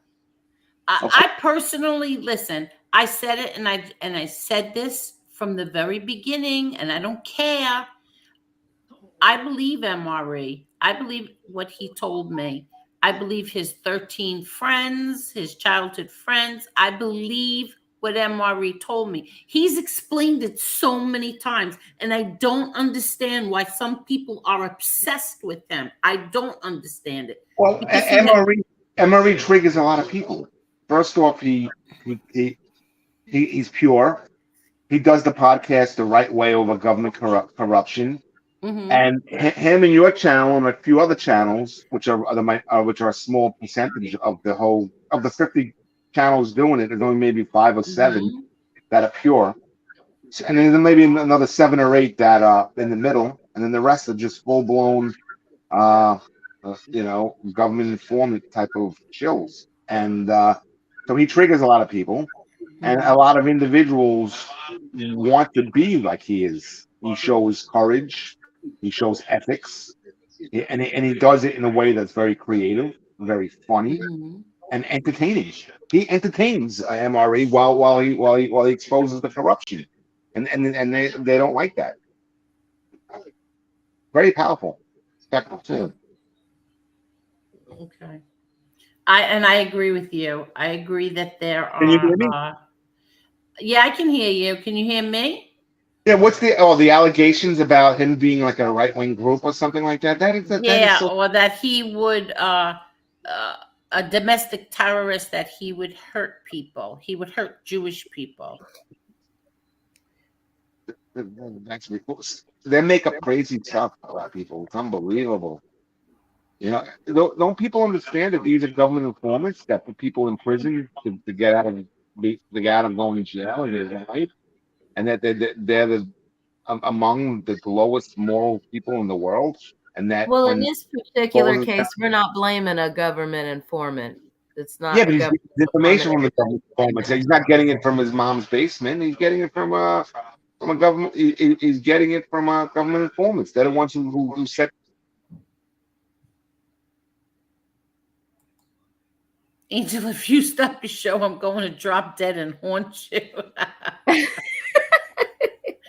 I personally, listen, I said it and I said this from the very beginning, and I don't care. I believe MRE. I believe what he told me. I believe his 13 friends, his childhood friends. I believe what MRE told me. He's explained it so many times, and I don't understand why some people are obsessed with him. I don't understand it. Well, MRE triggers a lot of people. First off, he's pure. He does the podcast the right way over government corruption. Mm-hmm. And him and your channel and a few other channels, which are a small percentage of the 50 channels doing it, there's only maybe 5 or 7 that are pure, and then maybe another 7 or 8 that are in the middle, and then the rest are just full blown, government informant type of chills. And so he triggers a lot of people, and a lot of individuals want to be like he is. He shows courage. He shows ethics, and he does it in a way that's very creative, very funny, and entertaining. He entertains MRE while he exposes the corruption, and they don't like that. Very powerful, too. Okay, I agree with you. I agree that there are. Can you hear me? Yeah, I can hear you. Can you hear me? Yeah, what's the allegations about him being like a right-wing group or something like that? Or that he would a domestic terrorist, that he would hurt people. He would hurt Jewish people. They make up crazy stuff about people. It's unbelievable. Don't people understand that these are government informants that put people in prison to get out of going to jail in their life? And that they're among the lowest moral people in the world, and that. Well, in this particular case, we're not blaming a government informant. It's not. Yeah, but he's getting information from the government informant. He's not getting it from his mom's basement. He's getting it from a government. He's getting it from government informants. They're the ones who set. Angel, if you stop your show, I'm going to drop dead and haunt you.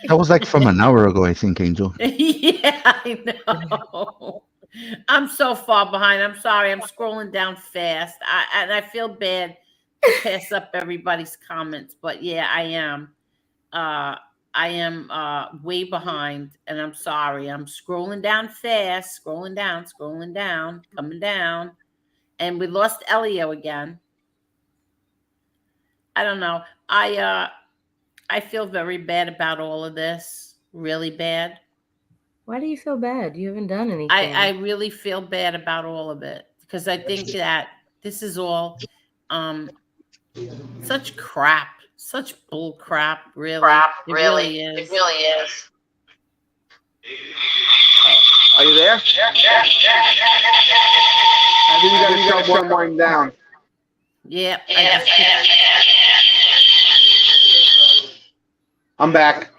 That was like from an hour ago, I think, Angel. Yeah, I know. I'm so far behind. I'm sorry. I'm scrolling down fast. I feel bad to pass up everybody's comments, but yeah, I am. I am way behind, and I'm sorry. I'm scrolling down fast, scrolling down, coming down, and we lost Elio again. I don't know. I feel very bad about all of this. Really bad. Why do you feel bad? You haven't done anything. I really feel bad about all of it, because I think that this is all such crap, such bull crap. Really, it really is. It really is. Are you there? I think you got to wind down. Yeah. I'm back.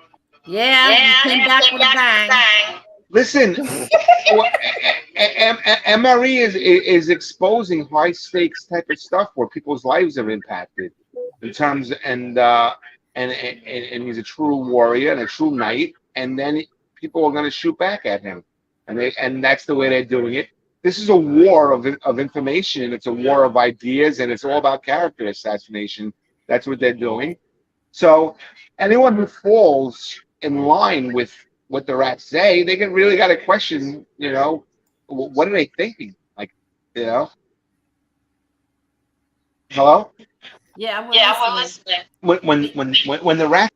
Yeah, you came back with a bang. Listen, MRE is exposing high stakes type of stuff where people's lives are impacted in terms, and and he's a true warrior and a true knight, and then people are going to shoot back at him, and that's the way they're doing it. This is a war of information. It's a war of ideas, and it's all about character assassination. That's what they're doing. So anyone who falls in line with what the rats say, they really got to question. What are they thinking? Like, hello. Yeah, We're listening. When the rats.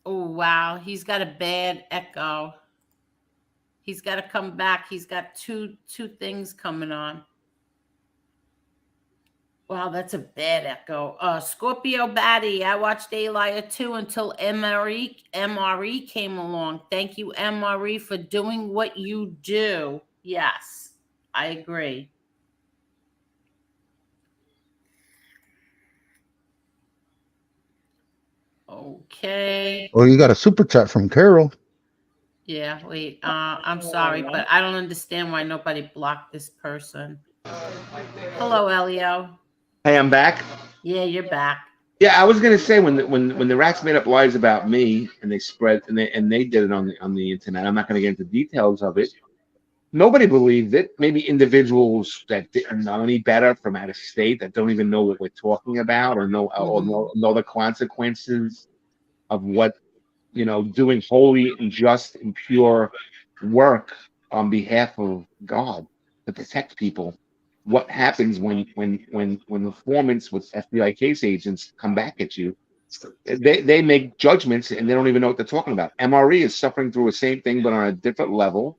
Oh wow, he's got a bad echo. He's got to come back. He's got two things coming on. Wow, that's a bad echo. Scorpio Batty, I watched A Liar 2 until MRE came along. Thank you, MRE, for doing what you do. Yes, I agree. Okay. Oh, you got a super chat from Carol. Yeah, wait. I'm sorry, but I don't understand why nobody blocked this person. Hello, Elio. Hey, I'm back. Yeah, you're back. Yeah, I was gonna say when the rats made up lies about me and they spread and they did it on the internet. I'm not gonna get into details of it. Nobody believed it. Maybe individuals that didn't know any better from out of state that don't even know what we're talking about or know the consequences of what doing holy and just and pure work on behalf of God to protect people. What happens when informants with FBI case agents come back at you? They make judgments and they don't even know what they're talking about. MRE is suffering through the same thing, but on a different level,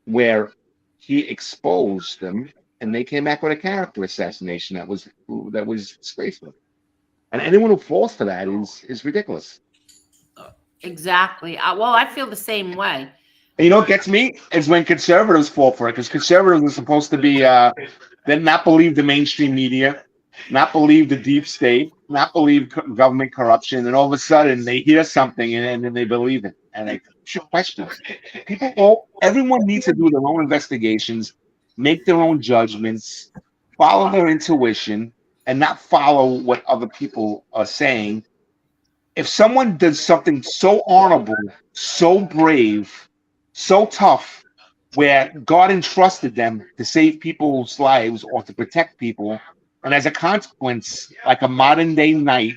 where he exposed them and they came back with a character assassination that was disgraceful. And anyone who falls for that is ridiculous. Exactly. Well, I feel the same way. And what gets me is when conservatives fall for it, because conservatives are supposed to be then not believe the mainstream media, not believe the deep state, not believe government corruption, and all of a sudden they hear something and then they believe it, and they should question it. Everyone needs to do their own investigations, make their own judgments, follow their intuition, and not follow what other people are saying. If someone does something so honorable, so brave, so tough, where God entrusted them to save people's lives or to protect people, and as a consequence, like a modern day knight,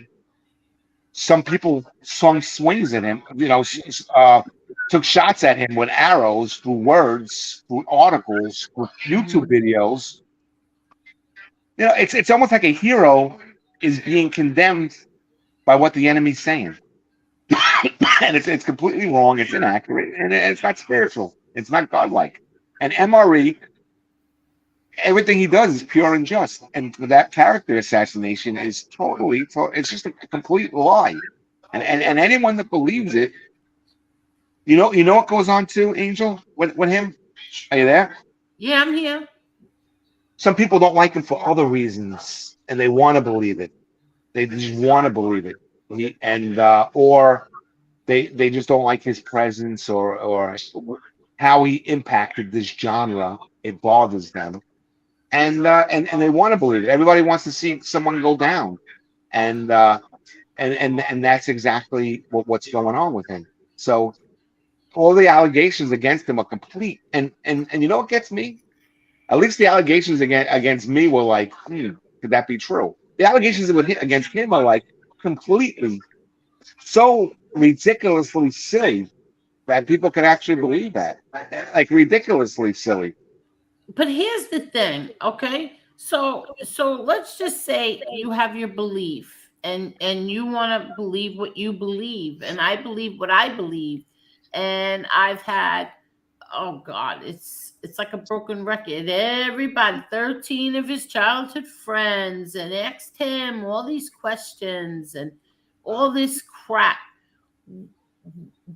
some people swung swings at him, took shots at him with arrows, through words, through articles, with YouTube videos. It's almost like a hero is being condemned by what the enemy's saying. And it's completely wrong, it's inaccurate, and it's not spiritual, it's not godlike. And MRE, everything he does is pure and just, and that character assassination is it's just a complete lie. And anyone that believes it, you know what goes on too, Angel, with him? Are you there? Yeah, I'm here. Some people don't like him for other reasons, and they want to believe it. They just want to believe it, or they just don't like his presence or how he impacted this genre. It bothers them, and they want to believe it. Everybody wants to see someone go down, and that's exactly what's going on with him. So all the allegations against him are complete. And you know what gets me? At least the allegations against me were like, could that be true? The allegations against him are like completely so ridiculously silly that people can actually believe that. Like ridiculously silly. But here's the thing, okay? So let's just say you have your belief and you want to believe what you believe, and I believe what I believe. And I've had, oh God, it's like a broken record. Everybody, 13 of his childhood friends, and asked him all these questions and all this crap.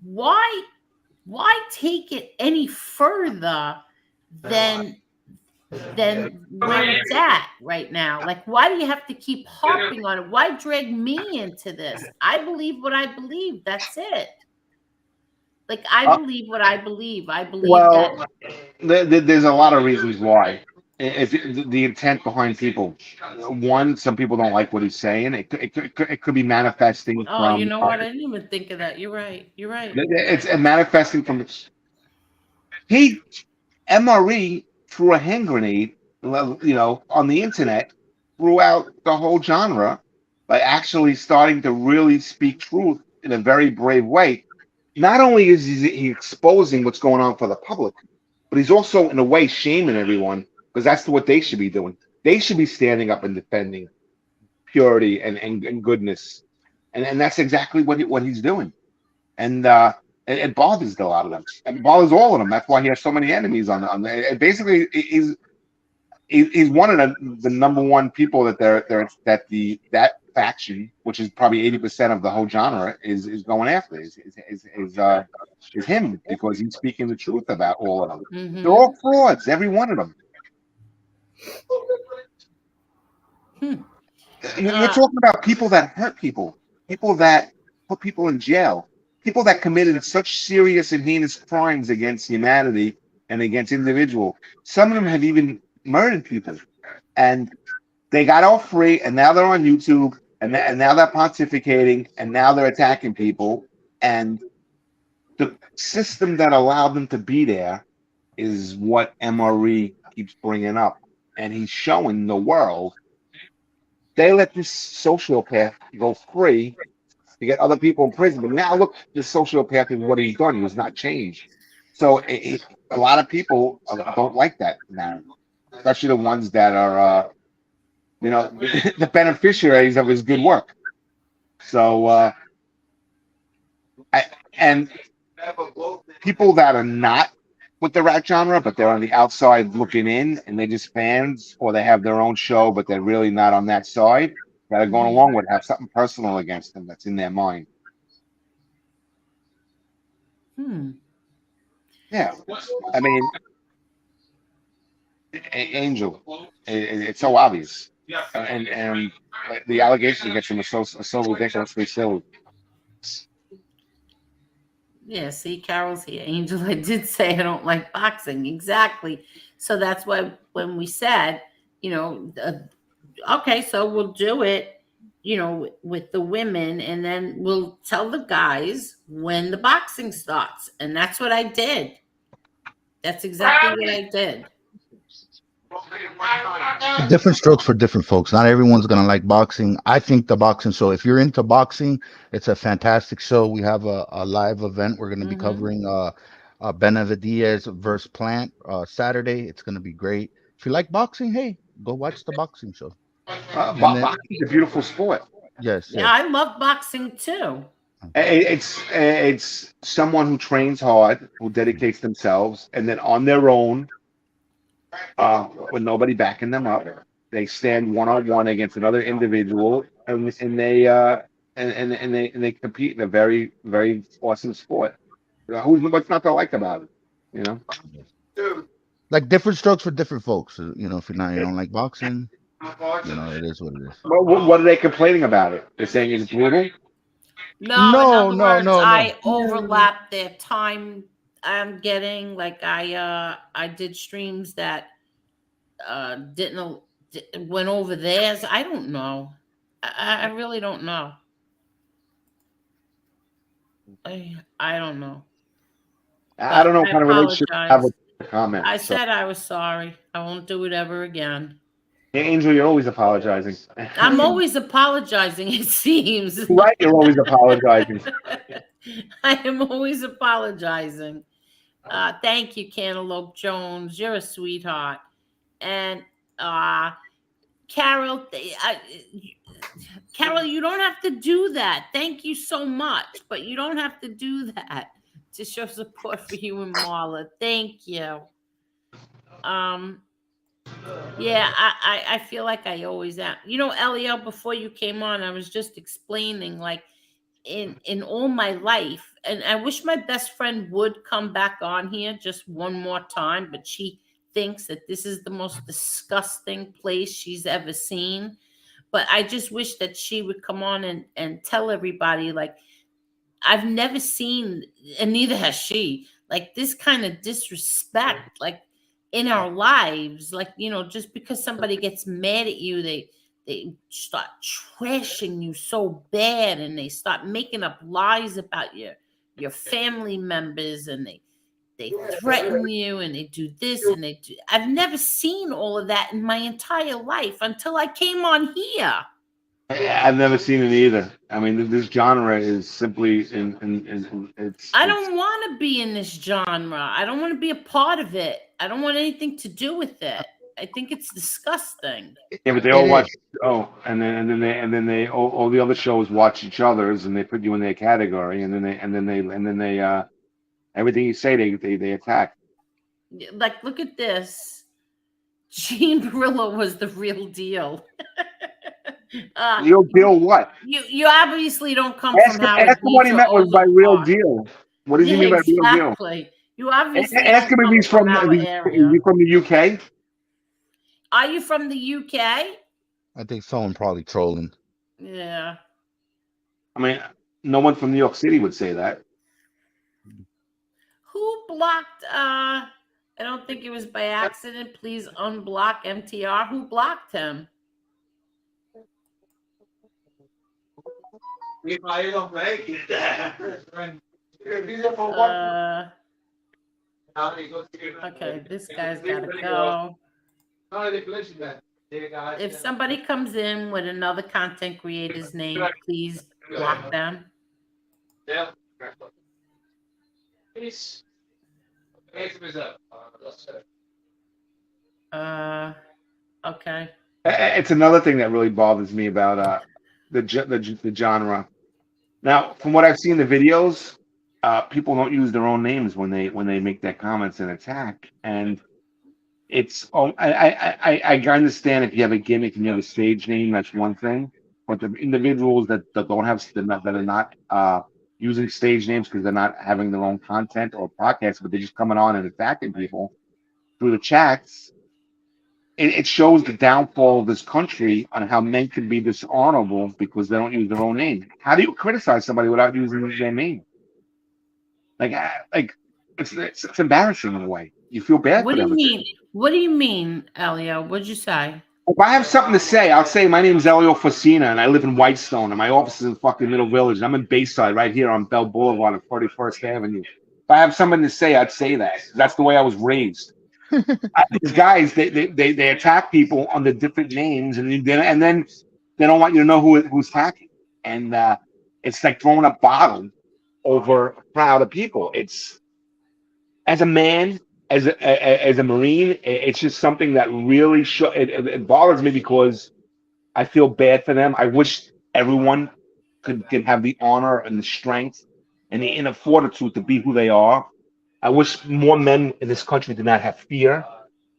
Why take it any further than where it's at right now? Like, why do you have to keep harping on it? Why drag me into this? I believe what I believe. That's it. Like, I believe what I believe. I believe that. There's a lot of reasons why. If the intent behind people, one, some people don't like what he's saying. It could be manifesting Oh, you from. know what? I didn't even think of that. You're right. You're right. It's manifesting from. He MRE threw a hand grenade, on the internet throughout the whole genre by actually starting to really speak truth in a very brave way. Not only is he exposing what's going on for the public, but he's also in a way shaming everyone because that's what they should be doing. They should be standing up and defending purity and goodness, and that's exactly what he's doing. And it bothers a lot of them. It bothers all of them. That's why he has so many enemies on. Basically, he's one of the number one people that faction, which is probably 80% of the whole genre, is going after is him because he's speaking the truth about all of them. Mm-hmm. They're all frauds, every one of them. You're talking about people that hurt people that put people in jail, people that committed such serious and heinous crimes against humanity and against individual. Some of them have even murdered people, and they got off free, and now they're on YouTube, and now they're pontificating, and now they're attacking people. And the system that allowed them to be there is what MRE keeps bringing up, and he's showing the world. They let this sociopath go free to get other people in prison, but now look, this sociopath is what he's done. He was not changed. So a lot of people don't like that narrative, especially the ones that are, the beneficiaries of his good work. So, and people that are not with the rap genre, but they're on the outside looking in, and they're just fans, or they have their own show, but they're really not on that side, that are going along with have something personal against them that's in their mind. Yeah, I mean, Angel, it's so obvious, and the allegations against him are so ridiculously silly. Yeah, see, Carol's here. Angel, I did say I don't like boxing. Exactly. So that's why when we said, okay, so we'll do it, with the women, and then we'll tell the guys when the boxing starts. And that's what I did. That's exactly what I did. Different strokes for different folks. Not everyone's gonna like boxing. I think the boxing show, if you're into boxing, it's a fantastic show. We have a live event we're gonna be covering Benavidez versus Plant Saturday. It's gonna be great. If you like boxing, hey, go watch the boxing show. Boxing is a beautiful sport. Yes. Yeah, I love boxing too. It's someone who trains hard, who dedicates themselves, and then on their own, with nobody backing them up, they stand one-on-one against another individual, and they compete in a very, very awesome sport. What's not to like about it? Like different strokes for different folks. If you don't like boxing, it is what it is. Well, what are they complaining about it? They're saying it's brutal. No, in other words, I overlap their time. I'm getting I did streams that went over theirs. I don't know. I really don't know. I don't know. I don't know what kind of relationship I have with the comment. I said I was sorry. I won't do it ever again. Angel, you're always apologizing. I'm always apologizing, it seems. Right, you're always apologizing. I am always apologizing. Thank you, Cantaloupe Jones. You're a sweetheart. And Carol, Carol, you don't have to do that. Thank you so much, but you don't have to do that to show support for you and Marla. Thank you. Yeah, I feel like I always am. Elio, before you came on, I was just explaining, in all my life, and I wish my best friend would come back on here just one more time, but she thinks that this is the most disgusting place she's ever seen. But I just wish that she would come on and tell everybody, I've never seen, and neither has she, this kind of disrespect. in our lives. Like, just because somebody gets mad at you, they start trashing you so bad, and they start making up lies about your family members, and they threaten you, and they do this and they do. I've never seen all of that in my entire life until I came on here. I've never seen it either. I mean, this genre is simply I don't want to be in this genre. I don't want to be a part of it. I don't want anything to do with it. I think it's disgusting. Yeah, but they all watch. Oh, and then they all the other shows watch each other's, and they put you in their category, and then they everything you say they attack. Like, look at this. Gene Brillo was the real deal. Real deal? What? You obviously don't come from Howard Ask him what he Beach meant or was by Overland real Park. deal. What does he mean by real deal? Exactly. You obviously Ask him if he's from our area. Is he from the UK? Are you from the UK? I think someone probably trolling. Yeah. I mean, no one from New York City would say that. Who blocked I don't think it was by accident. Please unblock MTR. Who blocked him? Okay, this guy's gotta go. If somebody comes in with another content creator's name, please block them. Okay. It's another thing that really bothers me about the genre. Now, from what I've seen in the videos, people don't use their own names when they make their comments and attack. And it's I understand if you have a gimmick and you have a stage name, that's one thing. But the individuals that don't have that are not using stage names because they're not having their own content or podcasts, but they're just coming on and attacking people through the chats. It shows the downfall of this country on how men can be dishonorable because they don't use their own name. How do you criticize somebody without using their name? Like it's embarrassing in a way. You feel bad for them. What do you mean, Elio? What'd you say? If I have something to say, I'll say my name is Elio Facina and I live in Whitestone and my office is in fucking Middle Village. And I'm in Bayside right here on Bell Boulevard at 41st Avenue. If I have something to say, I'd say that. That's the way I was raised. These guys, they attack people under different names, and then they don't want you to know who's attacking, and it's like throwing a bottle over a crowd of people. It's as a man, as a Marine, it's just something that really it bothers me because I feel bad for them. I wish everyone could have the honor and the strength and the inner fortitude to be who they are. I wish more men in this country did not have fear.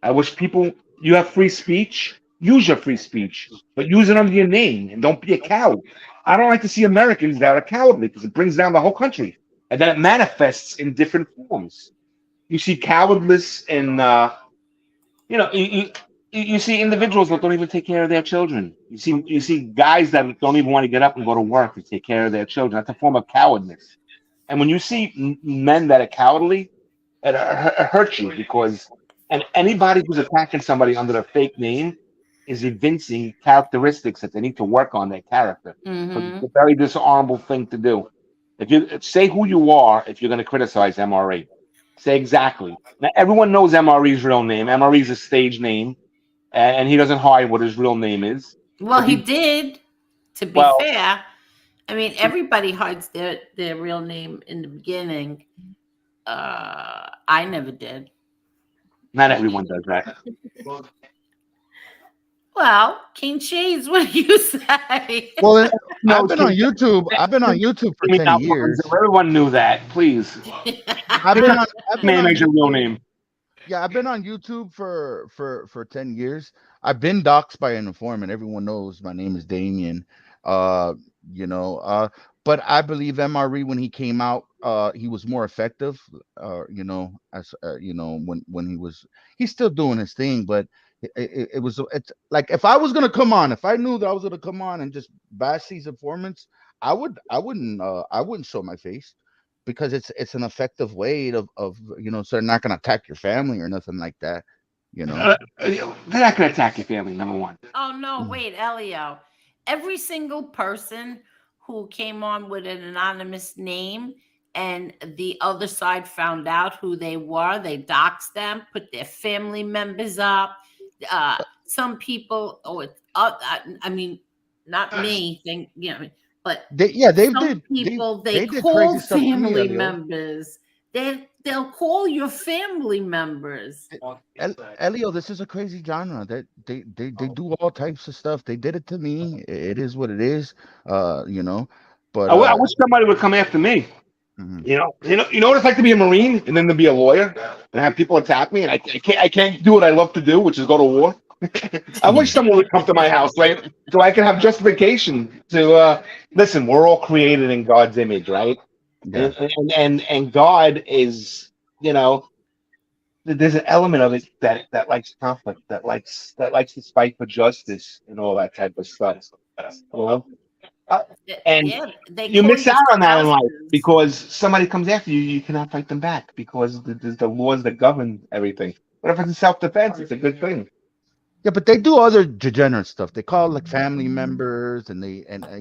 I wish you have free speech, use your free speech, but use it under your name and don't be a coward. I don't like to see Americans that are cowardly because it brings down the whole country. And then it manifests in different forms. You see cowardless and, you see individuals that don't even take care of their children. You see guys that don't even want to get up and go to work to take care of their children. That's a form of cowardness. And when you see men that are cowardly, it hurts you and anybody who's attacking somebody under a fake name is evincing characteristics that they need to work on their character. Mm-hmm. It's a very dishonorable thing to do. If you say who you are, if you're going to criticize MRE, say exactly. Now everyone knows MRE's real name. MRE's a stage name, and he doesn't hide what his real name is. Well, he did. To be fair, I mean, everybody hides their real name in the beginning. I never did. Not everyone does that. Well, King Shades, what do you say? Well, I've been on YouTube. I've been on YouTube for 10 years. Everyone knew that. Please. I've been on your real name. Yeah, I've been on YouTube for 10 years. I've been doxxed by an informant. Everyone knows my name is Damien. But I believe MRE when he came out, he was more effective. When he's still doing his thing, but it's like if I was gonna come on, if I knew that I was gonna come on and just bash these informants, I wouldn't show my face because it's an effective way of so they're not gonna attack your family or nothing like that. You know, They're not going to attack your family. Number one. Oh no, wait, Elio. Every single person who came on with an anonymous name and the other side found out who they were, they doxed them, put their family members up. Some people, I mean, not me, but they some people they did call crazy stuff to me, family Elio. members. They'll call your family members. Elio, this is a crazy genre that they do all types of stuff. They did it to me. It is what it is. You know, but I wish somebody would come after me. mhm. You know what it's like to be a Marine and then to be a lawyer and have people attack me, and I can't do what I love to do, which is go to war. I wish someone would come to my house, right, so I can have justification to listen. We're all created in God's image, right? Yeah. And God is, you know, there's an element of it that likes conflict, that likes to fight for justice and all that type of stuff. You know? And Yeah, they you call miss you out on that in life spouses. because somebody comes after you, you cannot fight them back because there's the laws that govern everything. But if it's in self-defense, it's a good thing. Yeah, but they do other degenerate stuff. They call like family members, and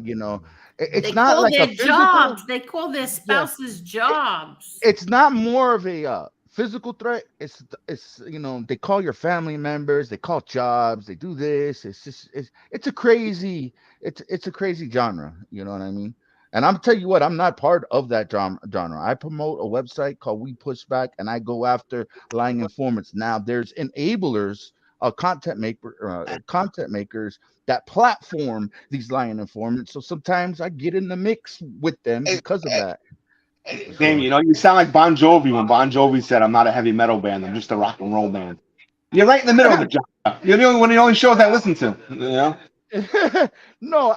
you know, it's They not call like a their physical. jobs. They call their Yeah, spouses jobs. it's not more of a physical threat. It's you know, they call your family members, they call jobs, they do this. It's just it's a crazy it's a crazy genre. You know what I mean? And I'm tell you what, I'm not part of that genre. I promote a website called We Push Back, and I go after lying informants. Now there's enablers, content makers that platform these lying informants. So sometimes I get in the mix with them because of that. Damn, So you sound like Bon Jovi when Bon Jovi said, "I'm not a heavy metal band. I'm just a rock and roll band." You're right in the middle of the genre. You're the only one of the only shows I listen to. You know? no,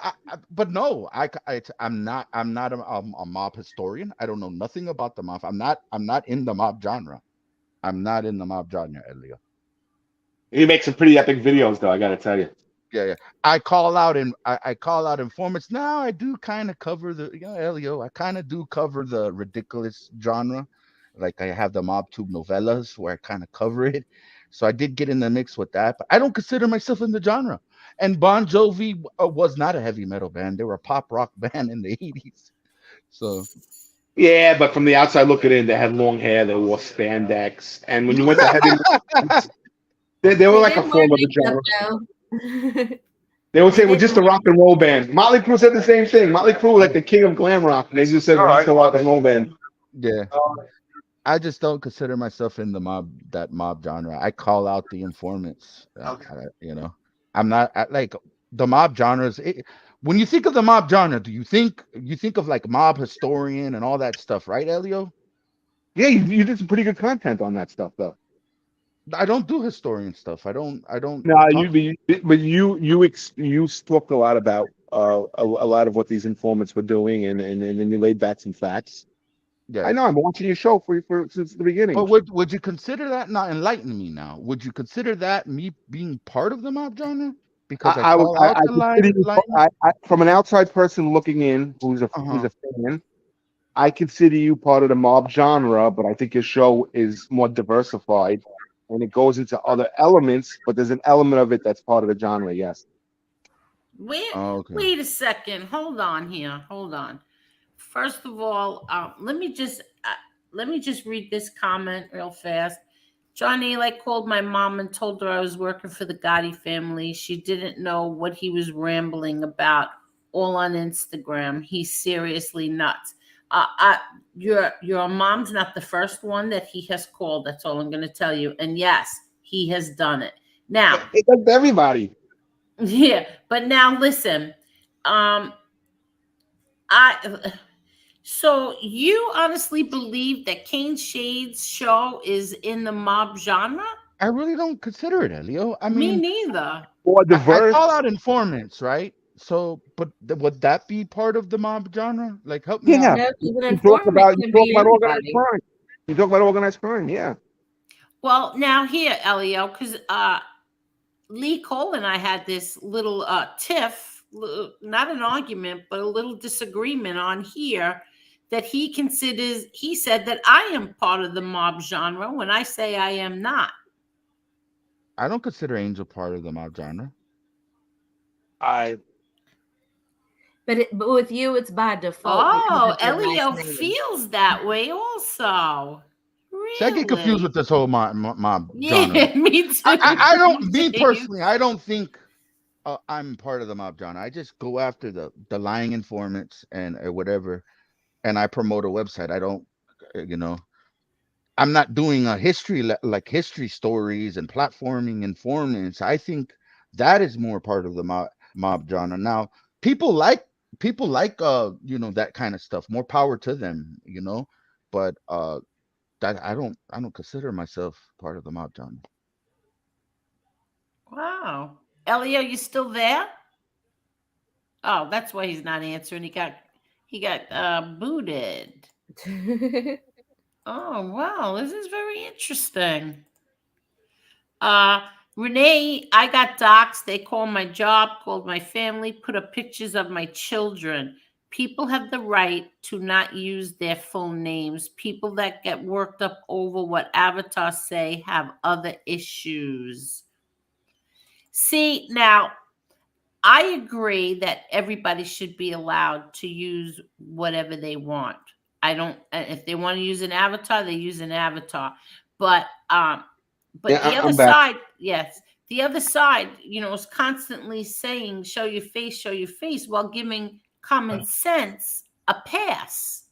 but no, I'm not a mob historian. I don't know nothing about the mob. I'm not in the mob genre. I'm not in the mob genre, Elio. You make some pretty epic videos, though. I got to tell you. Yeah, yeah. I call out informants. Now I do kind of cover the Elio. I kind of do cover the ridiculous genre. Like I have the mob tube novellas where I kind of cover it. So I did get in the mix with that, but I don't consider myself in the genre. And Bon Jovi was not a heavy metal band. They were a pop rock band in the 80s. So Yeah, but from the outside looking in, they had long hair, they wore spandex, and when you went to heavy, they were They like a did wear form of the makeup genre. though. They would say They we're did just a wear rock and roll band. Motley Crue said the same thing. Motley Crue was like the king of glam rock, and they just said we're just a rock and roll band. yeah. I just don't consider myself in the mob genre. I call out the informants. You know, I'm not like the mob genres. When you think of the mob genre, do you think of like mob historian and all that stuff, right, Elio? Yeah, you did some pretty good content on that stuff, though. I don't do historian stuff. I don't No, talk. you talked a lot about a lot of what these informants were doing, and then you laid back some facts. Yeah, I know. I'm watching your show for since the beginning. but would you consider that not enlighten me now? Would you consider that me being part of the mob genre because I call out I the consider you, line? from an outside person looking in, who's Uh-huh. a fan. I consider you part of the mob genre, but I think your show is more diversified, and it goes into other elements. But there's an element of it that's part of the genre. Yes. Wait, Oh, okay. wait a second. Hold on here. Hold on. First of all, let me just read this comment real fast. Johnny like called my mom and told her I was working for the Gotti family. She didn't know what he was rambling about. All on Instagram. He's seriously nuts. Your mom's not the first one that he has called. That's all I'm going to tell you. And yes, he has done it. Now, It does to everybody. yeah, but now listen. I so you honestly believe that Kane Shade's show is in the mob genre? I really don't consider it, Elio. I Me mean, neither. More I diverse. call out informants, right? So, but would that be part of the mob genre? Like, help me Yeah. out. no, because an You talk informant about can be organized anybody. crime. You talk about organized crime. Yeah. Well, now here, Elio, because Lee Cole and I had this little tiff, not an argument, but a little disagreement on here that he said that I am part of the mob genre when I say I am not. I don't consider Angel part of the mob genre. I But with you, it's by default because Oh, of your last Elio name. feels that way also. See, I get confused Really? with this whole mob genre. Yeah, me too. I don't, me James. personally, I don't think I'm part of the mob genre. I just go after the lying informants and whatever, and I promote a website. I don't, you know, I'm not doing a history like history stories and platforming informants. I think that is more part of the mob genre. Now, people like that kind of stuff. More power to them, but that I don't consider myself part of the mob genre. Wow. Elio, you still there? Oh, that's why he's not answering. He got booted. Oh, wow. This is very interesting. Uh, Renee, I got doxxed. They called my job, called my family, put up pictures of my children. People have the right to not use their full names. People that get worked up over what avatars say have other issues. See, now, I agree that everybody should be allowed to use whatever they want. I don't, if they want to use an avatar, they use an avatar. But yeah, the other I'm back. side, yes, the other side, is constantly saying show your face while giving common sense a pass.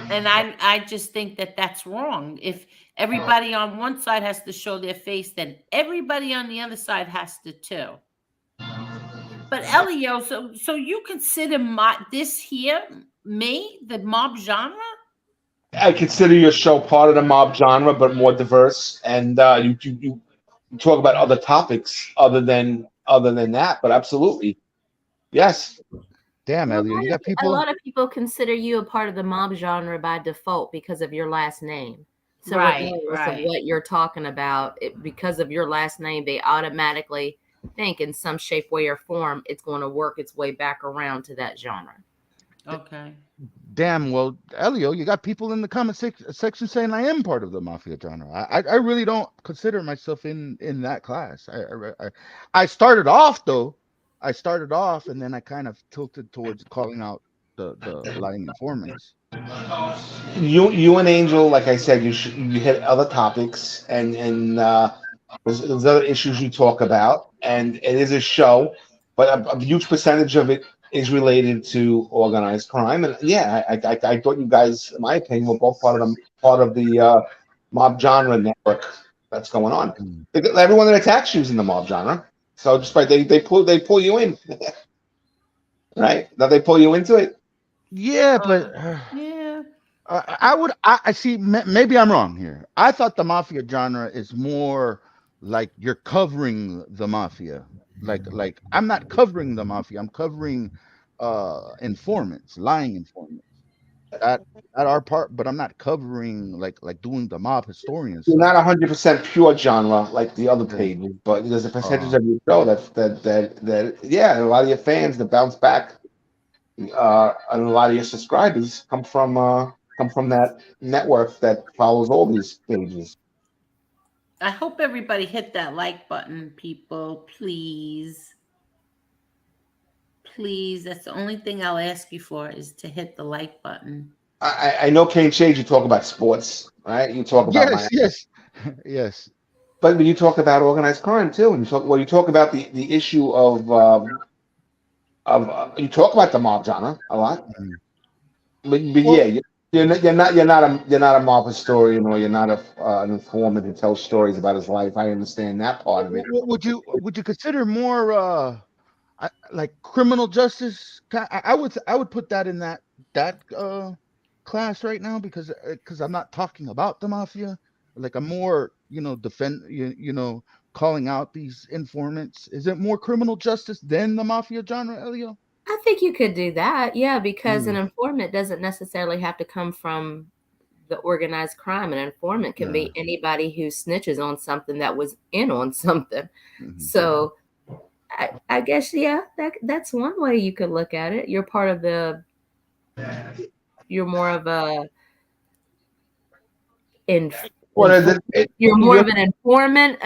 And I just think that that's wrong. If everybody on one side has to show their face, then everybody on the other side has to too. But Elio, so you consider this here, the mob genre? I consider your show part of the mob genre, but more diverse, and you talk about other topics other than that. But absolutely, yes. Damn, Well, Elio, you got a people. lot of people consider you a part of the mob genre by default because of your last name. So Right, regardless of right. what you're talking about, because of your last name, they automatically think in some shape, way, or form it's going to work its way back around to that genre. Okay. Damn, well, Elio, you got people in the comment section saying I am part of the mafia genre. I really don't consider myself in that class. I started off though. I started off, and then I kind of tilted towards calling out the lying informants. You and Angel, like I said, you hit other topics, and there's other issues you talk about, and it is a show, but a huge percentage of it is related to organized crime. And yeah, I thought you guys, in my opinion, were both part of the mob genre network that's going on. Mm. Everyone that attacks you is in the mob genre, so just by they pull you in, right? Now they pull you into it. Yeah, but Yeah. I see. Maybe I'm wrong here. I thought the mafia genre is more like you're covering the mafia. Like I'm not covering the mafia. I'm covering informants, lying informants. That that are part, but I'm not covering like doing the mob historian You're stuff. not 100% pure genre like the other Yeah. pages, but there's a percentage Uh, of your show that yeah, a lot of your fans that bounce back, and a lot of your subscribers come from that network that follows all these pages. I hope everybody hit that like button, people. Please. Please. That's the only thing I'll ask you for is to hit the like button. I know Kane Shades, you talk about sports, right? You talk about yes, my, yes, yes. but you talk about organized crime too, and you talk about the issue of you talk about the mob genre a lot. Mhm. But Well, yeah, you're not a mob historian, or you're not an informant who tells stories about his life. I understand that part of it. would you consider more like criminal justice? I would put that in that class right now because I'm not talking about the mafia. Like I'm more defend calling out these informants. Is it more criminal justice than the mafia genre, Elio? I think you could do that, yeah, because an Mm, informant doesn't necessarily have to come from the organized crime. An informant can yeah. be anybody who snitches on something that was in on something. Mhm. So I guess yeah, that's one way you could look at it. You're more of a Well, You're more of an informant,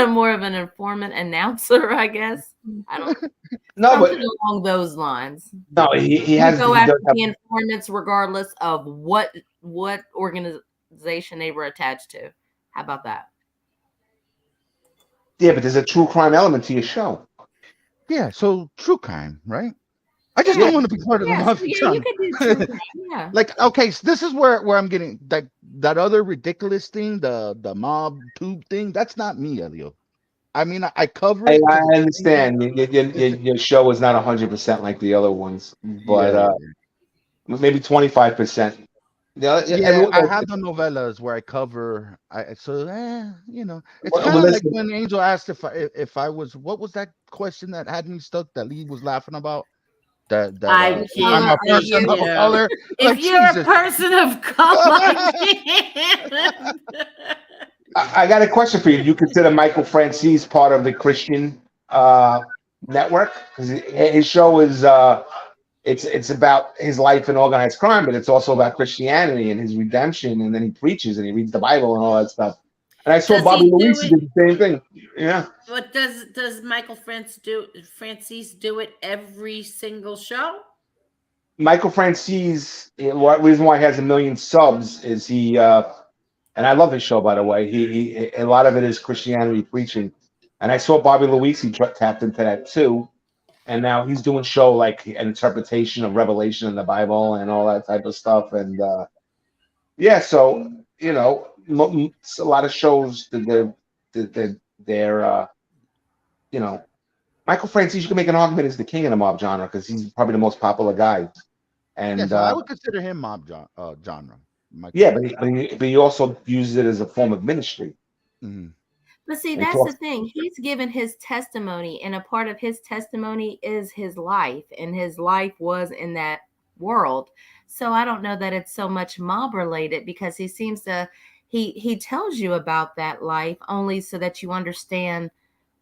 more of an informant announcer, I guess. I don't. no, Something but along those lines. no, he You has. go He after does have, the informants regardless of what organization they were attached to. How about that? yeah, but there's a true crime element to your show. Yeah, so true crime, right? I just Yeah. don't want to be part of the Yeah, so mafia. yeah, you could do true crime. Yeah. Like, okay, so this is where I'm getting that other ridiculous thing, the mob tube thing. That's not me, Elio. I mean, I cover I, it I because understand your show is not 100% like the other ones, but yeah, maybe 25%. Yeah, yeah. everyone I knows. have the novellas where I cover. It's Well, kind of like listen, when Angel asked if I was, what was that question that had me stuck that Lee was laughing about? That I if I'm a can't. person of Yeah. color. If Like you're a Jesus. person of color, I can't. I got a question for you. Do you consider Michael Francis part of the Christian network? Because his show is it's about his life in organized crime, but it's also about Christianity and his redemption. And then he preaches and he reads the Bible and all that stuff. And I saw Does Bobby he do Luisi it? did the same thing. Yeah. But does Michael Francis do it every single show? Michael Francis, the reason why he has 1 million subs is he, and I love his show, by the way. He a lot of it is Christianity preaching. And I saw Bobby Luisi tapped into that too. And now he's doing show like an interpretation of Revelation in the Bible and all that type of stuff. And yeah, so a lot of shows they're Michael Francis. You can make an argument is the king of the mob genre because he's probably the most popular guy. Yeah, And so I would consider him mob genre. yeah, but he also uses it as a form of ministry. Mhm. But see, And that's talks- the thing. He's given his testimony, and a part of his testimony is his life, and his life was in that world. So I don't know that it's so much mob related because he seems to he tells you about that life only so that you understand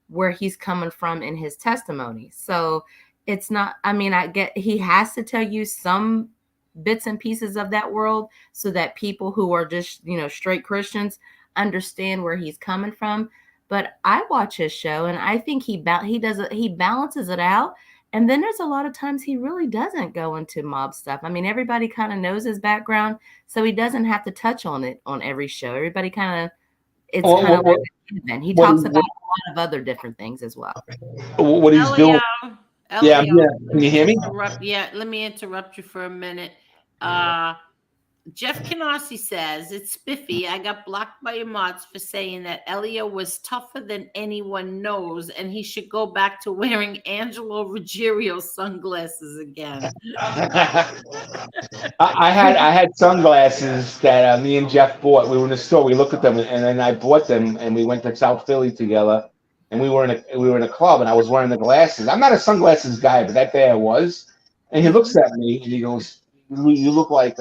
where he's coming from in his testimony. So it's not, I mean, I get he has to tell you some bits and pieces of that world so that people who are just, straight Christians understand where he's coming from. But I watch his show and I think he balances it out. And then there's a lot of times he really doesn't go into mob stuff. I mean, everybody kind of knows his background, so he doesn't have to touch on it on every show. Everybody kind of, it's kind of like an event. He talks about a lot of other different things as well. What he's doing. Elio, Yeah. Can you hear me? Let me interrupt you for a minute. Jeff Canarsi says, it's spiffy. I got blocked by your mods for saying that Elio was tougher than anyone knows, and he should go back to wearing Angelo Ruggiero sunglasses again. I had sunglasses that me and Jeff bought. We were in the store. We looked at them, and then I bought them, and we went to South Philly together. And we were in a club, and I was wearing the glasses. I'm not a sunglasses guy, but that day I was. And he looks at me and he goes, "You look like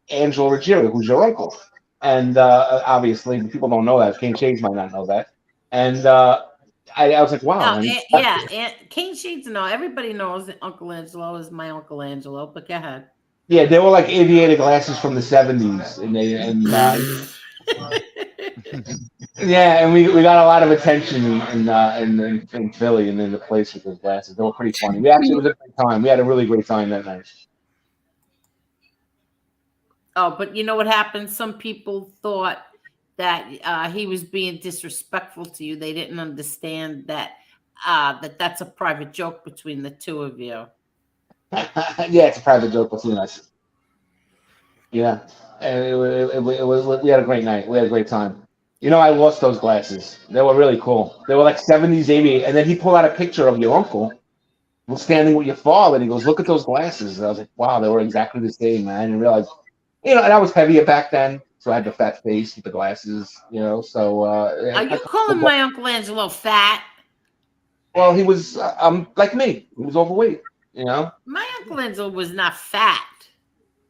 Angelo Ruggiero, who's your uncle." And obviously, people don't know that. King Shades might not know that. And I was like, "Wow." And King Shades, no, everybody knows that Uncle Angelo is my Uncle Angelo. But go ahead. Yeah, they were like aviator glasses from the '70s, yeah, and we got a lot of attention in Philly and in the place with those glasses. They were pretty funny. It was a great time. We had a really great time that night. Oh, but you know what happened? Some people thought that he was being disrespectful to you. They didn't understand that that's a private joke between the two of you. Yeah, it's a private joke between us. Yeah, and it was. We had a great night. We had a great time. I lost those glasses. They were really cool. They were like '70s aviator. And then he pulled out a picture of your uncle standing with your father, and he goes, "Look at those glasses." And I was like, "Wow, they were exactly the same, man." And realized, and I was heavier back then, so I had the fat face with the glasses, So are you calling my Uncle Angelo fat? Well, he was like me. He was overweight, My Uncle Angelo was not fat.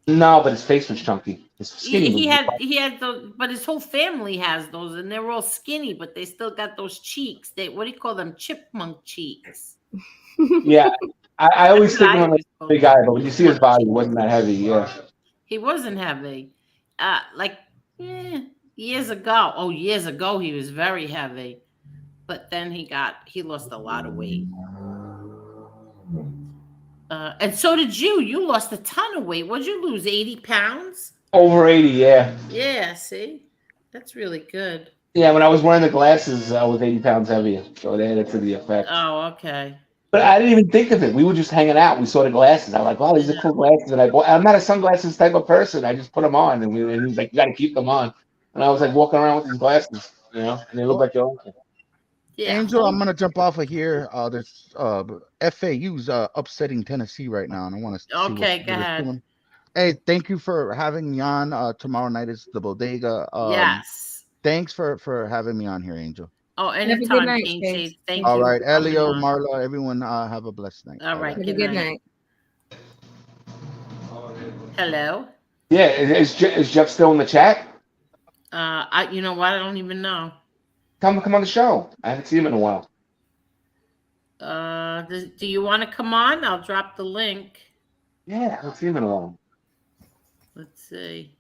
No, but his face was chunky. His skinny. He had those, but his whole family has those, and they're all skinny, but they still got those cheeks. What do you call them? Chipmunk cheeks. Yeah, I always think of him as a big guy, but when you see his body, he wasn't that heavy. Yeah, he wasn't heavy. Like Yeah, years ago. Oh, years ago he was very heavy, but then he lost a lot of weight. And so did you. You lost a ton of weight. What'd you lose? 80 pounds? Over 80, yeah. Yeah. See, that's really good. Yeah, when I was wearing the glasses, I was 80 pounds heavier. So it added to the effect. Oh, okay. But I didn't even think of it. We were just hanging out. We saw the glasses. I'm like, wow, these are cool glasses. And I'm not a sunglasses type of person. I just put them on. And he was like, you got to keep them on. And I was like walking around with these glasses, and they look like your own. Yeah. Angel, I'm gonna jump off of here. There's FAU's upsetting Tennessee right now, and I want to see Okay, what go they're ahead. doing. Hey, thank you for having me on. Tomorrow night is the bodega. Yes. Thanks for having me on here, Angel. Oh, Have a good anytime, night, King Chase. Shade. Thank All you. right, for coming Elio, on. Marla, everyone, have a blessed night. All right, Bye-bye. Have a good night. Hello. Yeah, is Jeff still in the chat? You know what? I don't even know. Come on the show. I haven't seen him in a while. Do you want to come on? I'll drop the link. Yeah, I haven't seen him in a while. Let's see.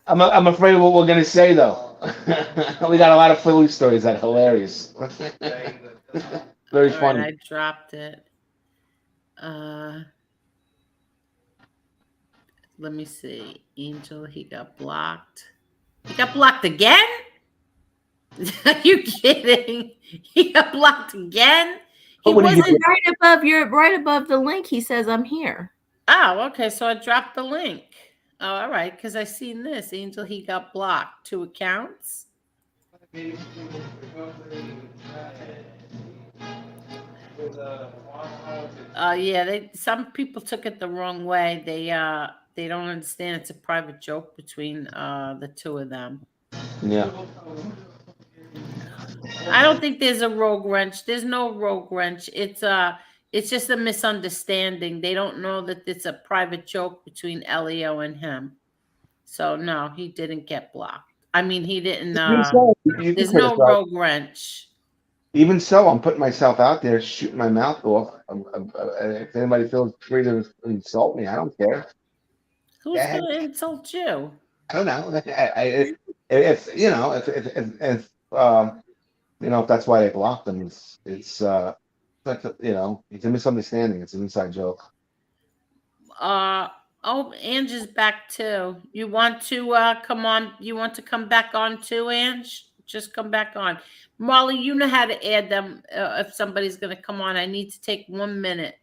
I'm afraid of what we're gonna say though. We got a lot of Philly stories that are hilarious. Very funny. Right, I dropped it. Let me see. Angel, he got blocked. He got blocked again? Are you kidding? He got blocked again? He wasn't right above the link. He says, "I'm here." Oh, okay. So I dropped the link. Oh, all right. Because I seen this. Angel, he got blocked. 2 accounts. Yeah, some people took it the wrong way. They don't understand it's a private joke between the two of them. Yeah. I don't think there's a rogue wrench. There's no rogue wrench. It's just a misunderstanding. They don't know that it's a private joke between Elio and him. So no, he didn't get blocked. I mean, he didn't. There's no rogue wrench. Even so, I'm putting myself out there, shooting my mouth off. If anybody feels free to insult me, I don't care. Who's going to insult you? I don't know. If that's why they blocked them, it's a misunderstanding. It's an inside joke. Oh, Ange is back too. You want to come on? You want to come back on too, Ange? Just come back on. Molly, you know how to add them if somebody's going to come on. I need to take 1 minute.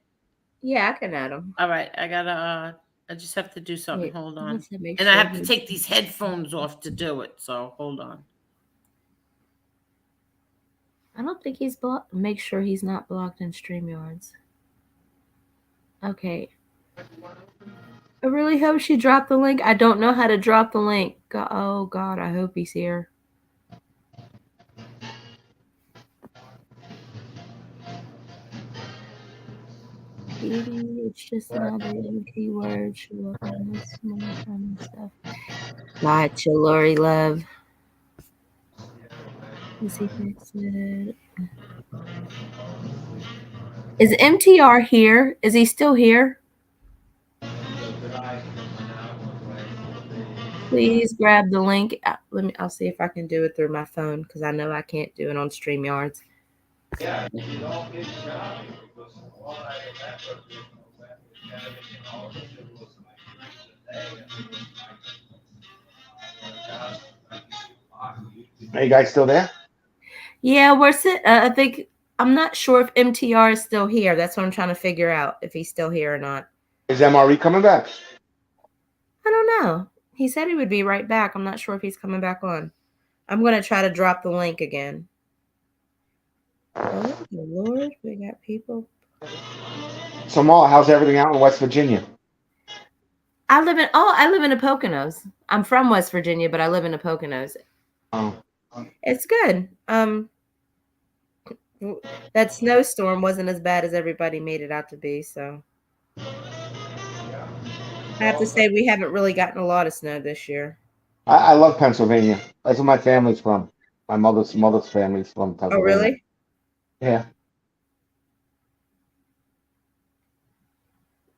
Yeah, I can add them. All right. I just have to do something. Hold on. And sure I have to take these headphones off to do it. So hold on. I don't think he's blocked. Make sure he's not blocked in StreamYards. Okay. I really hope she dropped the link. I don't know how to drop the link. Oh, God. I hope he's here. Baby, it's just another keyword. Show up on this small fun stuff. Gotcha, Lori Love. Is he fixed it? Is MTR here? Is he still here? Please grab the link. I'll see if I can do it through my phone because I know I can't do it on StreamYards. Yeah. Are you guys still there? Yeah, we're I think I'm not sure if MTR is still here. That's what I'm trying to figure out, if he's still here or not. Is MRE coming back? I don't know. He said he would be right back. I'm not sure if he's coming back on. I'm going to try to drop the link again. Oh, Lord, we got people. So, Mal, how's everything out in West Virginia? I live in the Poconos. I'm from West Virginia, but I live in the Poconos. Oh. It's good. That snowstorm wasn't as bad as everybody made it out to be, so I have to say we haven't really gotten a lot of snow this year. I love Pennsylvania. That's where my family's from. My mother's family's from Pennsylvania. Oh, really? Yeah.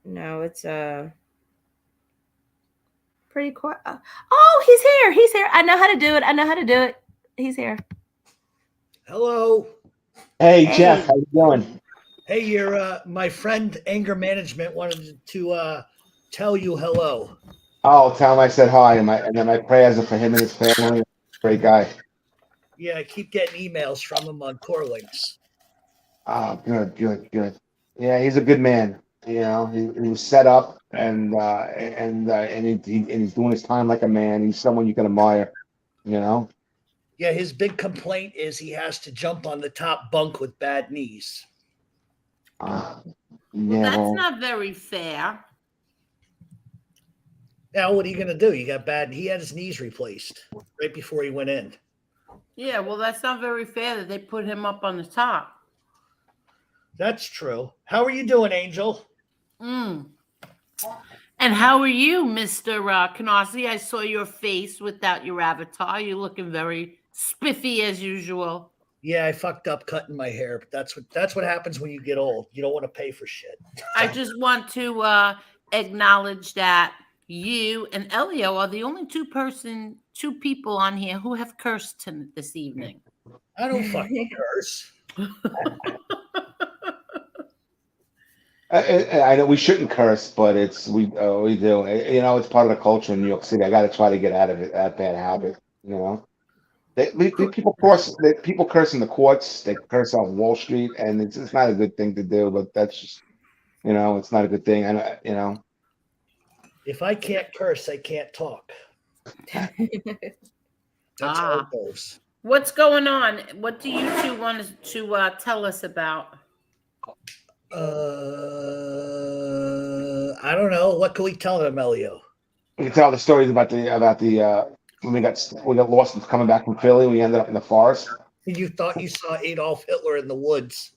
No, it's pretty pretty quiet. Oh, he's here. He's here. I know how to do it. He's here. Hello. Hey, Jeff, how you doing? Hey, you're my friend Anger Management wanted to tell you hello. Oh, tell him I said hi, and then my prayers are for him and his family. Great guy. Yeah, I keep getting emails from him on core links. Oh, good. Yeah, he's a good man. He was set up, and he's doing his time like a man. He's someone you can admire. Yeah, his big complaint is he has to jump on the top bunk with bad knees. Well, that's not very fair. Now, what are you going to do? You got bad. He had his knees replaced right before he went in. Yeah, well, that's not very fair that they put him up on the top. That's true. How are you doing, Angel? And how are you, Mr. Canarsie? I saw your face without your avatar. You're looking very spiffy as usual. Yeah, I fucked up cutting my hair, but that's what happens when you get old. You don't want to pay for shit. I just want to acknowledge that you and Elio are the only two people on here who have cursed this evening. I don't fucking curse. I know we shouldn't curse, but we do. It's part of the culture in New York City. I got to try to get out of it, that bad habit. People curse in the courts. They curse on Wall Street, and it's not a good thing to do. But that's just, it's not a good thing. And if I can't curse, I can't talk. That's how it goes. What's going on? What do you two want to tell us about? I don't know. What can we tell them, Elio? We can tell the stories about the when we got lost and coming back from Philly. We ended up in the forest. You thought you saw Adolf Hitler in the woods.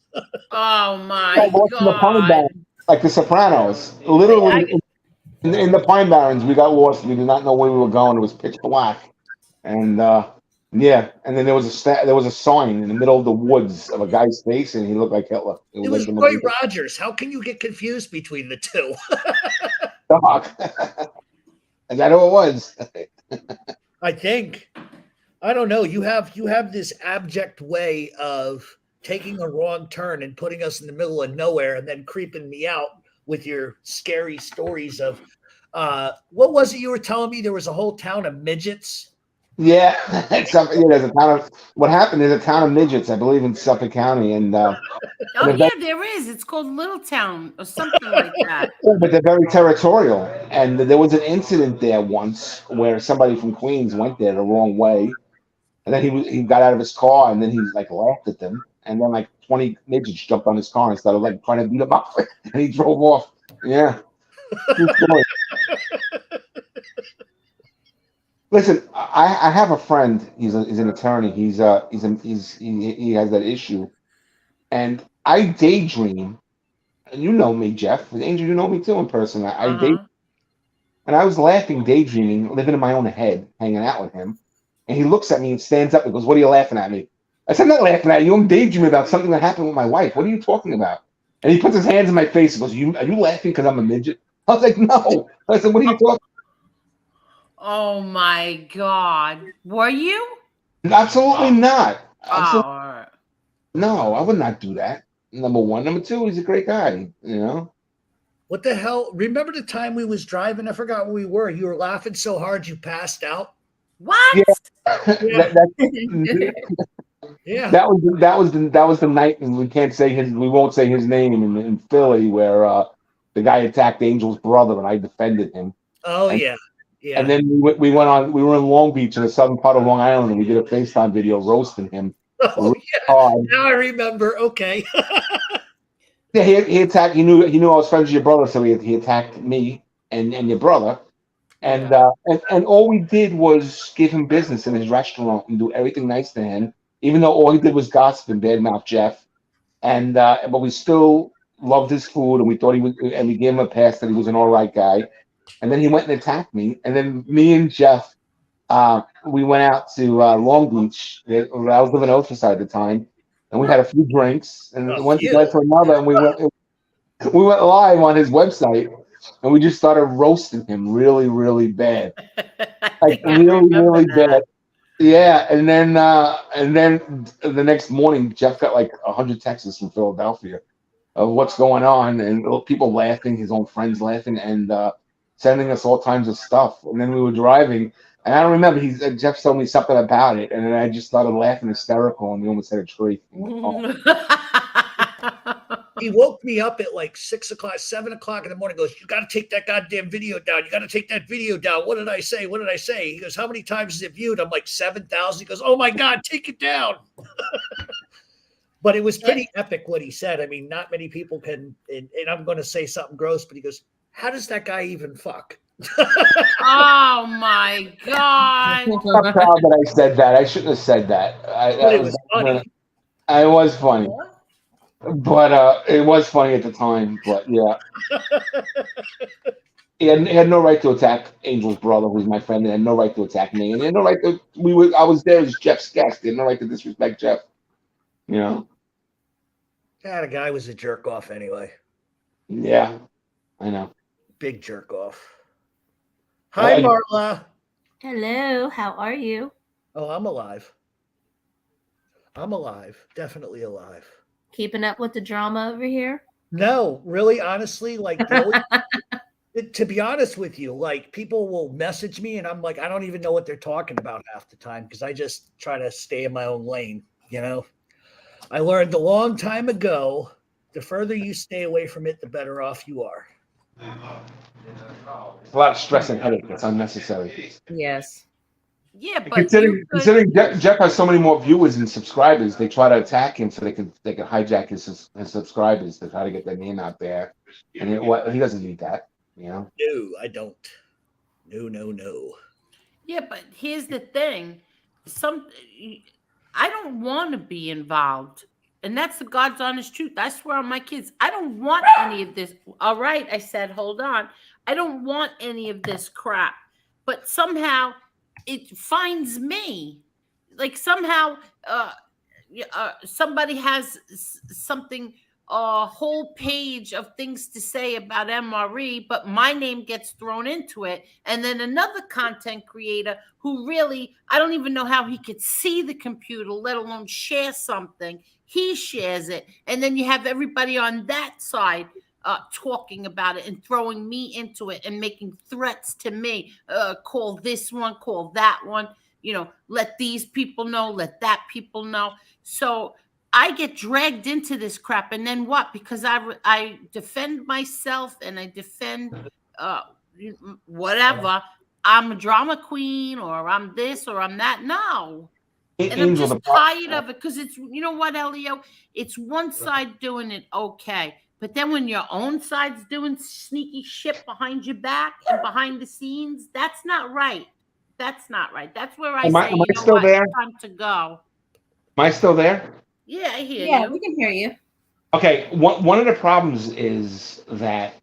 Oh my God! In the Pine Barrens, like the Sopranos. Literally in the Pine Barrens, we got lost. We did not know where we were going. It was pitch black, and and then there was a sign in the middle of the woods of a guy's face, and he looked like Hitler. It was Roy Rogers. How can you get confused between the two? Dog. Is that who it was? I think. I don't know. You have this abject way of taking a wrong turn and putting us in the middle of nowhere and then creeping me out with your scary stories of what was it you were telling me? There was a whole town of midgets. Yeah, there's a town of what happened is a town of midgets, I believe, in Suffolk County, and there is. It's called Littletown or something like that. But they're very territorial, and there was an incident there once where somebody from Queens went there the wrong way, and then he got out of his car, and then he laughed at them, and then 20 midgets jumped on his car and started trying to beat him up, and he drove off. Yeah. Listen, I have a friend. He's an attorney. He has that issue, and I daydream. And you know me, Jeff. Angel, you know me too in person. I daydream, and I was laughing, daydreaming, living in my own head, hanging out with him. And he looks at me and stands up and goes, "What are you laughing at me?" I said, "I'm not laughing at you. I'm daydreaming about something that happened with my wife. What are you talking about?" And he puts his hands in my face and goes, "Are you laughing because I'm a midget?" I was like, "No." I said, "What are you talking?" Oh my God. Were you? Absolutely not. Oh. No, I would not do that. Number one. Number two, he's a great guy, What the hell? Remember the time we was driving? I forgot where we were. You were laughing so hard you passed out. What? Yeah. Yeah. That was the night, and we won't say his name in Philly, where the guy attacked Angel's brother and I defended him. Oh, yeah. Yeah. And then we were in Long Beach in the southern part of Long Island, and we did a FaceTime video roasting him. Oh, yeah. Now I remember. Okay. Yeah, he attacked. He knew I was friends with your brother, so he attacked me and your brother, and all we did was give him business in his restaurant and do everything nice to him, even though all he did was gossip and badmouth Jeff, but we still loved his food, and we thought and we gave him a pass that he was an all right guy. And then he went and attacked me. And then me and Jeff, we went out to Long Beach. I was living in Oceanside at the time, and we had a few drinks, and one thing led to another, and we went live on his website. and we just started roasting him really, really bad. I Like think I really, remember really that. bad. Yeah, and then the next morning, Jeff got like 100 texts from Philadelphia of what's going on, and people laughing, his own friends laughing, and sending us all kinds of stuff. And then we were driving, and I don't remember. Jeff told me something about it, and then I just started laughing hysterical, and we almost had a tree. He woke me up at like 6 o'clock, 7 o'clock in the morning. Goes, you got to take that goddamn video down. You got to take that video down. What did I say? What did I say? He goes, how many times is it viewed? I'm like 7,000. He goes, oh my God, take it down. But it was pretty epic what he said. I mean, not many people can, and I'm going to say something gross, but he goes, how does that guy even fuck? Oh my God. I'm not proud that I said that. I shouldn't have said that. But it was funny. It was funny. But it was funny at the time. But yeah. He had no right to attack Angel's brother, who's my friend. He had no right to attack me. And he had no right to I was there as Jeff's guest. He had no right to disrespect Jeff. You know? Yeah, the guy was a jerk off anyway. Yeah. I know. Big jerk off. Hi, Marla. Hello, how are you? Oh, I'm alive. I'm alive. Definitely alive. Keeping up with the drama over here? No, really, honestly, like to be honest with you, like people will message me and I'm like, I don't even know what they're talking about half the time because I just try to stay in my own lane, you know? I learned a long time ago, the further you stay away from it, the better off you are. It's a lot of stress and headache. It's unnecessary. Yes. Yeah, but Considering Jeff has so many more viewers and subscribers, they try to attack him so they can hijack his subscribers to try to get their name out there. And he doesn't need that, you know. No, I don't. No. Yeah, but here's the thing. I don't want to be involved. And that's the God's honest truth. I swear on my kids, I don't want any of this. All right, I said, hold on. I don't want any of this crap. But somehow it finds me. Like somehow somebody has something, a whole page of things to say about MRE, but my name gets thrown into it. And then another content creator who really, I don't even know how he could see the computer, let alone share something. He shares it. And then you have everybody on that side talking about it and throwing me into it and making threats to me. Call this one, call that one, let these people know, let that people know. So I get dragged into this crap, and then what? Because I defend myself and I defend whatever. I'm a drama queen, or I'm this, or I'm that. No, and I'm just tired of it because it's, you know what, Elio? It's one side doing it okay, but then when your own side's doing sneaky shit behind your back and behind the scenes, that's not right. That's not right. That's where I say, you know what, it's time to go. Am I still there? Yeah, I hear you. Yeah, we can hear you. Okay, one of the problems is that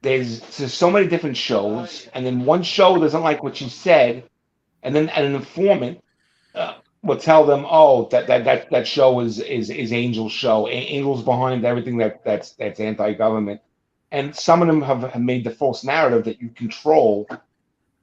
there's so many different shows, and then one show doesn't like what you said, and then an informant will tell them, oh, that show is Angel's show. Angel's behind everything that's anti-government, and some of them have made the false narrative that you control.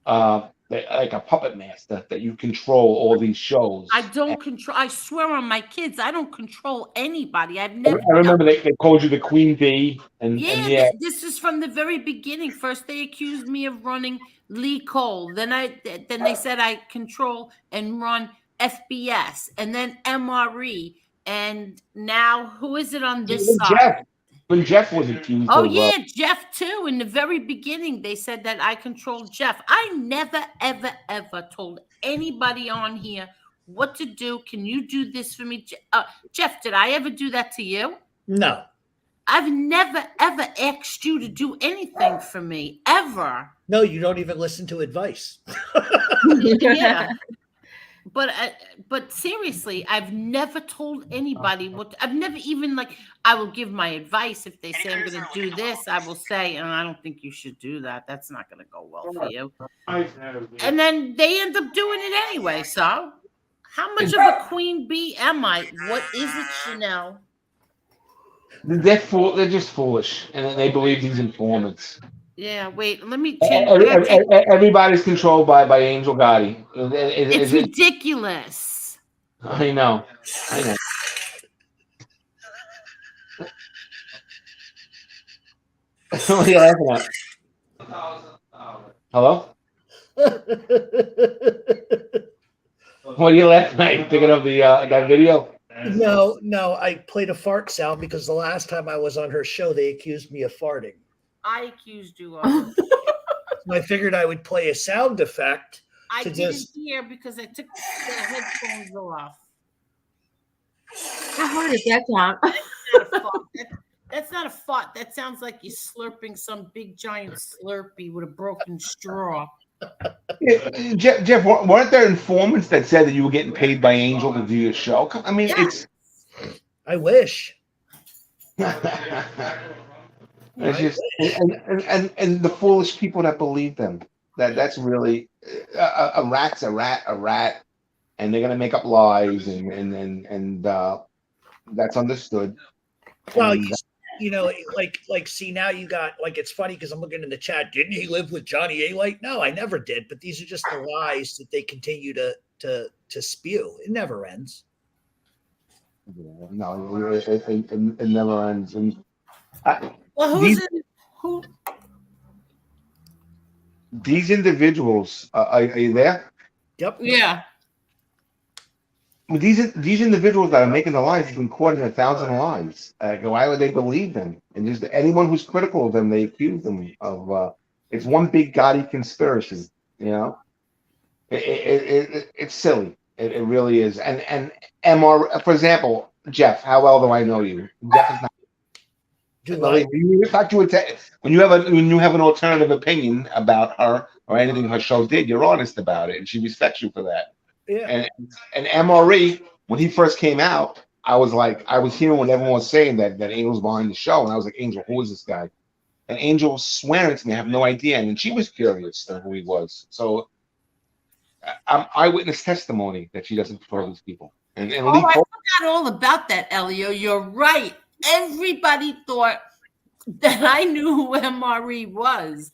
Like a puppet master, that you control all these shows. I don't control. I swear on my kids, I don't control anybody. I've never. I remember they called you the Queen Bee, and this is from the very beginning. First, they accused me of running Lee Cole. Then they said I control and run FBS, and then MRE, and now who is it on this side? Jeff. When Jeff was accused. Oh, yeah, Jeff, too. In the very beginning, they said that I controlled Jeff. I never, ever, ever told anybody on here what to do. Can you do this for me? Jeff, did I ever do that to you? No. I've never, ever asked you to do anything for me, ever. No, you don't even listen to advice. Yeah. But seriously, I've never told anybody what. I've never even I will give my advice if they say I'm going to do this. I will say, and I don't think you should do that. That's not going to go well for you. And then they end up doing it anyway. So, how much of a queen bee am I? What is it, Chanel? They're just foolish, and they believe these informants. Yeah, wait, let me change. I gotta take- Everybody's controlled by Angel Gotti. It's ridiculous. I know. I know. What are you laughing at? Hello? What are you laughing at? You thinking of the that video? No, I played a fart sound because the last time I was on her show, they accused me of farting. I accused you of it. So I figured I would play a sound effect. I to didn't just hear because I took the headphones off. How hard is that, Tom? That's not a fart. That sounds like you're slurping some big giant Slurpee with a broken straw. Yeah, Jeff, weren't there informants that said that you were getting paid by Angel to do your show? I mean, Yes. I wish. It's just and the foolish people that believe them. That's really a rat's a rat, and they're gonna make up lies, and that's understood. Well, And, see now you got it's funny because I'm looking in the chat. Didn't he live with Johnny A. Light? No, I never did. But these are just the lies that they continue to spew. It never ends. no, it never ends. And Well, who? these individuals, are you there? Yep. Yeah. These individuals that are making the lies have been caught in 1,000 lies. Why would they believe them? And just anyone who's critical of them, they accuse them of. It's one big Gotti conspiracy. You know, it's silly. It really is. And MR, for example, Jeff. How well do I know you? Jeff is not. When you have an alternative opinion about her or anything her show did, you're honest about it, and she respects you for that. Yeah. And MRE, when he first came out, I was hearing what everyone was saying that Angel was behind the show, and I was like, Angel, who is this guy? And Angel was swearing to me, I have no idea, and then she was curious to who he was. So I'm eyewitness testimony that she doesn't control these people. And I forgot all about that, Elio. You're right. Everybody thought that I knew who MRE was.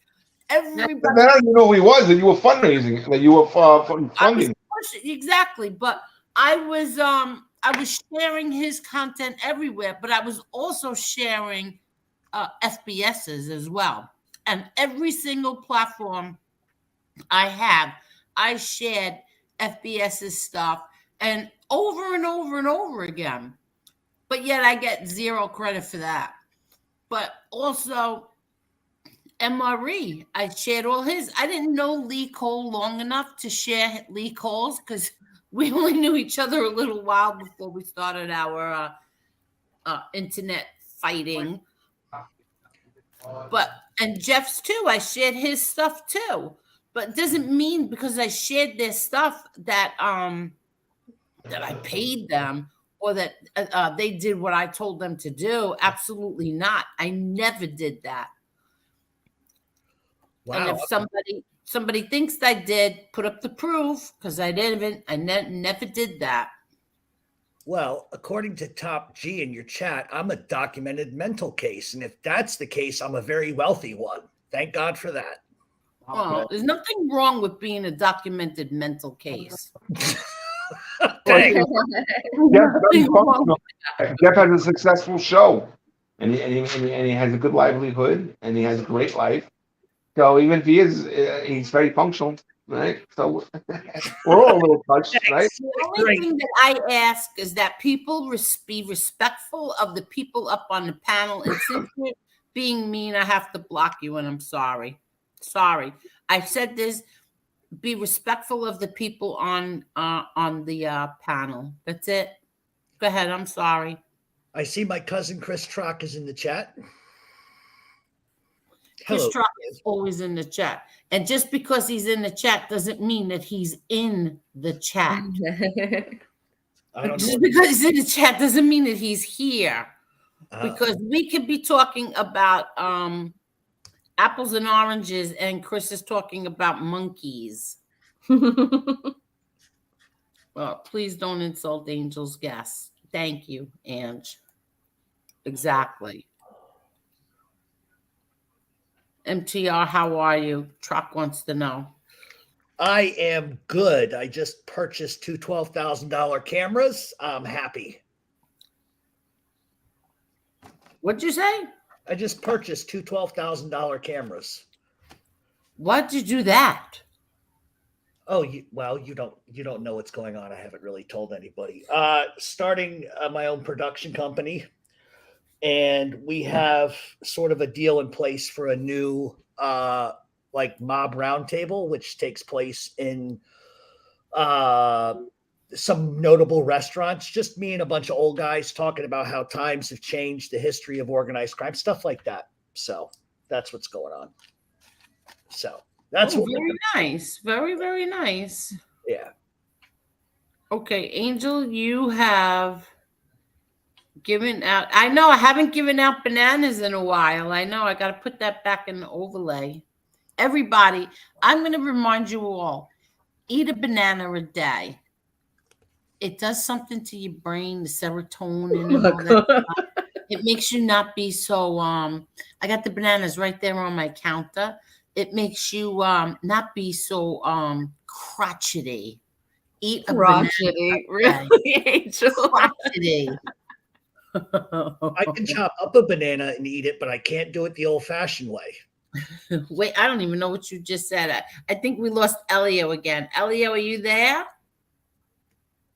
Everybody. I don't know who he was. That you were fundraising. That you were funding. Exactly, but I was sharing his content everywhere, but I was also sharing FBS's as well. And every single platform I have, I shared FBS's stuff and over and over and over again. But yet I get zero credit for that. But also MRE, I shared all his. I didn't know Lee Cole long enough to share Lee Cole's because we only knew each other a little while before we started our internet fighting. And Jeff's too. I shared his stuff too. But it doesn't mean because I shared their stuff that that I paid them or that they did what I told them to do. Absolutely not. I never did that. Wow. And if somebody thinks I did, put up the proof because I didn't. I never did that. Well, according to Top G in your chat, I'm a documented mental case, and if that's the case, I'm a very wealthy one. Thank God for that. Well, there's nothing wrong with being a documented mental case. Jeff has a successful show, and he has a good livelihood, and he has a great life. So even if he is, he's very functional, right? So we're all a little touched, right? The only thing that I ask is that people be respectful of the people up on the panel, and since you're being mean, I have to block you, and I'm sorry. Sorry, I said this. Be respectful of the people on the panel. That's it. Go ahead. I'm sorry. I see my cousin Chris Trock is in the chat. Chris Trock is always in the chat. And just because he's in the chat doesn't mean that he's in the chat. Just because he's in the chat doesn't mean that he's here. Because we could be talking about apples and oranges, and Chris is talking about monkeys. Well, please don't insult Angel's guests. Thank you, Ange. Exactly. MTR, how are you? Truck wants to know. I am good. I just purchased two $12,000 cameras. I'm happy. What'd you say? I just purchased two $12,000 cameras. Why'd you do that? Oh, you don't know what's going on. I haven't really told anybody. Starting my own production company, and we have sort of a deal in place for a new like mob roundtable, which takes place in some notable restaurants. Just me and a bunch of old guys talking about how times have changed, the history of organized crime, stuff like that. So that's what's going on. So that's very nice. Very, very nice. Yeah. Okay, Angel, you have given out. I know I haven't given out bananas in a while. I know I got to put that back in the overlay. Everybody, I'm going to remind you all, eat a banana a day. It does something to your brain, the serotonin and all that. It makes you not be so, I got the bananas right there on my counter. It makes you not be so crotchety. Eat a crotchety, banana. really, Angel? Crotchety. I can chop up a banana and eat it, but I can't do it the old-fashioned way. Wait, I don't even know what you just said. I think we lost Elio again. Elio, are you there?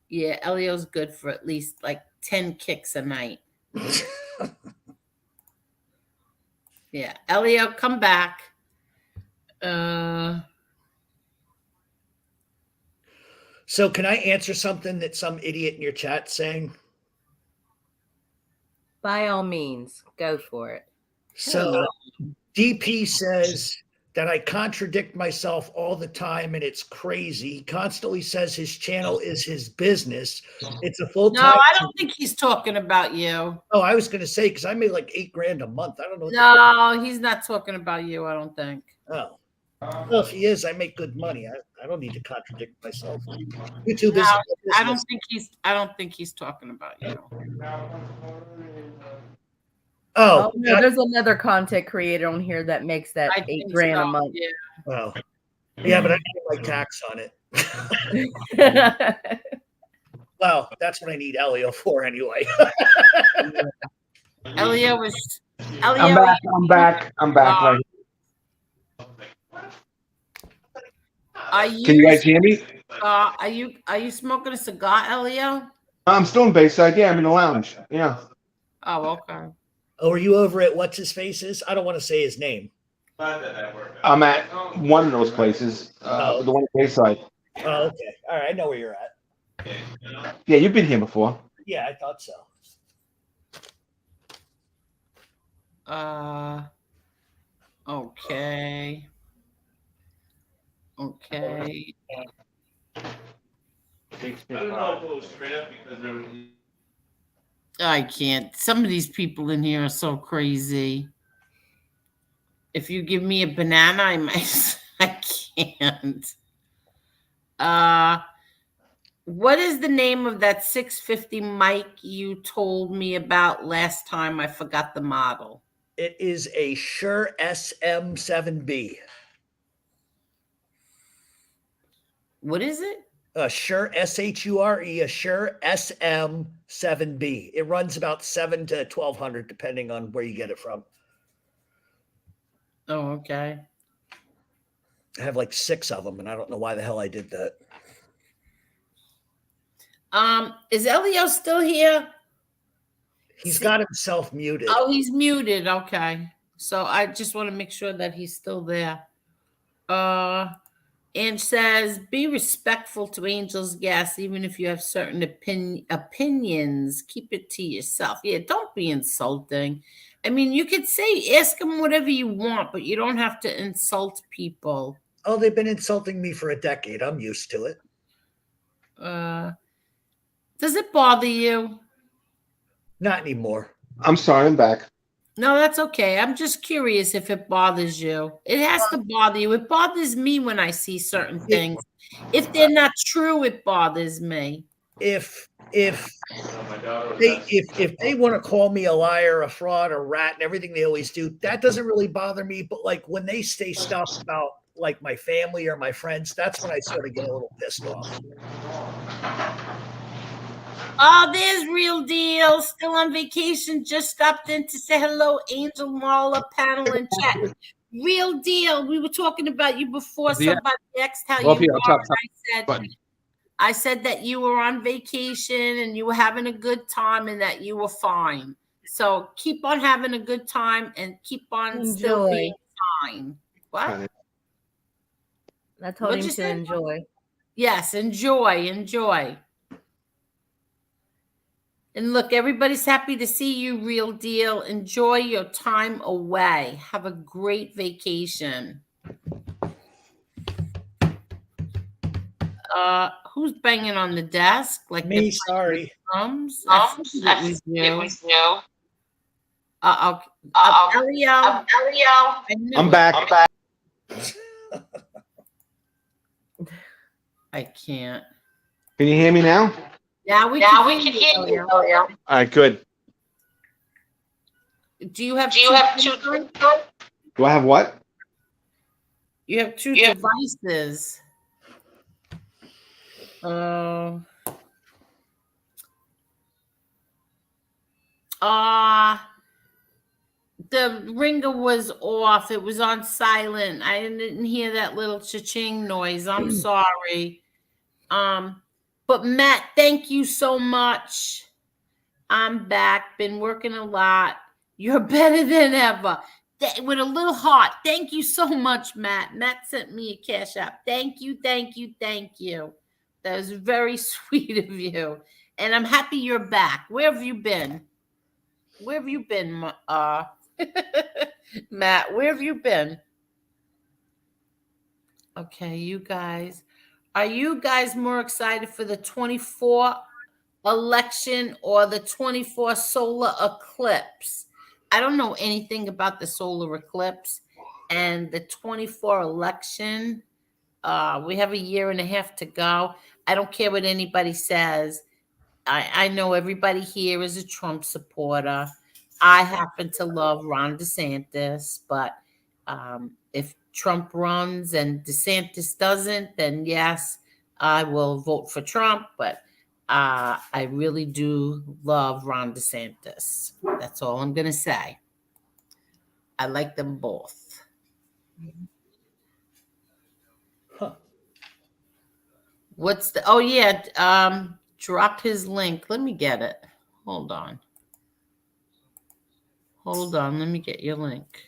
Yeah, Elio's good for at least like 10 kicks a night. Yeah, Elio, come back. So can I answer something that some idiot in your chat's saying? By all means, go for it. So DP says that I contradict myself all the time and it's crazy. He constantly says his channel is his business. It's a full-time. No, I don't think he's talking about you. Oh, I was going to say, because I made like $8,000 a month. I don't know. No, he's not talking about you, I don't think. Oh. Well, if he is, I make good money. I don't need to contradict myself. YouTube is. I don't think he's talking about you. Oh, no, there's another content creator on here that makes that $8,000 a month. Yeah. Wow. Yeah, but I pay my tax on it. Well, that's what I need Elio for anyway. Elio was. I'm back. Right. Can you guys hear me? Are you smoking a cigar, Elio? I'm still in Bayside. Yeah, I'm in the lounge. Yeah. Oh, okay. Oh, are you over at what's his face is? I don't want to say his name. I'm at one of those places, the one in Bayside. Oh, okay. All right, I know where you're at. Yeah, you've been here before. Yeah, I thought so. Okay. Okay. I can't. Some of these people in here are so crazy. If you give me a banana, I might. I can't. What is the name of that 650 mic you told me about last time? I forgot the model. It is a Shure SM7B. What is it? A Shure SHURE, a Shure SM7B. It runs about $700 to $1,200 depending on where you get it from. Oh, okay. I have like 6 of them, and I don't know why the hell I did that. Is Elio still here? He's got himself muted. Oh, he's muted. Okay. So I just want to make sure that he's still there. And says, be respectful to Angel's guests, even if you have certain opinions. Keep it to yourself. Yeah, don't be insulting. I mean, you could say, ask them whatever you want, but you don't have to insult people. Oh, they've been insulting me for a decade. I'm used to it. Does it bother you? Not anymore. I'm sorry, I'm back. No, that's okay. I'm just curious if it bothers you. It has to bother you. It bothers me when I see certain things. If they're not true, it bothers me. if they want to call me a liar, a fraud, a rat, and everything they always do, that doesn't really bother me. But like when they say stuff about like my family or my friends, that's when I sort of get a little pissed off. Oh, there's Real Deal. Still on vacation. Just stopped in to say hello, Angel Marla, panel and chat. Real Deal. We were talking about you before. Somebody asked how you are. I said that you were on vacation and you were having a good time and that you were fine. So keep on having a good time and keep on still being fine. What? I told him to enjoy. Yes, enjoy. And look, everybody's happy to see you, Real Deal. Enjoy your time away. Have a great vacation. Who's banging on the desk? Like me, sorry. Drums? It was you. Elio. I'm back. I can't. Can you hear me now? Yeah, we can hear you. All right, good. Do you have two? Do I have what? You have two devices. The ringer was off. It was on silent. I didn't hear that little cha-ching noise. I'm sorry. But Matt, thank you so much. I'm back. Been working a lot. You're better than ever. With a little heart. Thank you so much, Matt. Matt sent me a cash app. Thank you. That was very sweet of you. And I'm happy you're back. Where have you been? Matt, where have you been? Okay, you guys. Are you guys more excited for the 24 election or the 24 solar eclipse? I don't know anything about the solar eclipse and the 24 election. We have a year and a half to go. I don't care what anybody says. I know everybody here is a Trump supporter. I happen to love Ron DeSantis, but if Trump runs and DeSantis doesn't, then yes, I will vote for Trump. But I really do love Ron DeSantis. That's all I'm going to say. I like them both. Huh. What's the, oh yeah, drop his link. Let me get it. Hold on, let me get your link.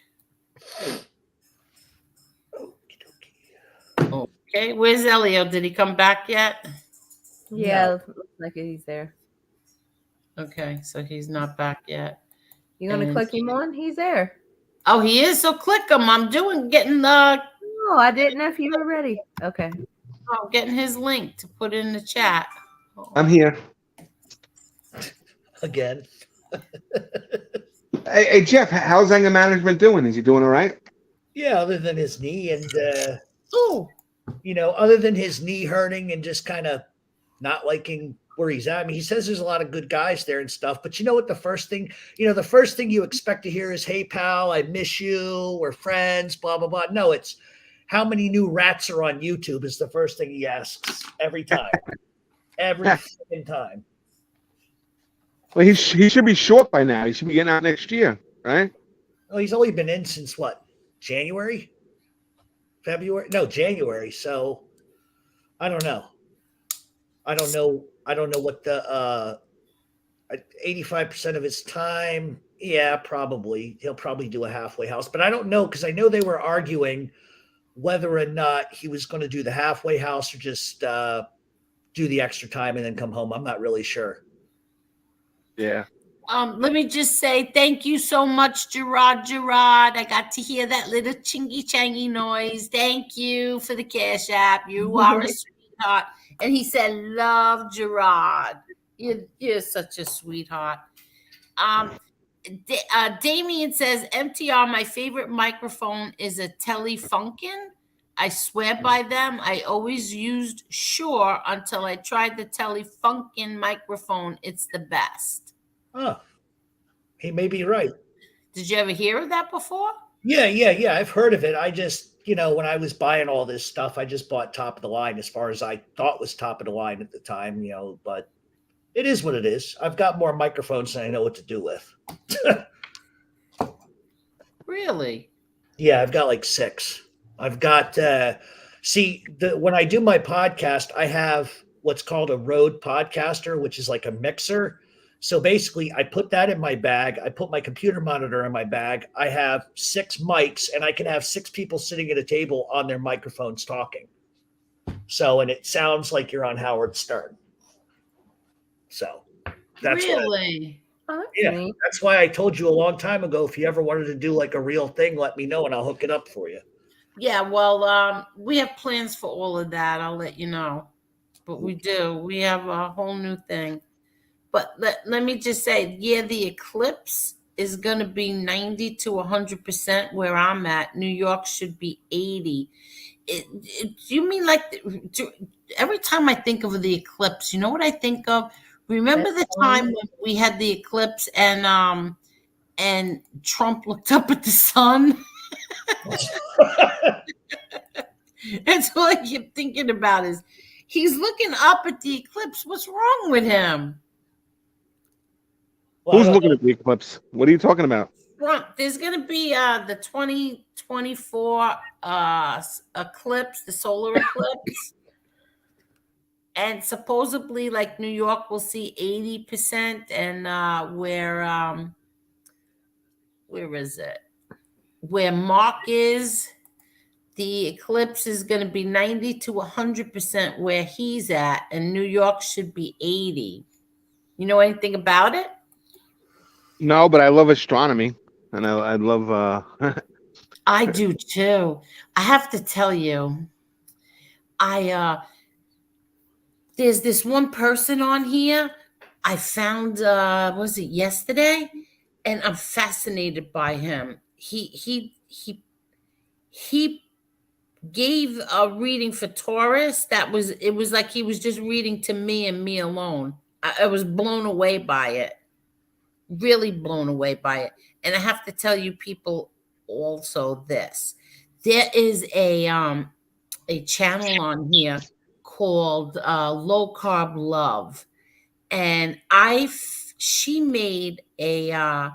Okay, where's Elio? Did he come back yet? Yeah, looks like he's there. Okay, so he's not back yet. You gonna click him on? He's there. Oh, he is? So click him. I'm getting the... Oh, I didn't know if you were ready. Okay. I'm getting his link to put in the chat. I'm here. Again. Hey, Jeff, how's anger management doing? Is he doing all right? Yeah, other than his knee and, other than his knee hurting and just kind of not liking where he's at. I mean, he says there's a lot of good guys there and stuff, but you know what? The first thing you expect to hear is, "Hey, pal, I miss you. We're friends, blah, blah, blah." No, it's how many new rats are on YouTube is the first thing he asks every time. Every second time. Well, he should be short by now. He should be getting out next year, right? Well, he's only been in since what? January? February? No, January. So I don't know. I don't know what the 85% of his time. Yeah, probably. He'll probably do a halfway house, but I don't know because I know they were arguing whether or not he was going to do the halfway house or just do the extra time and then come home. I'm not really sure. Yeah. Let me just say thank you so much, Gerard. I got to hear that little chingy noise. Thank you for the cash app. You are a sweetheart. And he said, "Love Gerard. You're such a sweetheart." Damien says, "MTR, my favorite microphone is a Telefunken." I swear by them. I always used Shure until I tried the Telefunken microphone. It's the best. Oh, he may be right. Did you ever hear of that before? Yeah. I've heard of it. I just, when I was buying all this stuff, I just bought top of the line as far as I thought was top of the line at the time, but it is what it is. I've got more microphones than I know what to do with. Really? Yeah, I've got like 6. I've got, when I do my podcast, I have what's called a Rode Podcaster, which is like a mixer. So basically, I put that in my bag. I put my computer monitor in my bag. I have 6 mics, and I can have 6 people sitting at a table on their microphones talking. So, and it sounds like you're on Howard Stern. So, that's really. That's why I told you a long time ago. If you ever wanted to do like a real thing, let me know, and I'll hook it up for you. Yeah, well, we have plans for all of that. I'll let you know. But we do. We have a whole new thing. But let me just say, the eclipse is going to be 90 to 100% where I'm at. New York should be 80. You mean like every time I think of the eclipse, you know what I think of? Remember the time when we had the eclipse and Trump looked up at the sun? That's all I keep thinking about is he's looking up at the eclipse. What's wrong with him? Who's looking at the eclipse? What are you talking about? Trump. There's going to be the 2024 eclipse, the solar eclipse. And supposedly, like New York will see 80%, and where is it? Where Mark is, the eclipse is going to be 90 to 100% where he's at, and New York should be 80. You know anything about it? No, but I love astronomy, and I love. I do too. I have to tell you, there's this one person on here I found was it yesterday, and I'm fascinated by him. He gave a reading for Taurus. It was like he was just reading to me and me alone. I was blown away by it. Really blown away by it. And I have to tell you people also this. There is a channel on here called Low Carb Love, and she made a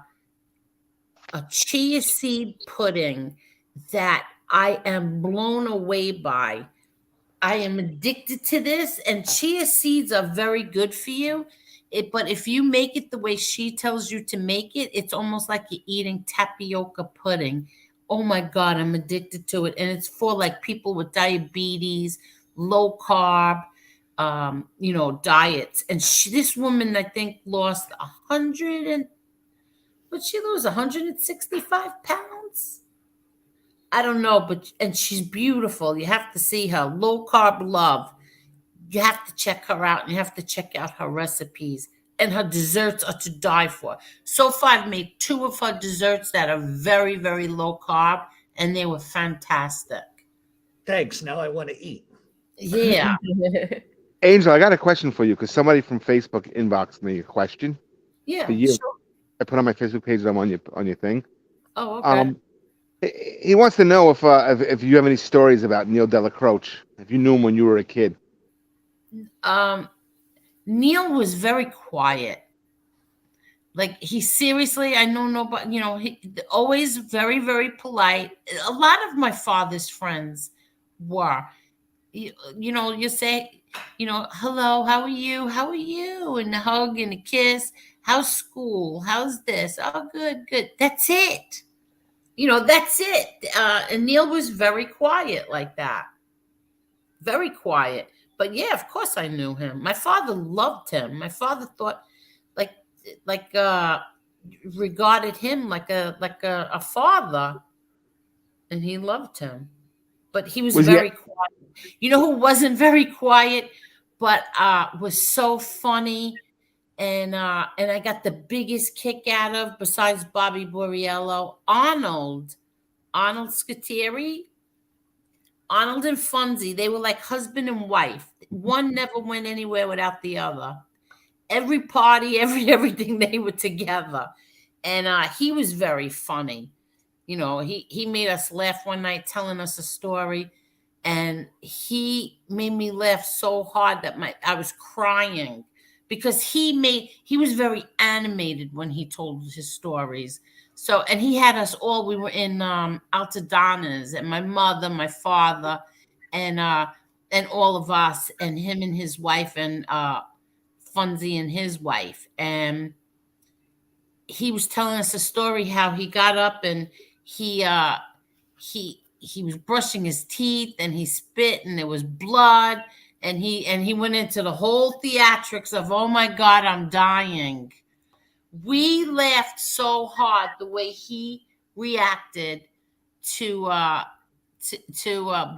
chia seed pudding that I am blown away by. I am addicted to this, and chia seeds are very good for you. But if you make it the way she tells you to make it, it's almost like you're eating tapioca pudding. Oh my God, I'm addicted to it. And it's for like people with diabetes, low carb, diets. And this woman, I think, lost 165 pounds? I don't know, and she's beautiful. You have to see her. Low Carb Love. You have to check her out, and you have to check out her recipes. And her desserts are to die for. So far, I've made 2 of her desserts that are very, very low carb, and they were fantastic. Thanks. Now I want to eat. Yeah. Angel, I got a question for you because somebody from Facebook inboxed me a question. Yeah. For you. Sure. I put on my Facebook page that I'm on your thing. Oh, okay. He wants to know if you have any stories about Neil Delacroce, if you knew him when you were a kid. Neil was very quiet. Like he seriously, I know nobody, he always very, very polite. A lot of my father's friends were, you say, hello, how are you? How are you? And a hug and a kiss. How's school? How's this? Oh, good. That's it. That's it. And Neil was very quiet like that. Very quiet. But yeah, of course I knew him. My father loved him. My father thought regarded him like a father, and he loved him. But he was very quiet. You know who wasn't very quiet, but was so funny, and I got the biggest kick out of, besides Bobby Borriello, Arnold Scuteri. Arnold and Funzy, they were like husband and wife. One never went anywhere without the other. Every party, everything, they were together. And he was very funny. You know, he made us laugh one night telling us a story, and he made me laugh so hard that I was crying, because he was very animated when he told his stories. So, and he had us all, we were in Altadana's, and my mother, my father, and all of us, and him and his wife, and Funzy and his wife. And he was telling us a story how he got up and he was brushing his teeth, and he spit, and there was blood, and he went into the whole theatrics of, oh my God, I'm dying. We laughed so hard the way he reacted to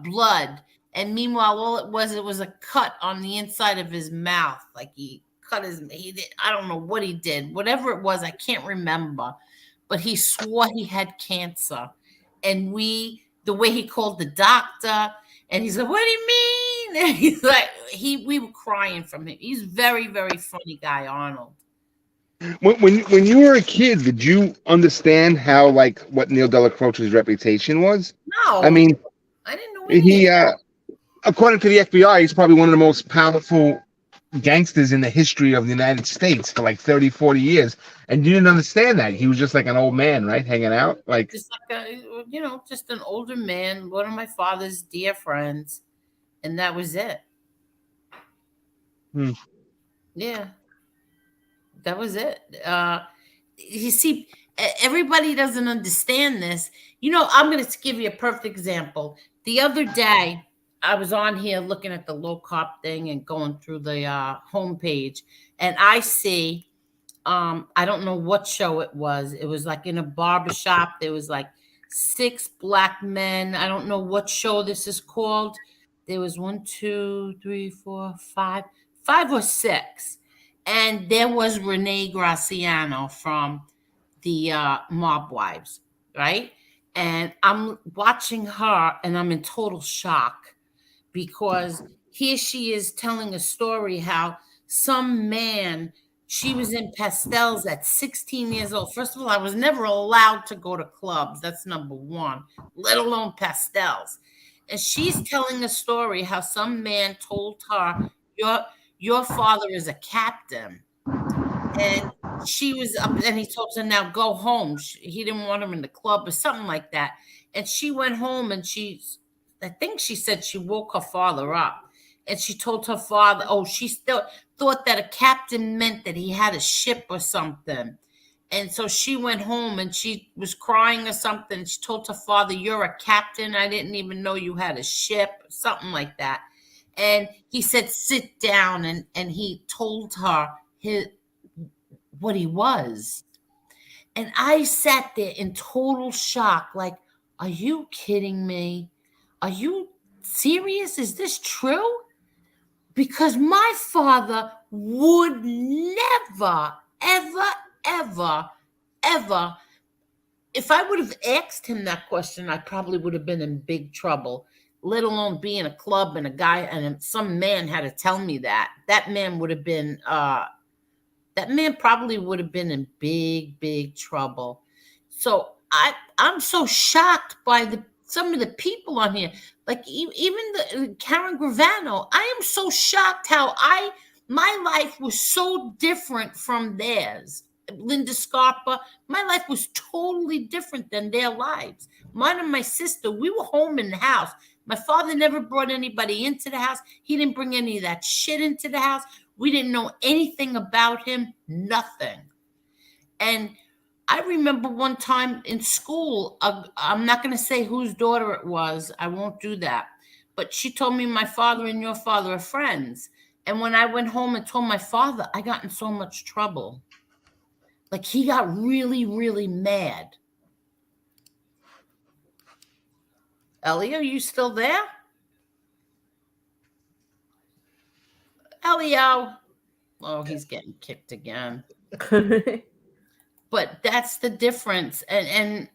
blood. And meanwhile, all it was a cut on the inside of his mouth. Like he cut I don't know what he did. Whatever it was, I can't remember. But he swore he had cancer. And the way he called the doctor, and he's like, what do you mean? And he's like, we were crying from him. He's very, very funny guy, Arnold. When you were a kid, did you understand how, like, what Neil Delacroce's reputation was? No. I mean, I didn't know anything. According to the FBI, he's probably one of the most powerful gangsters in the history of the United States for like 30, 40 years. And you didn't understand that. He was just like an old man, right? Hanging out. Like, just like just an older man, one of my father's dear friends. And that was it. Yeah. That was it. You see, everybody doesn't understand this. I'm going to give you a perfect example. The other day, I was on here looking at the low cop thing and going through the homepage, and I see, I don't know what show it was. It was like in a barbershop. There was like 6 black men. I don't know what show this is called. There was 1, 2, 3, 4, 5 or 6. And there was Renee Graciano from the Mob Wives, right? And I'm watching her, and I'm in total shock, because here she is telling a story how some man, she was in pastels at 16 years old. First of all, I was never allowed to go to clubs. That's number one, let alone pastels. And she's telling a story how some man told her, your father is a captain. And she was up, and he told her, now go home. He didn't want her in the club or something like that. And she went home, and I think she said she woke her father up. And she told her father, she still thought that a captain meant that he had a ship or something. And so she went home, and she was crying or something. She told her father, you're a captain. I didn't even know you had a ship, something like that. And he said, sit down. And he told her what he was. And I sat there in total shock. Like, are you kidding me? Are you serious? Is this true? Because my father would never, ever, ever, ever, if I would have asked him that question, I probably would have been in big trouble, let alone be in a club and a guy and some man had to tell me that. That man would have been, that man probably would have been in big, big trouble. So I'm so shocked by some of the people on here, like even the Karen Gravano. I am so shocked how my life was so different from theirs. Linda Scarpa, my life was totally different than their lives. Mine and my sister, we were home in the house. My father never brought anybody into the house. He didn't bring any of that shit into the house. We didn't know anything about him, nothing. And I remember one time in school, I'm not going to say whose daughter it was. I won't do that. But she told me my father and your father are friends. And when I went home and told my father, I got in so much trouble. Like, he got really, really mad. Ellie, are you still there? Elio. Oh, he's getting kicked again. But that's the difference. And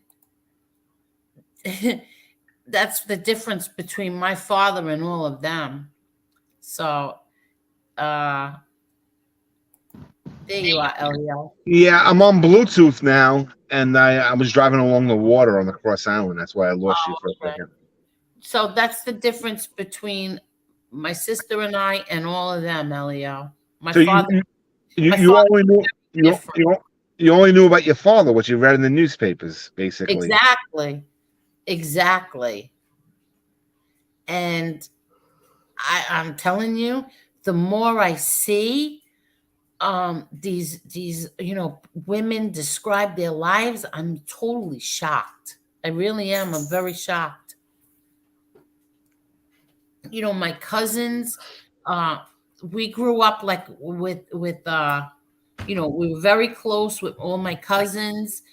that's the difference between my father and all of them. So, there you are, Elio. Yeah, I'm on Bluetooth now, and I was driving along the water on the Cross Island. That's why I lost you for a second. So that's the difference between my sister and I and all of them, Elio. My So father. you only knew you only knew about your father, what you read in the newspapers, basically. Exactly. And I'm telling you, the more I see these women describe their lives, I'm totally shocked. I really am. I'm very shocked. My cousins, we grew up like with we were very close with all my cousins,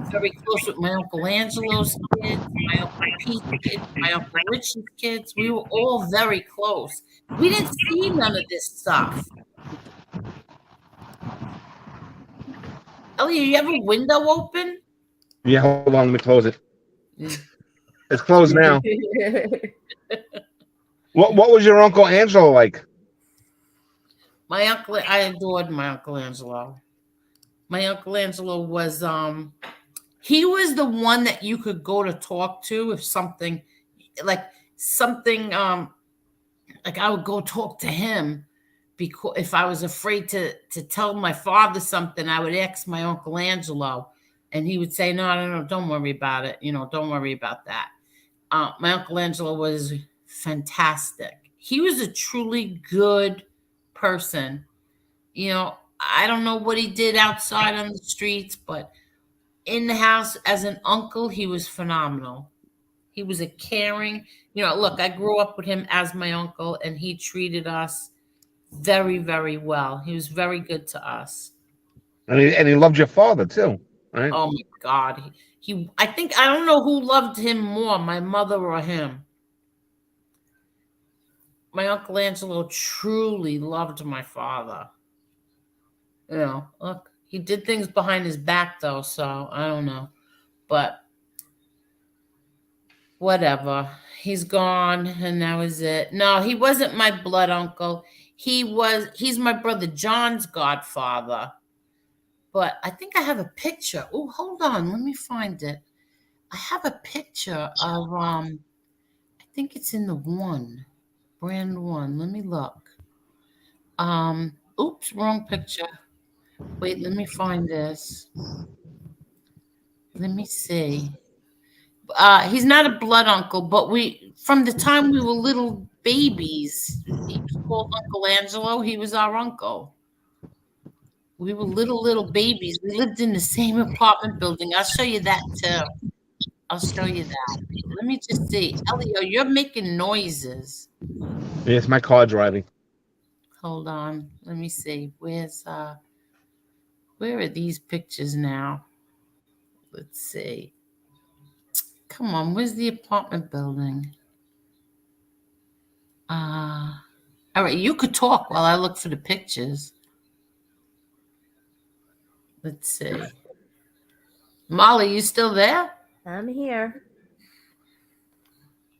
very close with my Uncle Angelo's kids, my Uncle Pete's kids, my Uncle Richie's kids. We were all very close. We didn't see none of this stuff. Ellie, you have a window open? Yeah, hold on, let me close it. It's closed now. What was your Uncle Angelo like? I adored my Uncle Angelo. My Uncle Angelo was he was the one that you could go to talk to if something like I would go talk to him, because if I was afraid to tell my father something, I would ask my Uncle Angelo, and he would say, no, don't worry about it. Don't worry about that. My Uncle Angelo was fantastic. He was a truly good person. I don't know what he did outside on the streets, but in the house as an uncle, he was phenomenal. He was a caring, look, I grew up with him as my uncle, and he treated us very, very well. He was very good to us. And he loved your father too, right? Oh my God. I don't know who loved him more, my mother or him. My Uncle Angelo truly loved my father. Look, he did things behind his back though, so I don't know. But whatever. He's gone, and that was it. No, he wasn't my blood uncle. He's my brother John's godfather. But I think I have a picture. Oh, hold on, let me find it. I have a picture of I think it's in the brand one. Let me look. Oops, wrong picture. Wait, let me find this. Let me see. He's not a blood uncle, but from the time we were little babies, he was called Uncle Angelo. He was our uncle. We were little babies. We lived in the same apartment building. I'll show you that too. I'll show you that. Let me just see. Elio, you're making noises. Yeah, it's my car driving. Hold on. Let me see. Where are these pictures now? Let's see. Come on, where's the apartment building? All right, you could talk while I look for the pictures. Let's see. Molly, you still there? I'm here.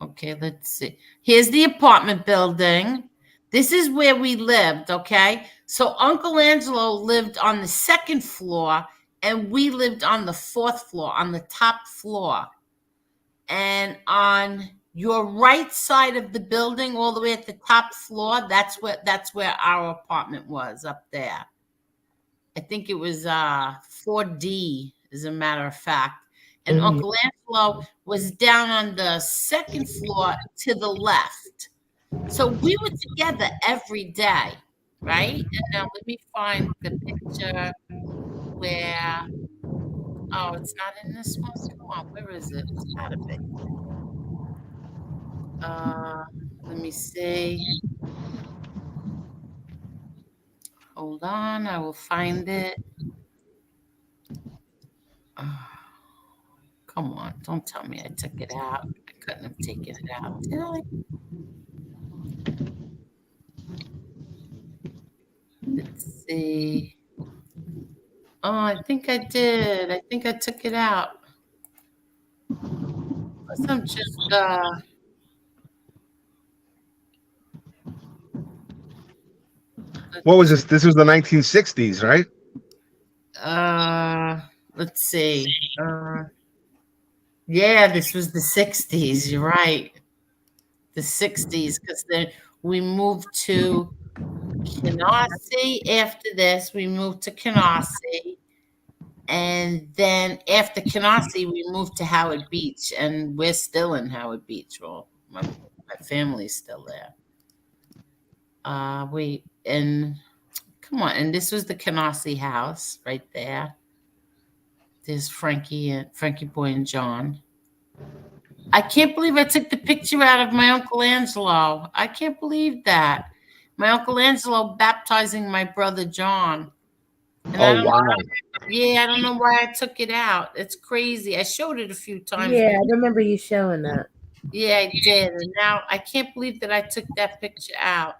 Okay, let's see. Here's the apartment building. This is where we lived, okay? So Uncle Angelo lived on the second floor, and we lived on the fourth floor, on the top floor. And on your right side of the building, all the way at the top floor, that's where our apartment was, up there. I think it was 4D, as a matter of fact. And Uncle Angelo was down on the second floor to the left. So we were together every day, right? And now let me find the picture where, oh, it's not in this one. Come on, where is it? It's gotta be. Let me see. Hold on, I will find it. Come on, don't tell me I took it out. I couldn't have taken it out, did I? Let's see. Oh, I think I did. I think I took it out. I'm just What was this? This was the 1960s, right? let's see. Yeah, this was the 60s. You're right. The 60s, because then we moved to Canarsie. After this, we moved to Canarsie. And then after Canarsie, we moved to Howard Beach, and we're still in Howard Beach. Well, my family's still there. Come on, and this was the Canarsie house right there. There's Frankie Boy and John. I can't believe I took the picture out of my Uncle Angelo. I can't believe that. My Uncle Angelo baptizing my brother John. And Oh, wow. I don't know why I took it out. It's crazy. I showed it a few times. Yeah, I remember you showing that. Yeah, I did. And now I can't believe that I took that picture out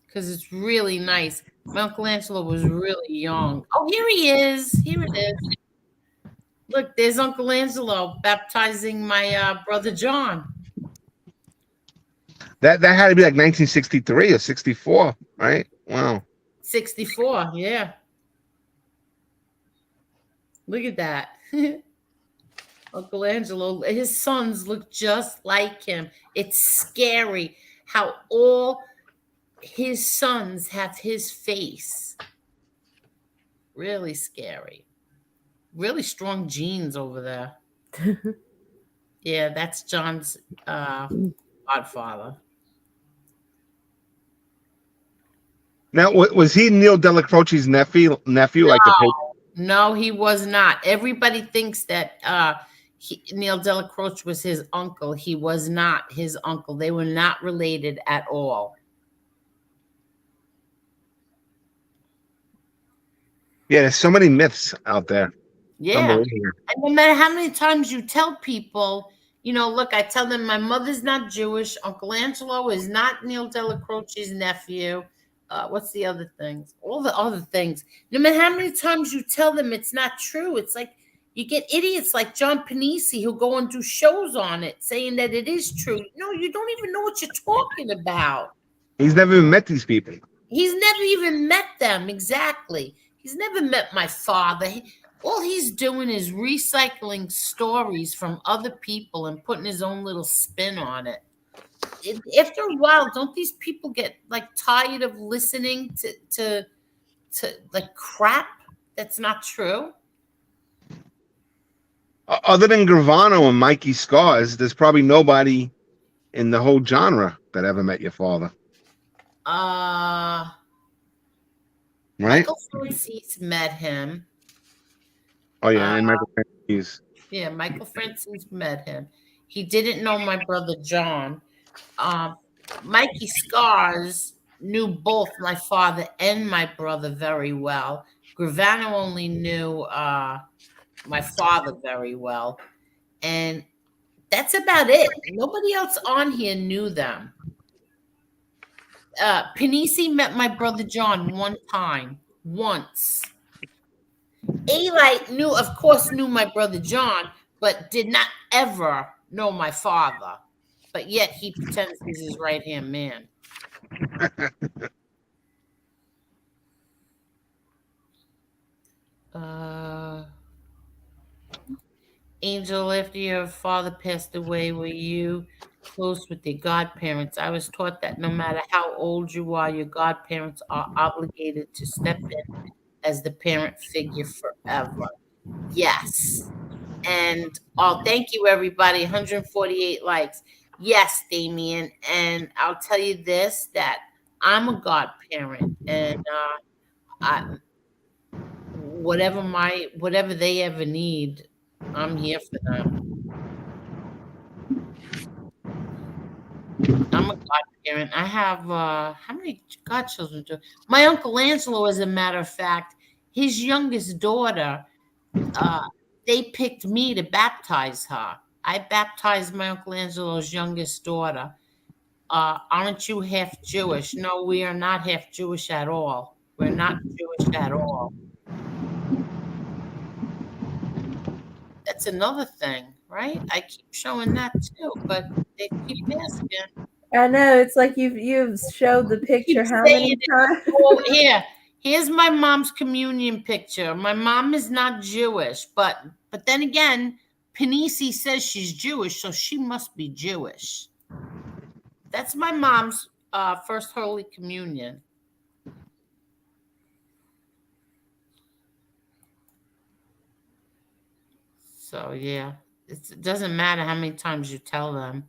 because it's really nice. My Uncle Angelo was really young. Oh, here he is. Here it is. Look, there's Uncle Angelo baptizing my brother John. That had to be like 1963 or 64, right? Wow. 64, yeah. Look at that. Uncle Angelo, his sons look just like him. It's scary how all his sons have his face. Really scary. Really strong genes over there. Yeah, that's John's godfather. Now, was he Neil Delacroce's nephew? No, he was not. Everybody thinks that Neil Delacroce was his uncle. He was not his uncle. They were not related at all. Yeah, there's so many myths out there. Yeah. And no matter how many times you tell people, look, I tell them my mother's not Jewish. Uncle Angelo is not Neil Delacroce's nephew. What's the other things? All the other things. No matter how many times you tell them it's not true, it's like you get idiots like John Panisi who go and do shows on it saying that it is true. No, you don't even know what you're talking about. He's never even met these people. He's never even met them. Exactly. He's never met my father. All he's doing is recycling stories from other people and putting his own little spin on it. After a while, don't these people get like tired of listening to like crap that's not true? Other than Gravano and Mikey Scars, there's probably nobody in the whole genre that ever met your father. Right? Michael Francis met him. Oh yeah, and Michael Francis. Yeah, Michael Francis met him. He didn't know my brother John. Mikey Scars knew both my father and my brother very well. Gravano only knew my father very well. And that's about it. Nobody else on here knew them. Panisi met my brother John one time. Once. Eli of course knew my brother John, but did not ever know my father. But yet he pretends he's his right-hand man. Angel, after your father passed away, were you close with your godparents? I was taught that no matter how old you are, your godparents are obligated to step in as the parent figure forever. Yes. And thank you, everybody. 148 likes. Yes, Damien. And I'll tell you this, that I'm a godparent, and whatever they ever need, I'm here for them. I'm a godparent. I have how many godchildren do? My Uncle Angelo, as a matter of fact, his youngest daughter, they picked me to baptize her. I baptized my Uncle Angelo's youngest daughter. Aren't you half Jewish? No, we are not half Jewish at all. We're not Jewish at all. That's another thing, right? I keep showing that too, but they keep asking. I know. It's like you've showed the picture Keep how saying many it. times? Oh, here's my mom's communion picture. My mom is not Jewish, but then again, Panisi says she's Jewish, so she must be Jewish. That's my mom's first Holy Communion. So yeah, it doesn't matter how many times you tell them.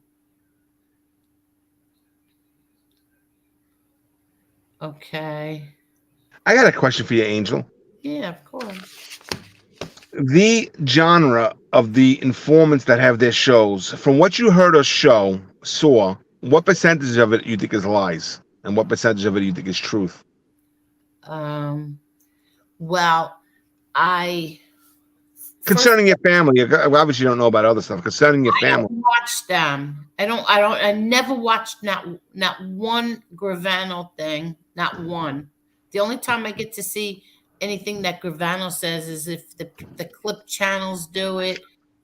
Okay. I got a question for you, Angel. Yeah, of course. The genre of the informants that have their shows, from what you heard or saw, what percentage of it you think is lies, and what percentage of it you think is truth? Well, I Concerning your family, obviously you don't know about other stuff. Concerning your I family, don't watch them. I never watched not one Gravano thing, not one. The only time I get to see anything that Gravano says is if the clip channels do it,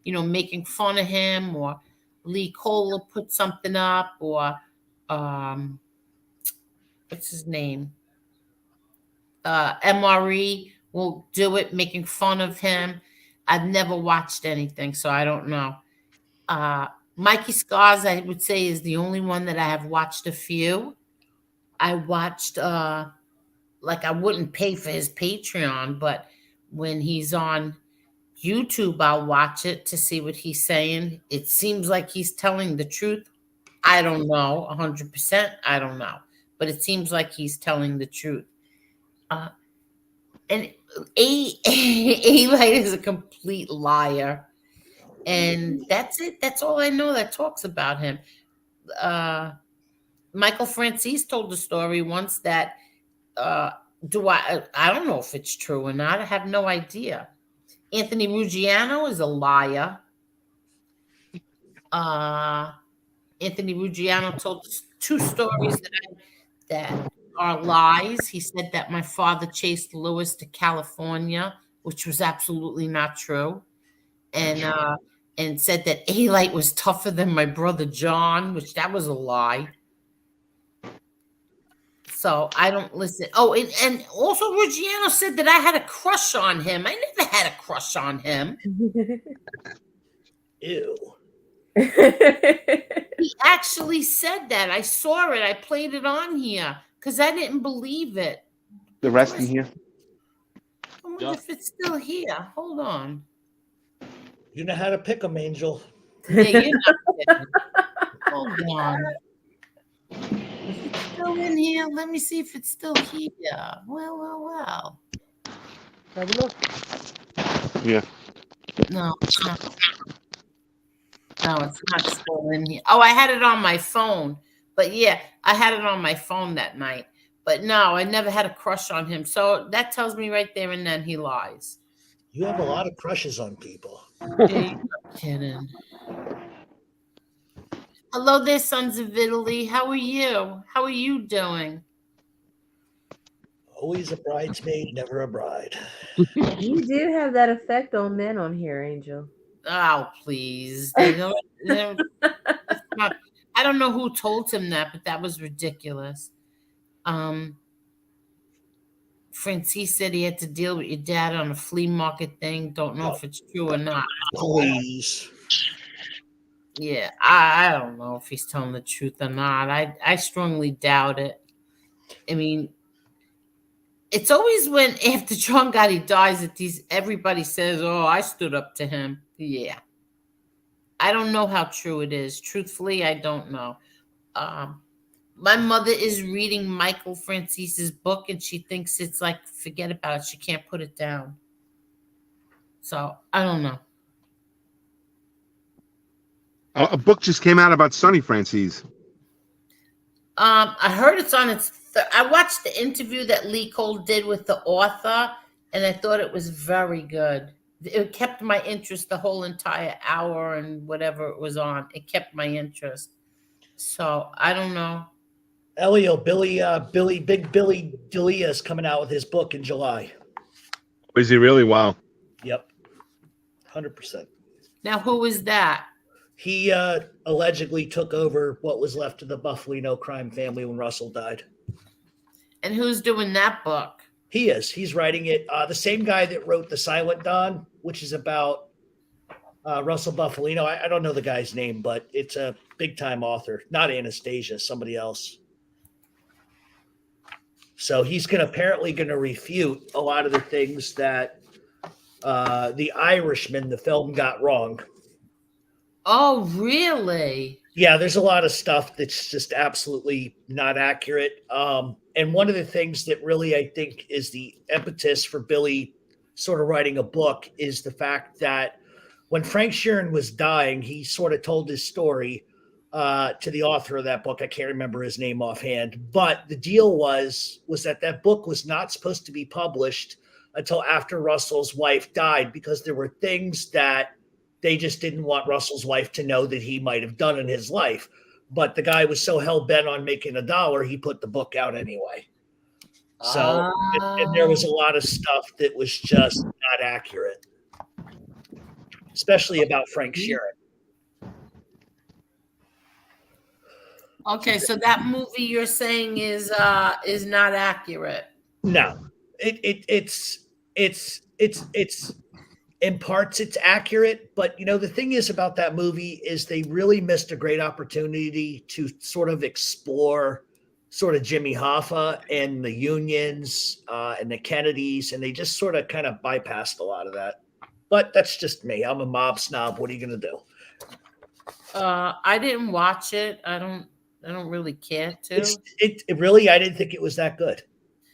making fun of him, or Lee Cole will put something up, or what's his name? MRE will do it, making fun of him. I've never watched anything, so I don't know. Mikey Scars, I would say, is the only one that I have watched a few. I watched, like, I wouldn't pay for his Patreon, but when he's on YouTube, I'll watch it to see what he's saying. It seems like he's telling the truth. I don't know, 100%. I don't know. But it seems like he's telling the truth. And Eli is a complete liar. And that's it. That's all I know that talks about him. Michael Francis told the story once that I don't know if it's true or not. I have no idea. Anthony Ruggiano is a liar. Anthony Ruggiano told two stories that are lies. He said that my father chased Lewis to California, which was absolutely not true. And said that Alite was tougher than my brother John, which that was a lie. So I don't listen. Oh, and also Ruggiano said that I had a crush on him. I never had a crush on him. Ew. He actually said that. I saw it. I played it on here because I didn't believe it. the rest in here. I wonder if it's still here. Hold on. You know how to pick them, Angel. Yeah, you're not kidding. Hold on. Is it still in here? Let me see if it's still here. Well. Have a look. Yeah. No, it's not. No, it's not still in here. Oh, I had it on my phone. But yeah, I had it on my phone that night. But no, I never had a crush on him. So that tells me right there and then he lies. You have a lot of crushes on people. Yeah, you're not kidding. Hello there, sons of Italy. How are you? How are you doing? Always a bridesmaid, never a bride. You do have that effect on men on here, Angel. Oh, please. They don't, it's not, I don't know who told him that, but that was ridiculous. Francis said he had to deal with your dad on a flea market thing. Don't know if it's true or not. Please. Yeah, I don't know if he's telling the truth or not. I strongly doubt it. I mean, it's always when after Johngotti dies that everybody says, "Oh, I stood up to him." Yeah, I don't know how true it is. Truthfully, I don't know. My mother is reading Michael Francis's book, and she thinks it's like forget about it. She can't put it down. So I don't know. A book just came out about Sonny Francis. I heard it's on its. I watched the interview that Lee Cole did with the author, and I thought it was very good. It kept my interest the whole entire hour and whatever it was on. It kept my interest. So I don't know. Elio, Big Billy D'Elia is coming out with his book in July. Is he really? Wow. Yep. 100%. Now, who is that? He allegedly took over what was left of the Buffalino crime family when Russell died. And who's doing that book? He is. He's writing it. The same guy that wrote The Silent Dawn, which is about Russell Buffalino. I don't know the guy's name, but it's a big-time author. Not Anastasia, somebody else. So he's apparently going to refute a lot of the things that The Irishman, the film, got wrong. Oh, really? Yeah, there's a lot of stuff that's just absolutely not accurate. And one of the things that really, I think, is the impetus for Billy sort of writing a book is the fact that when Frank Sheeran was dying, he sort of told his story to the author of that book. I can't remember his name offhand, but the deal was that book was not supposed to be published until after Russell's wife died, because there were things that they just didn't want Russell's wife to know that he might have done in his life. But the guy was so hell-bent on making $1, he put the book out anyway. So and there was a lot of stuff that was just not accurate, especially about Frank Sheeran. Okay, so that movie you're saying is not accurate. No, it's in parts it's accurate, but the thing is about that movie is they really missed a great opportunity to sort of explore sort of Jimmy Hoffa and the unions and the Kennedys, and they just sort of kind of bypassed a lot of that. But that's just me. I'm a mob snob. What are you going to do? I didn't watch it. I don't really care to. It really, I didn't think it was that good,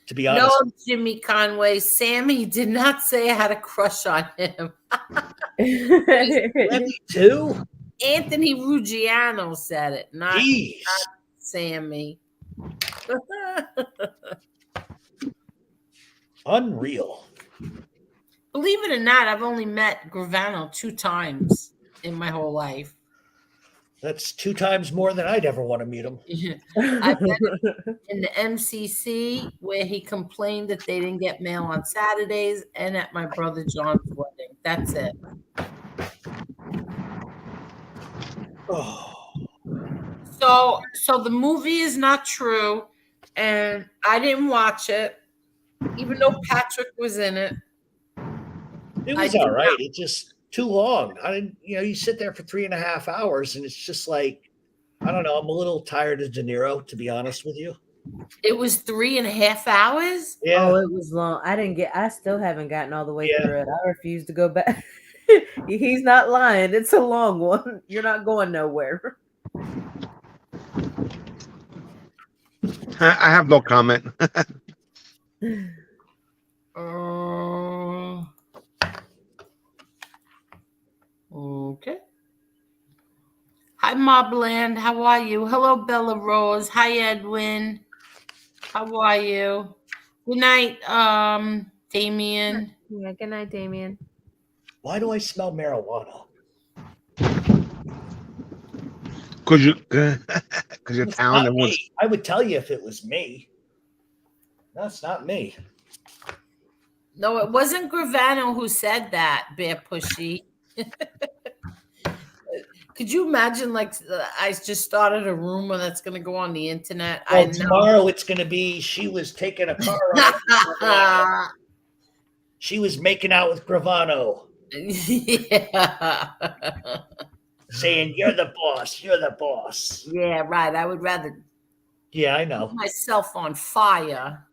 to be honest. No, Jimmy Conway. Sammy did not say I had a crush on him. Me too. Anthony Ruggiano said it, not Sammy. Unreal. Believe it or not, I've only met Gravano 2 times in my whole life. That's 2 times more than I'd ever want to meet him. I met him in the MCC, where he complained that they didn't get mail on Saturdays, and at my brother John's wedding. That's it. Oh. So the movie is not true, and I didn't watch it, even though Patrick was in it. It was all right. It's just too long. I didn't, you sit there for 3.5 hours, and it's just like, I don't know. I'm a little tired of De Niro, to be honest with you. It was 3.5 hours. Yeah. Oh, it was long. I still haven't gotten all the way through it. I refuse to go back. He's not lying. It's a long one. You're not going nowhere. I have no comment. Okay. Hi, Mobland. How are you? Hello, Bella Rose. Hi, Edwin. How are you? Good night, Damien. Yeah, good night, Damien. Why do I smell marijuana? Because your town. I would tell you if it was me. That's not me. No, it wasn't Gravano who said that, Bear Pushy. Could you imagine, like, I just started a rumor that's going to go on the internet? Well, tomorrow it's going to be she was taking a car ride. She was making out with Gravano. Yeah. Saying, you're the boss. You're the boss. Yeah, right. I would rather I know. put myself on fire.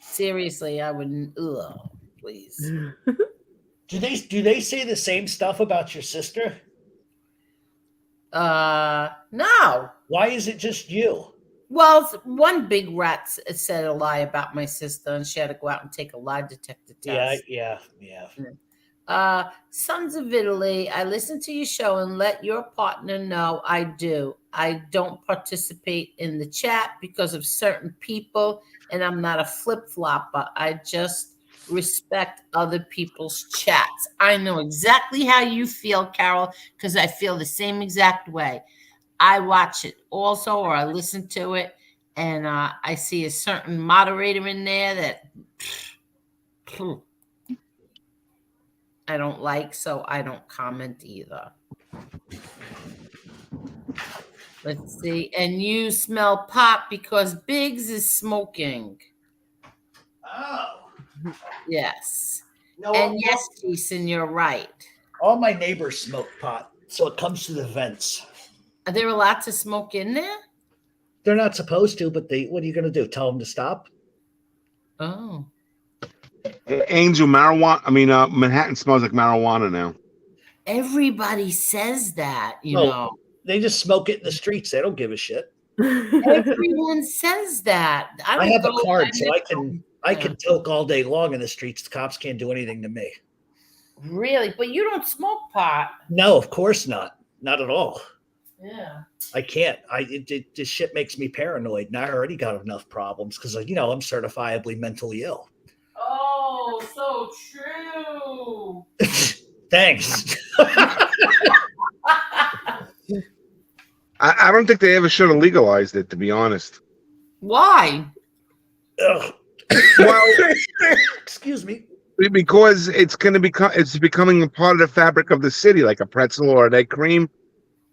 Seriously, I wouldn't. Ugh, please. Do they say the same stuff about your sister? No. Why is it just you? Well, one big rat said a lie about my sister, and she had to go out and take a lie detector test. Yeah. Sons of Italy, I listen to your show and let your partner know I do. I don't participate in the chat because of certain people, and I'm not a flip-flopper. I just respect other people's chats. I know exactly how you feel, Carol, because I feel the same exact way. I watch it also, or I listen to it, and I see a certain moderator in there that I don't like, so I don't comment either. Let's see. And you smell pot because Biggs is smoking. Oh. Yes. No, And yes, Jason, you're right. all my neighbors smoke pot, so it comes to the vents. Are there allowed to smoke in there? They're not supposed to, but what are you going to do? Tell them to stop? Oh. Angel, marijuana. I mean, Manhattan smells like marijuana now. Everybody says that, you Oh, know. they just smoke it in the streets. They don't give a shit. Everyone says that. I have a card, so I can toke all day long in the streets. The cops can't do anything to me. Really? But you don't smoke pot. No, of course not. Not at all. Yeah. I can't. This shit makes me paranoid, and I already got enough problems because, you know, I'm certifiably mentally ill. Oh, so true. Thanks. I don't think they ever should have legalized it, to be honest. Why? Ugh. Well, excuse me. Because it's becoming a part of the fabric of the city, like a pretzel or an egg cream.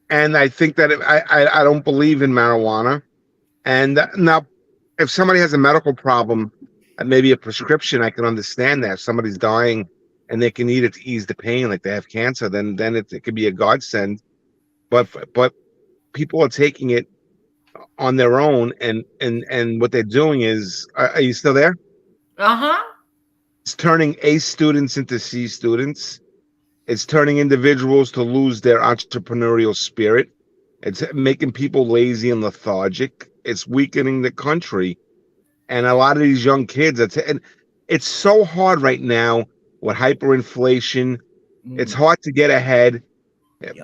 And I think that I don't believe in marijuana. And now, if somebody has a medical problem, maybe a prescription, I can understand that. If somebody's dying and they can eat it to ease the pain, like they have cancer, then it could be a godsend. But people are taking it on their own, and what they're doing is, are you still there? Uh-huh. It's turning A students into C students. It's turning individuals to lose their entrepreneurial spirit. It's making people lazy and lethargic. It's weakening the country. And a lot of these young kids, and it's so hard right now with hyperinflation. It's hard to get ahead.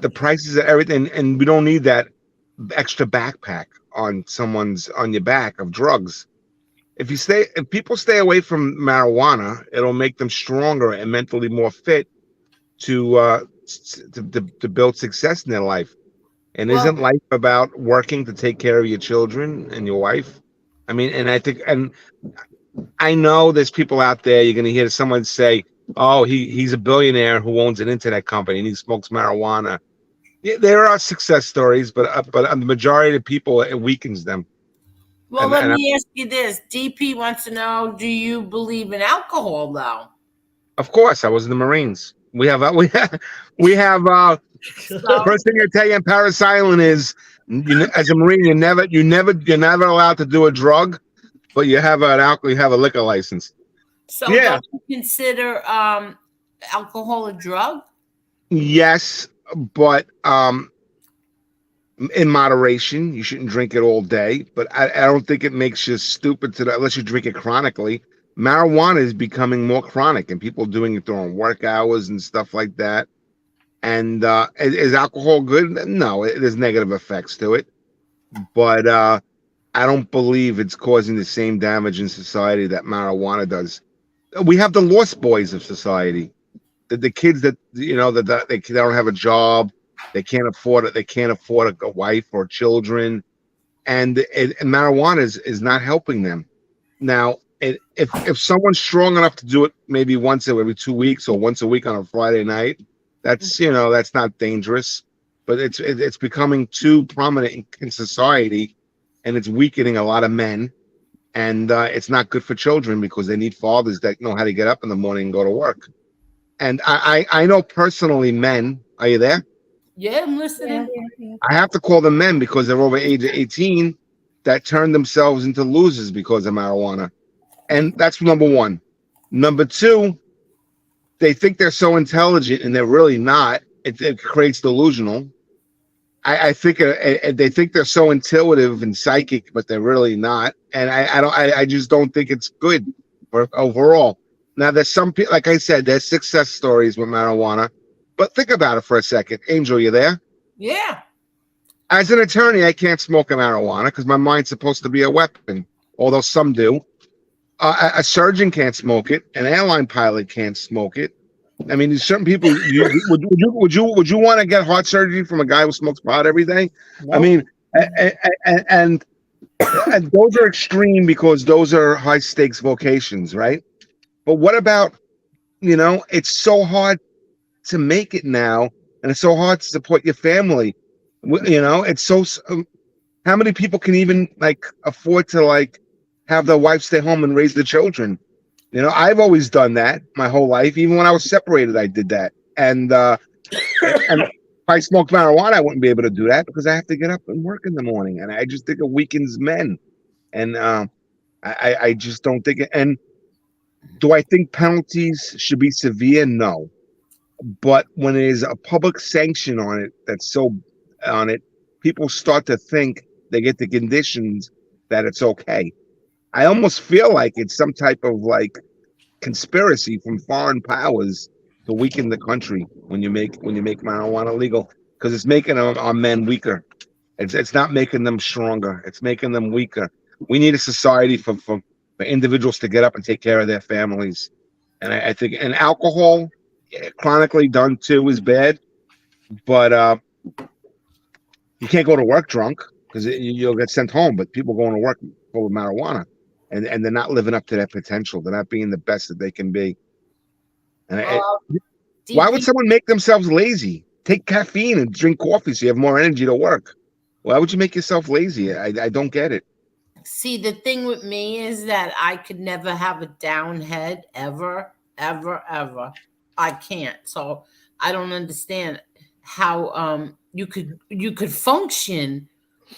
The prices of everything, and we don't need that extra backpack on your back of drugs. If people stay away from marijuana, it'll make them stronger and mentally more fit to build success in their life. And isn't life about working to take care of your children and your wife? I mean, and I know there's people out there, you're going to hear someone say, oh, he's a billionaire who owns an internet company and he smokes marijuana. Yeah, there are success stories, but the majority of people, it weakens them. Well, let me ask you this. DP wants to know, do you believe in alcohol, though? Of course, I was in the Marines. We have first thing I tell you in Paris Island is, as a Marine, you're never allowed to do a drug, but you have a liquor license. So don't you consider alcohol a drug? Yes, but in moderation. You shouldn't drink it all day, but I don't think it makes you stupid unless you drink it chronically. Marijuana is becoming more chronic, and people doing it during work hours and stuff like that. And is alcohol good? No, there's negative effects to it, but I don't believe it's causing the same damage in society that marijuana does. We have the lost boys of society, the kids that that they don't have a job, they can't afford it, they can't afford a wife or children, and marijuana is not helping them. Now, if someone's strong enough to do it maybe once every 2 weeks or once a week on a Friday night, that's not dangerous, but it's becoming too prominent in society, and it's weakening a lot of men, and it's not good for children because they need fathers that know how to get up in the morning and go to work. And I know personally men. Are you there? Yeah, I'm listening. I have to call them men because they're over age of 18 that turn themselves into losers because of marijuana. And that's number one. Number two, they think they're so intelligent and they're really not. It creates delusional. I think they think they're so intuitive and psychic, but they're really not. And I just don't think it's good for overall. Now, there's some people, like I said, there's success stories with marijuana. But think about it for a second. Angel, you there? Yeah. As an attorney, I can't smoke a marijuana because my mind's supposed to be a weapon, although some do. A surgeon can't smoke it. An airline pilot can't smoke it. I mean, there's certain people. Would you want to get heart surgery from a guy who smokes pot every day? No. I mean, and those are extreme because those are high stakes vocations, right? But what about, it's so hard to make it now, and it's so hard to support your family. You know, it's so. How many people can even like afford to like have their wife stay home and raise the children? You know, I've always done that my whole life. Even when I was separated, I did that. And if I smoked marijuana, I wouldn't be able to do that because I have to get up and work in the morning. And I just think it weakens men. And I just don't think it. And do I think penalties should be severe? No. But when there's a public sanction on it, people start to think they get the conditions that it's okay. I almost feel like it's some type of like conspiracy from foreign powers to weaken the country when you make marijuana legal, because it's making our men weaker. It's not making them stronger. It's making them weaker. We need a society for individuals to get up and take care of their families. And I think, and alcohol, chronically done too, is bad. But you can't go to work drunk because you'll get sent home. But people going to work full of marijuana, and they're not living up to their potential. They're not being the best that they can be. And why would someone make themselves lazy? Take caffeine and drink coffee so you have more energy to work. Why would you make yourself lazy? I don't get it. See, the thing with me is that I could never have a down head ever, ever, ever. I can't. So I don't understand how you could function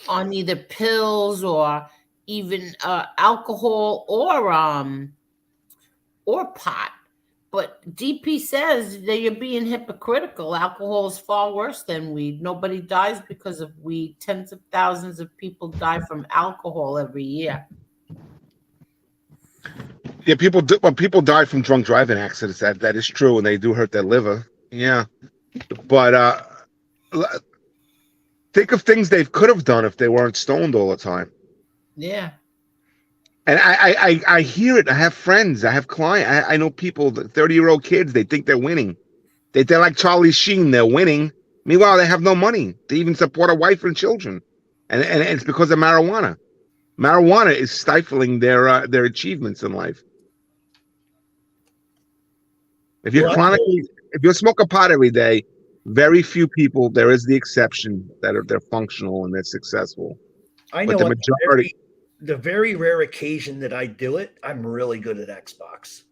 on either pills or even alcohol or pot. But DP says that you're being hypocritical. Alcohol is far worse than weed. Nobody dies because of weed. Tens of thousands of people die from alcohol every year. Yeah, people die from drunk driving accidents. That is true, and they do hurt their liver. Yeah, but think of things they could have done if they weren't stoned all the time. Yeah. And I hear it. I have friends. I have clients. I know people, 30-year-old kids, they think they're winning. They're like Charlie Sheen. They're winning. Meanwhile, they have no money to even support a wife and children. And it's because of marijuana. Marijuana is stifling their achievements in life. If you smoke a pot every day, very few people, there is the exception, that they're functional and they're successsul. I know but the majority. The very rare occasion that I do it, I'm really good at Xbox.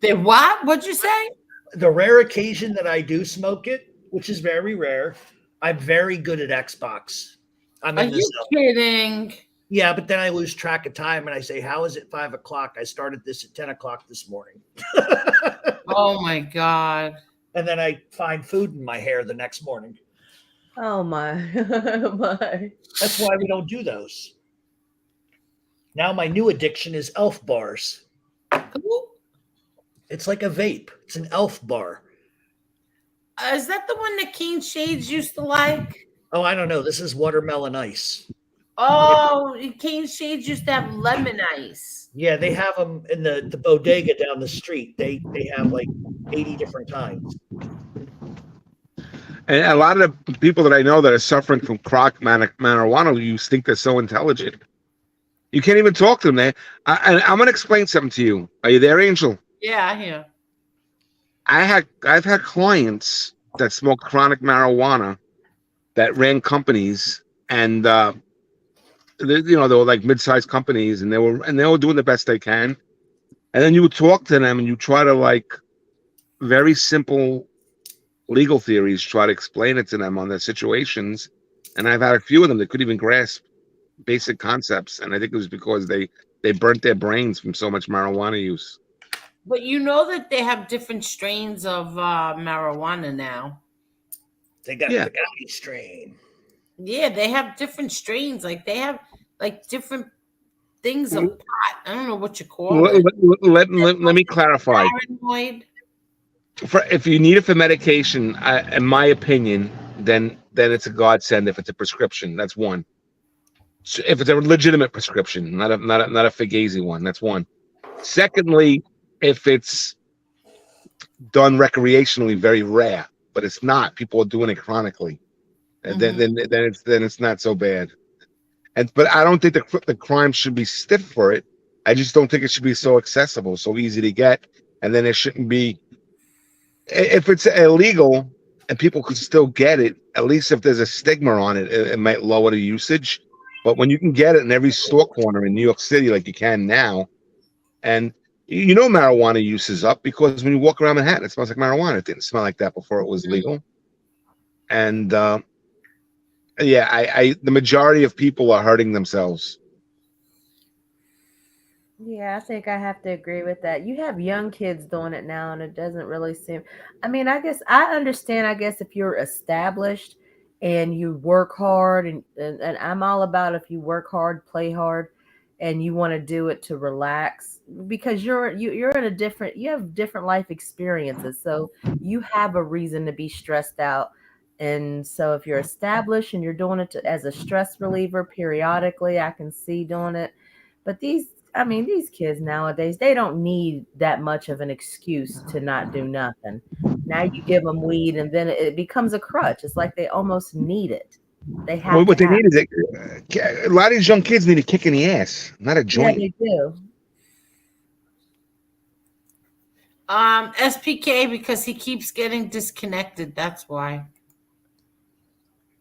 The what? What'd you say? The rare occasion that I do smoke it, which is very rare, I'm very good at Xbox. Are you kidding? Yeah, but then I lose track of time and I say, how is it 5 o'clock? I started this at 10 o'clock this morning. Oh my God. And then I find food in my hair the next morning. Oh my. That's why we don't do those. Now my new addiction is Elf bars. Ooh. It's like a vape. It's an Elf bar. Is that the one that Keen Shades used to like? Oh, I don't know. This is watermelon ice. Oh, Keen Shades used to have lemon ice. Yeah, they have them in the bodega down the street. They have like 80 different kinds. And a lot of the people that I know that are suffering from chronic marijuana use think they're so intelligent. You can't even talk to them. I'm going to explain something to you. Are you there, Angel? Yeah, I hear. I've had clients that smoke chronic marijuana that ran companies, and they were like mid-sized companies, and they were doing the best they can. And then you would talk to them, and you try to like very simple legal theories, try to explain it to them on their situations. And I've had a few of them that couldn't even grasp basic concepts, and I think it was because they burnt their brains from so much marijuana use. But you know that they have different strains of marijuana now. They got the Gotti strain. Yeah, they have different strains. Like they have like different things of pot. I don't know what you call it. Let me clarify. Paranoid. If you need it for medication, in my opinion, then it's a godsend. If it's a prescription, that's one. So if it's a legitimate prescription, not a fugazi one, that's one. Secondly, if it's done recreationally, very rare, but it's not. People are doing it chronically, and then it's not so bad. But I don't think the crime should be stiff for it. I just don't think it should be so accessible, so easy to get, and then it shouldn't be if it's illegal and people could still get it, at least if there's a stigma on it, it might lower the usage. But when you can get it in every store corner in New York City, like you can now, and you know marijuana use is up because when you walk around Manhattan, it smells like marijuana. It didn't smell like that before it was legal. And yeah, I the majority of people are hurting themselves. Yeah, I think I have to agree with that. You have young kids doing it now, and it doesn't really seem. I mean, I guess I understand. I guess if you're established and you work hard, and I'm all about if you work hard, play hard, and you want to do it to relax because you're in a different. You have different life experiences, so you have a reason to be stressed out. And so, if you're established and you're doing it as a stress reliever periodically, I can see doing it. But these kids nowadays, they don't need that much of an excuse to not do nothing. Now you give them weed and then it becomes a crutch. It's like they almost need it. They have What to they have need is a lot of these young kids need a kick in the ass, not a Yeah, joint. they do. SPK, because he keeps getting disconnected. That's why.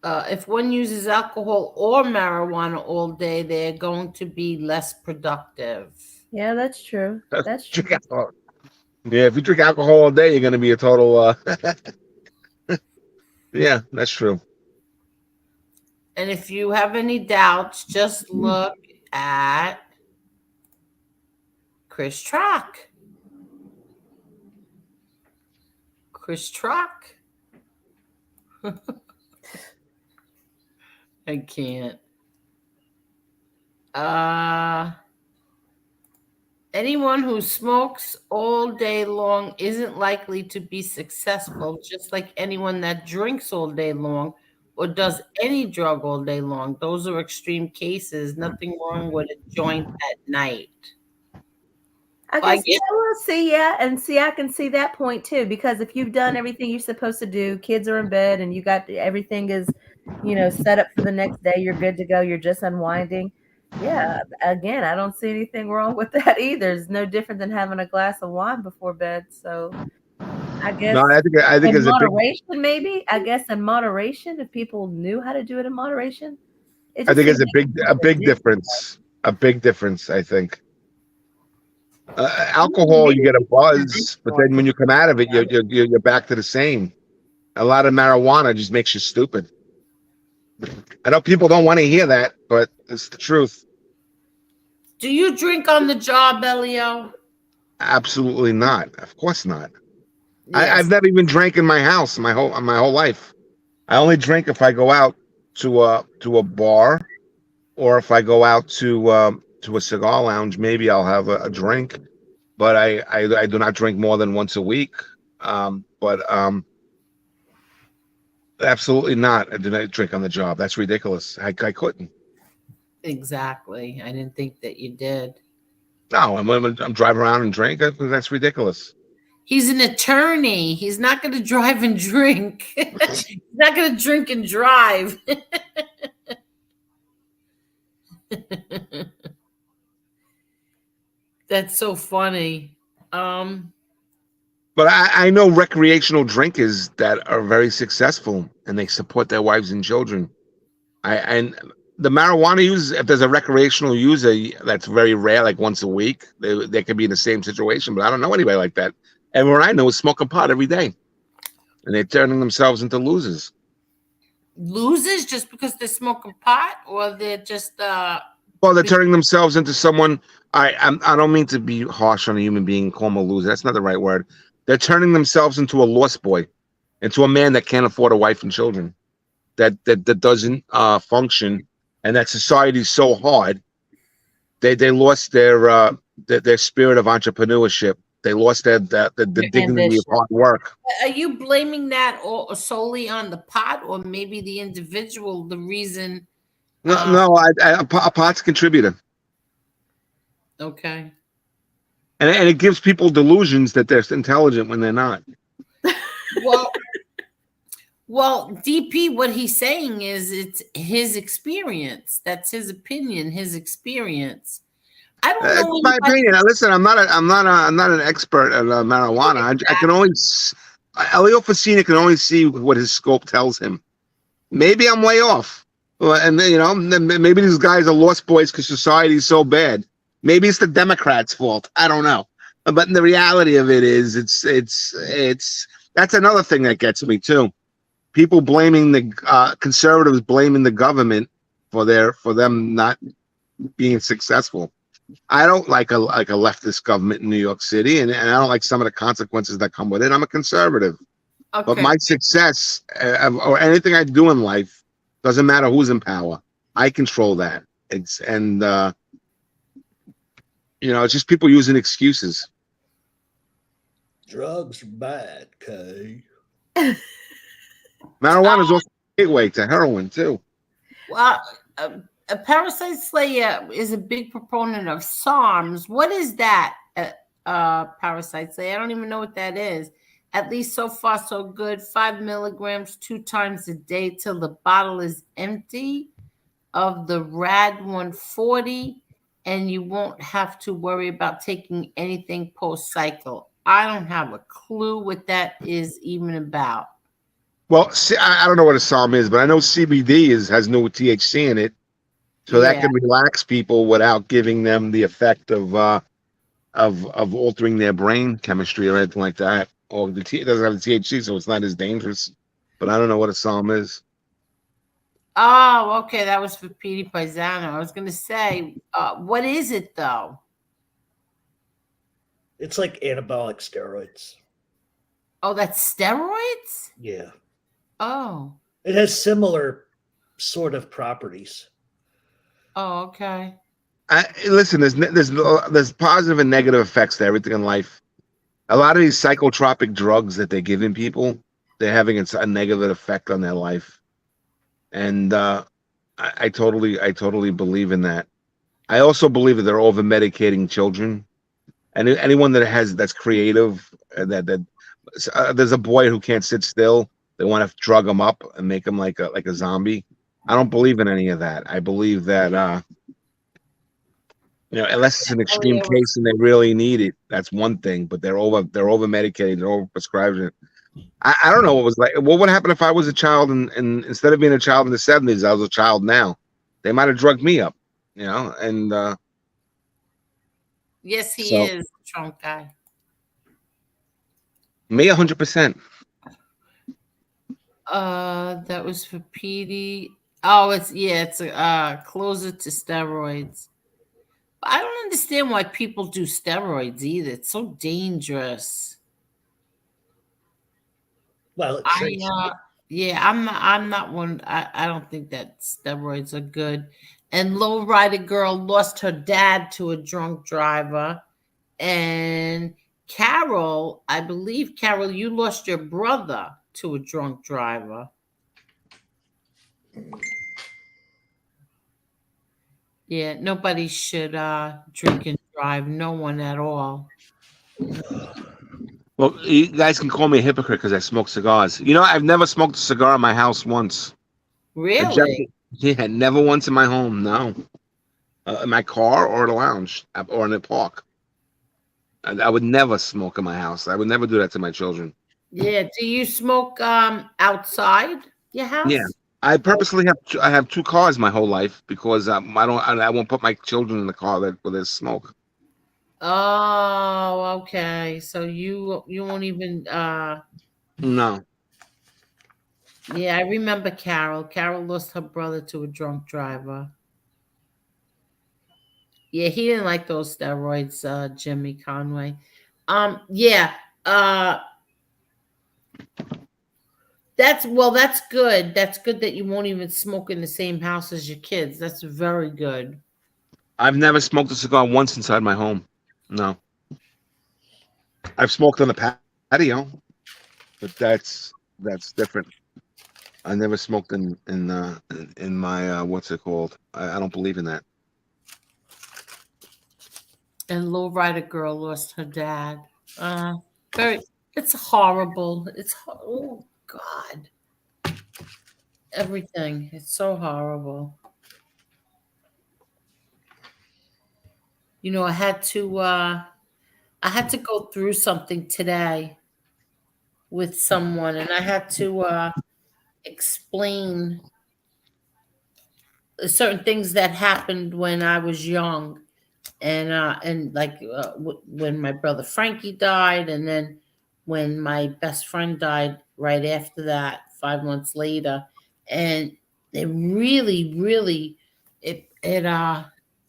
If one uses alcohol or marijuana all day, they're going to be less productive. Yeah, that's true. That's true. Drink alcohol. Yeah, if you drink alcohol all day, you're going to be a total. Yeah, that's true. And if you have any doubts, just look at Chris Track. Chris Track. I can't. Anyone who smokes all day long isn't likely to be successful, just like anyone that drinks all day long or does any drug all day long. Those are extreme cases. Nothing wrong with a joint at night. I guess, yeah, we'll see. Yeah, and see, I can see that point too, because if you've done everything you're supposed to do, kids are in bed, and you got everything is, set up for the next day. You're good to go. You're just unwinding. Yeah, again, I don't see anything wrong with that either. It's no different than having a glass of wine before bed. So, I guess No, I think in it's a big. moderation, maybe. I guess in moderation, if people knew how to do it in moderation, it I just think it's seems a big difference. A big difference, I think. Alcohol, you get a buzz, but then when you come out of it, you're back to the same. A lot of marijuana just makes you stupid. I know people don't want to hear that, but it's the truth. Do you drink on the job, Elio? Absolutely not. Of course not. Yes. I've never even drank in my house my whole life. I only drink if I go out to a bar, or if I go out to a cigar lounge. Maybe I'll have a drink, but I do not drink more than once a week. Absolutely not. I do not drink on the job. That's ridiculous. I couldn't. Exactly. I didn't think that you did. No, I'm driving around and drink. That's ridiculous. He's an attorney. He's not going to drive and drink. He's not going to drink and drive. That's so funny. But I know recreational drinkers that are very successful and they support their wives and children. And the marijuana users, if there's a recreational user, that's very rare, like once a week. They could be in the same situation, but I don't know anybody like that. Everyone I know is smoking pot every day, and they're turning themselves into losers. Losers just because they're smoking pot, or they're just well, they're turning themselves into someone. I don't mean to be harsh on a human being and call them a loser. That's not the right word. They're turning themselves into a lost boy, into a man that can't afford a wife and children, that doesn't function, and that society's so hard. They lost their spirit of entrepreneurship. They lost the dignity of hard work. Are you blaming that or solely on the pot, or maybe the individual? The reason? No, a pot's a contributor. Okay. And it gives people delusions that they're intelligent when they're not. Well, DP, what he's saying is it's his experience. That's his opinion, his experience. I don't know. My opinion. Listen, I'm not an expert at marijuana. I can only Elio Facina can only see what his scope tells him. Maybe I'm way off. And maybe these guys are lost boys because society's so bad. Maybe it's the Democrats' fault. I don't know. But the reality of it is, it's that's another thing that gets me too. People blaming the conservatives, blaming the government for them not being successful. I don't like a leftist government in New York City, and I don't like some of the consequences that come with it. I'm a conservative. Okay. But my success or anything I do in life doesn't matter who's in power. I control that. It's just people using excuses. Drugs are bad, Kay. Marijuana is also a gateway to heroin too. Well, a Parasite Slayer is a big proponent of SARMs. What is that? Parasite Slayer. I don't even know what that is. At least so far, so good. 5 milligrams 2 times a day till the bottle is empty of the Rad 140, and you won't have to worry about taking anything post-cycle. I don't have a clue what that is even about. Well, I don't know what a SARM is, but I know CBD has no THC in it, so that can relax people without giving them the effect of altering their brain chemistry or anything like that. Or it doesn't have the THC, so it's not as dangerous. But I don't know what a SARM is. Oh, okay. That was for Petey Paisano. I was going to say, what is it, though? It's like anabolic steroids. Oh, that's steroids? Yeah. Oh. It has similar sort of properties. Oh, okay. Listen, there's positive and negative effects to everything in life. A lot of these psychotropic drugs that they're giving people, they're having a negative effect on their life. And I totally believe in that. I also believe that they're over medicating children, and anyone that's creative. There's a boy who can't sit still. They want to drug him up and make him like a zombie. I don't believe in any of that. I believe that unless it's an extreme case and they really need it, that's one thing. But they're over medicated, they're over prescribing it. I don't know what was like. What would happen if I was a child and instead of being a child in the 70s, I was a child now? They might have drugged me up, and yes, he is a Trump guy. Me 100%. That was for Petey. Oh, it's a closer to steroids. I don't understand why people do steroids either. It's so dangerous. Well, I'm not one. I don't think that steroids are good. And Lowrider Girl lost her dad to a drunk driver. And Carol, I believe, Carol, you lost your brother to a drunk driver. Yeah, nobody should drink and drive. No one at all. Well, you guys can call me a hypocrite because I smoke cigars. I've never smoked a cigar in my house once. Really? Yeah, never once in my home. No, in my car or the lounge or in the park. I would never smoke in my house. I would never do that to my children. Yeah. Do you smoke outside your house? Yeah, I purposely have 2 cars my whole life because I won't put my children in the car where there's smoke. Oh, okay. So you won't even No. Yeah, I remember Carol. Carol lost her brother to a drunk driver. Yeah, he didn't like those steroids, Jimmy Conway. Yeah. That's good. That's good that you won't even smoke in the same house as your kids. That's very good. I've never smoked a cigar once inside my home. No. I've smoked on the patio, but that's different. I never smoked in my what's it called? I don't believe in that. And Lowrider Girl lost her dad. It's horrible. Oh God. Everything. It's so horrible. I had to go through something today. with someone, and I had to explain certain things that happened when I was young, and like when my brother Frankie died, and then when my best friend died right after that, 5 months later, and it really it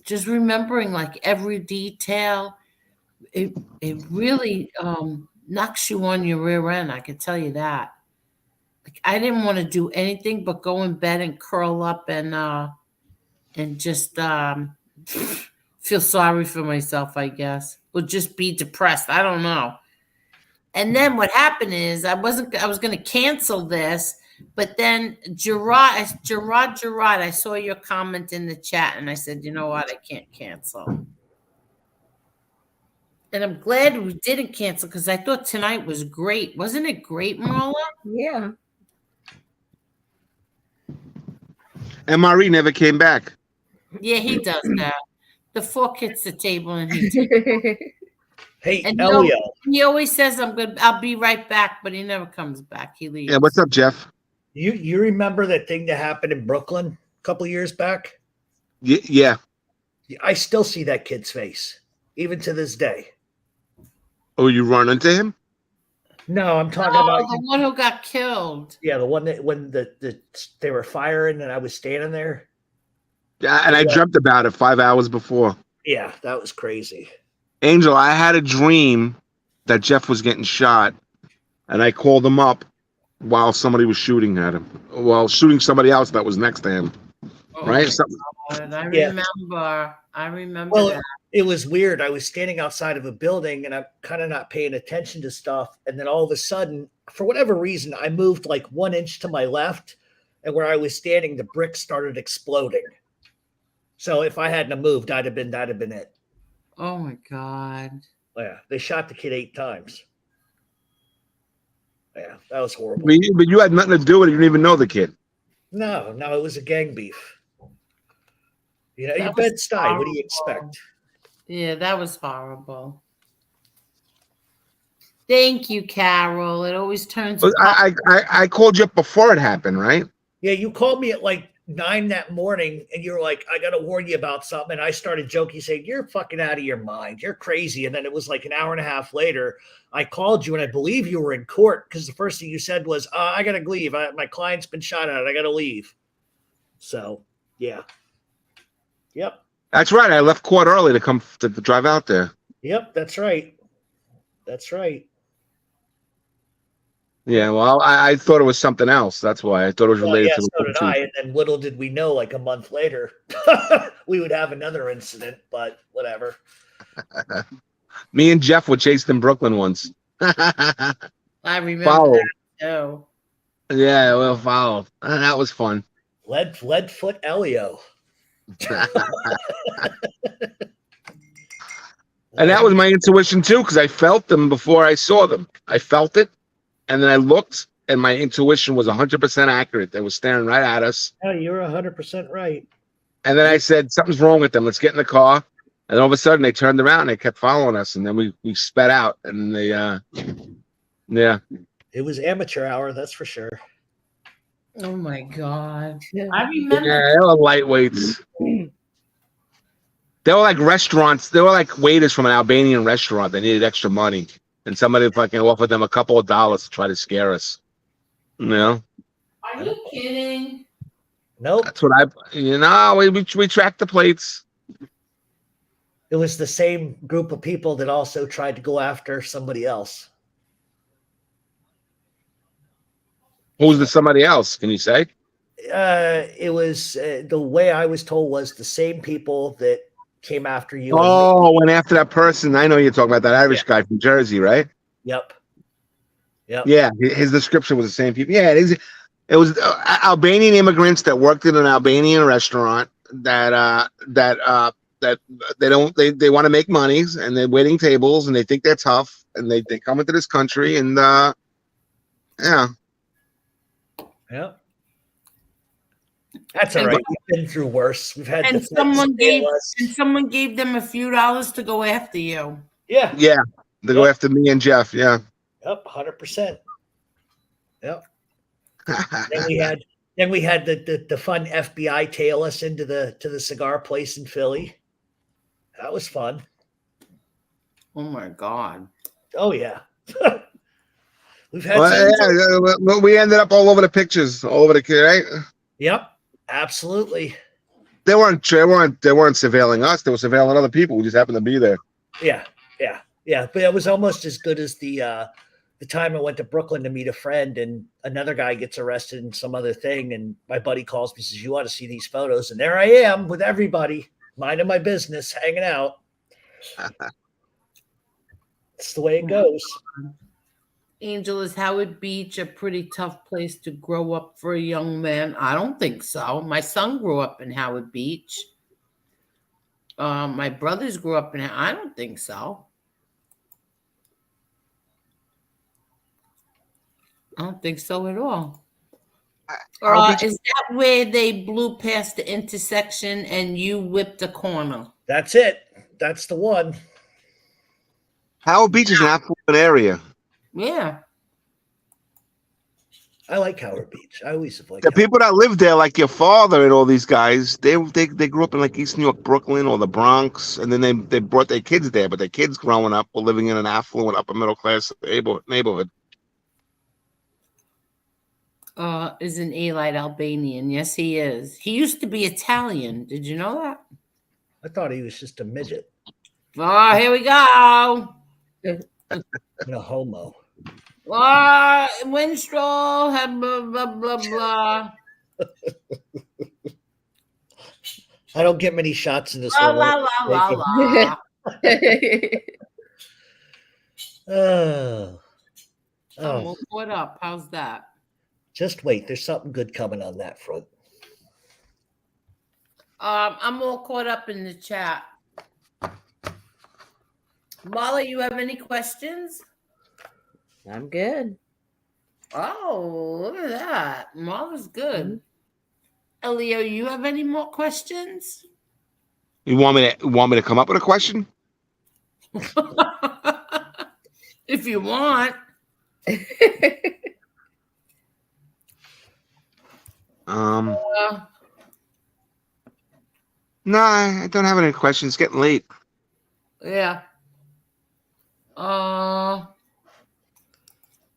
just remembering like every detail, it really knocks you on your rear end. I can tell you that. Like I didn't want to do anything but go in bed and curl up and just feel sorry for myself, I guess, or just be depressed. I don't know. And then what happened is I was going to cancel this, but then Gerard, I saw your comment in the chat, and I said, you know what, I can't cancel. And I'm glad we didn't cancel because I thought tonight was great. Wasn't it great, Marla? Yeah. MRE never came back. Yeah, he does that. The fork hits the table and he takes it. Hey, And Elio. he always says I'll be right back, but he never comes back. He leaves. Yeah, what's up, Jeff? You remember that thing that happened in Brooklyn a couple of years back? Yeah. I still see that kid's face, even to this day. Oh, you run into him? No, I'm talking about the one who got killed. Yeah, the one that when they were firing and I was standing there. Yeah, and I dreamt about it 5 hours before. Yeah, that was crazy. Angel, I had a dream that Jeff was getting shot, and I called him up while somebody was shooting at him, while shooting somebody else that was next to him. Oh, right? I remember. I remember Well, that. it was weird. I was standing outside of a building and I'm kind of not paying attention to stuff. And then all of a sudden, for whatever reason, I moved like 1 inch to my left. And where I was standing, the bricks started exploding. So if I hadn't have moved, that'd have been it. Oh my God. Yeah. They shot the kid 8 times. Yeah, that was horrible. But you had nothing to do with it. You didn't even know the kid. No, it was a gang beef. You know, That you was Bed-Stuy. What do you horrible. expect? Yeah, that was horrible. Thank you, Carol. It always turns. I called you up before it happened, right? Yeah, you called me at like 9 that morning and you were like, I got to warn you about something. And I started joking, saying, you're fucking out of your mind. You're crazy. And then it was like an hour and a half later, I called you and I believe you were in court because the first thing you said was, I got to leave. My client's been shot at. I got to leave. So, yeah. Yep. That's right. I left court early to come to drive out there. Yep, that's right. That's right. Yeah, well, I thought it was something else. That's why I thought it was related to the so did I. And then little did we know, like a month later, we would have another incident, but whatever. Me and Jeff were chased in Brooklyn once. I remember Followed. that too. Yeah, well, followed. That was fun. Leadfoot Elio. And that was my intuition too, because I felt them before I saw them. I felt it, and then I looked, and my intuition was 100% accurate. They were staring right at us. Oh, you're 100% right. And then I said, something's wrong with them. Let's get in the car. And all of a sudden, they turned around and they kept following us. And then we sped out. And they, yeah. It was amateur hour, that's for sure. Oh my God. I remember. Yeah, they were lightweights. They were like restaurants. They were like waiters from an Albanian restaurant. They needed extra money. And somebody fucking offered them a couple of dollars to try to scare us. You know? Are you kidding? Nope. That's what we tracked the plates. It was the same group of people that also tried to go after somebody else. Who was the somebody else? Can you say? It was the way I was told was the same people that came after you. Oh, went after that person. I know you're talking about that Irish guy from Jersey, right? Yep. Yeah, his description was the same people. Yeah, it was Albanian immigrants that worked in an Albanian restaurant that they want to make monies, and they're waiting tables, and they think they're tough, and they come into this country, and yeah. That's all right. We've been through worse. We've had And someone gave them a few dollars to go after you. Yeah. To go after me and Jeff. Yeah. Yep, 100%. Yep. Then we had the fun FBI tail us into the cigar place in Philly. That was fun. Oh my God. Oh yeah. We've had we ended up all over the pictures, all over the right. Yep, absolutely. They weren't surveilling us. They were surveilling other people who just happened to be there. Yeah. But it was almost as good as the time I went to Brooklyn to meet a friend, and another guy gets arrested in some other thing, and my buddy calls me and says, "You ought to see these photos." And there I am with everybody, minding my business, hanging out. It's the way it goes. Angel, is Howard Beach a pretty tough place to grow up for a young man? I don't think so. My son grew up in Howard Beach. My brothers grew up in. I don't think so. I don't think so at all. Is that where they blew past the intersection and you whipped a corner? That's it. That's the one. Howard Beach is an affluent area. Yeah. I like Howard Beach. I always have liked The people that live there, like your father and all these guys, they grew up in like East New York, Brooklyn, or the Bronx, and then they brought their kids there. But their kids growing up were living in an affluent, upper middle class neighborhood. Isn't Eli Albanian? Yes, he is. He used to be Italian. Did you know that? I thought he was just a midget. Oh, here we go. A homo. Winstrol, blah, blah, blah, blah. I don't get many shots in this la, one. la, la, la, la. I'm all caught up. How's that? Just wait. There's something good coming on that front. I'm all caught up in the chat. Marla, you have any questions? I'm good. Oh, look at that. Marla's good. Mm-hmm. Elio, you have any more questions? You want me to come up with a question? If you want. No, I don't have any questions. It's getting late. Yeah.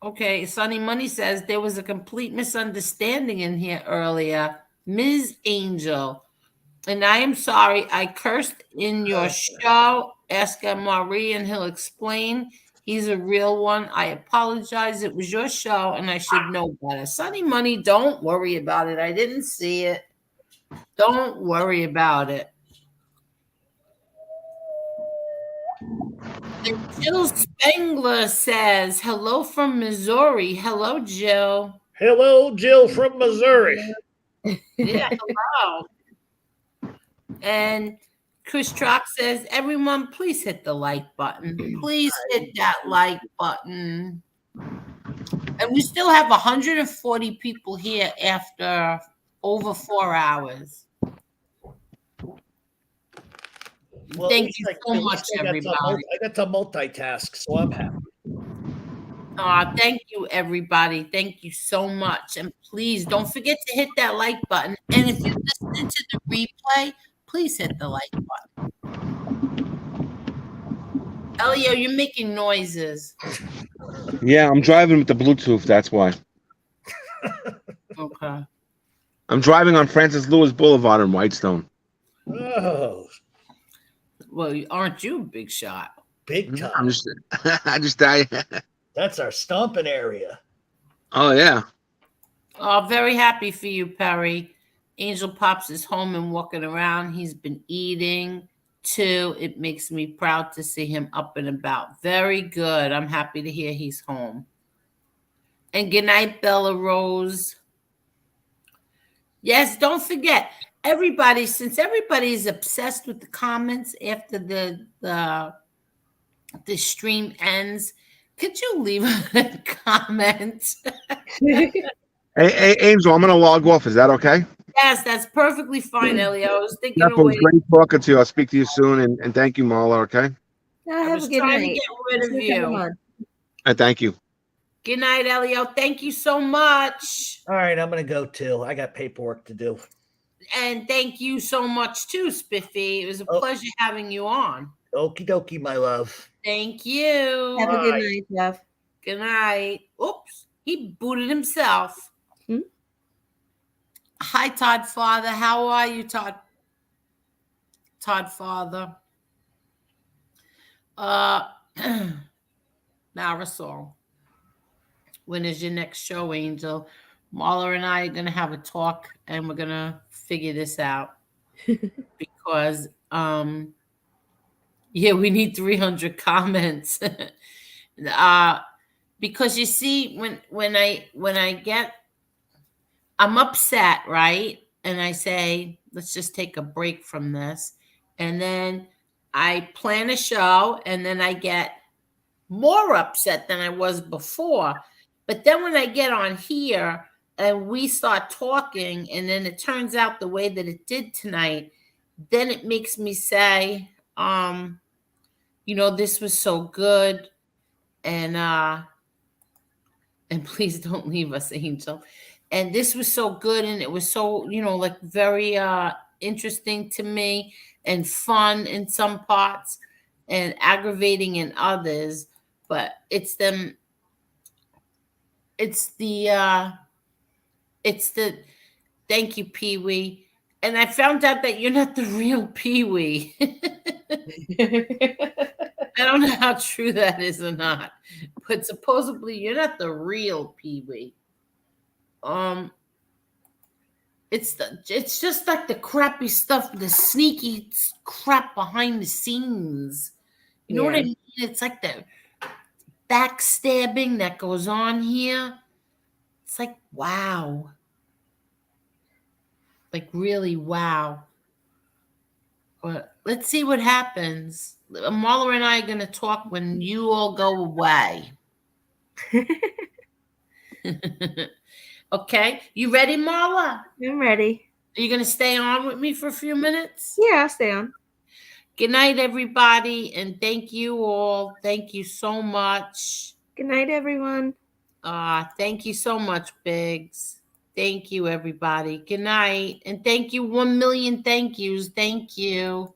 Okay, Sonny Money says there was a complete misunderstanding in here earlier. Ms. Angel, and I am sorry, I cursed in your show. Ask Marie and he'll explain. He's a real one. I apologize. It was your show and I should know better. Sonny Money, don't worry about it. I didn't see it. Don't worry about it. Jill Spengler says, hello from Missouri. Hello, Jill. Hello, Jill from Missouri. Yeah, hello. And Chris Trock says, everyone, please hit the like button. Please hit that like button. And we still have 140 people here after over 4 hours. Well, thank you so much, everybody. I got to multitask, so I'm happy. Thank you, everybody. Thank you so much. And please don't forget to hit that like button. And if you're listening to the replay, please hit the like button. Elio, you're making noises. Yeah, I'm driving with the Bluetooth. That's why. Okay. I'm driving on Francis Lewis Boulevard in Whitestone. Oh. Well, aren't you a big shot? Big time. I just died. That's our stomping area. Oh, yeah. Oh, very happy for you, Perry. Angel Pops is home and walking around. He's been eating, too. It makes me proud to see him up and about. Very good. I'm happy to hear he's home. And good night, Bella Rose. Yes, don't forget. Everybody, since everybody is obsessed with the comments after the stream ends, could you leave a comment? Hey, Angel, I'm going to log off. Is that okay? Yes, that's perfectly fine, Elio. I was thinking It was great talking to you. I'll speak to you soon. And thank you, Marla, okay? Have a good night. To get rid of you. Thank you. Good night, Elio. Thank you so much. All right, I'm gonna go too. I got paperwork to do. And thank you so much too, Spiffy. It was a pleasure having you on. Okie dokie, my love. Thank you. Have a good night, Jeff. Good night. Oops, he booted himself. Hi, Todd Father. How are you, Todd? Todd Father. Marisol. When is your next show, Angel? Marla and I are going to have a talk and we're going to figure this out. Because, yeah, we need 300 comments. Because you see, when I get, I'm upset, right? And I say, let's just take a break from this. And then I plan a show and then I get more upset than I was before. But then when I get on here and we start talking and then it turns out the way that it did tonight, then it makes me say, this was so good. And please don't leave us, Angel. And this was so good. And it was so, like very interesting to me and fun in some parts and aggravating in others. But it's the thank you, Pee Wee. And I found out that you're not the real Pee Wee. I don't know how true that is or not, but supposedly you're not the real Pee Wee. It's just like the crappy stuff, the sneaky crap behind the scenes. You know what I mean? It's like the backstabbing that goes on here. It's like, wow. Like, really, wow. But let's see what happens. Marla and I are going to talk when you all go away. Okay. You ready, Marla? I'm ready. Are you going to stay on with me for a few minutes? Yeah, I'll stay on. Good night, everybody. And thank you all. Thank you so much. Good night, everyone. Thank you so much, Biggs. Thank you, everybody. Good night. And thank you. 1 million thank yous. Thank you.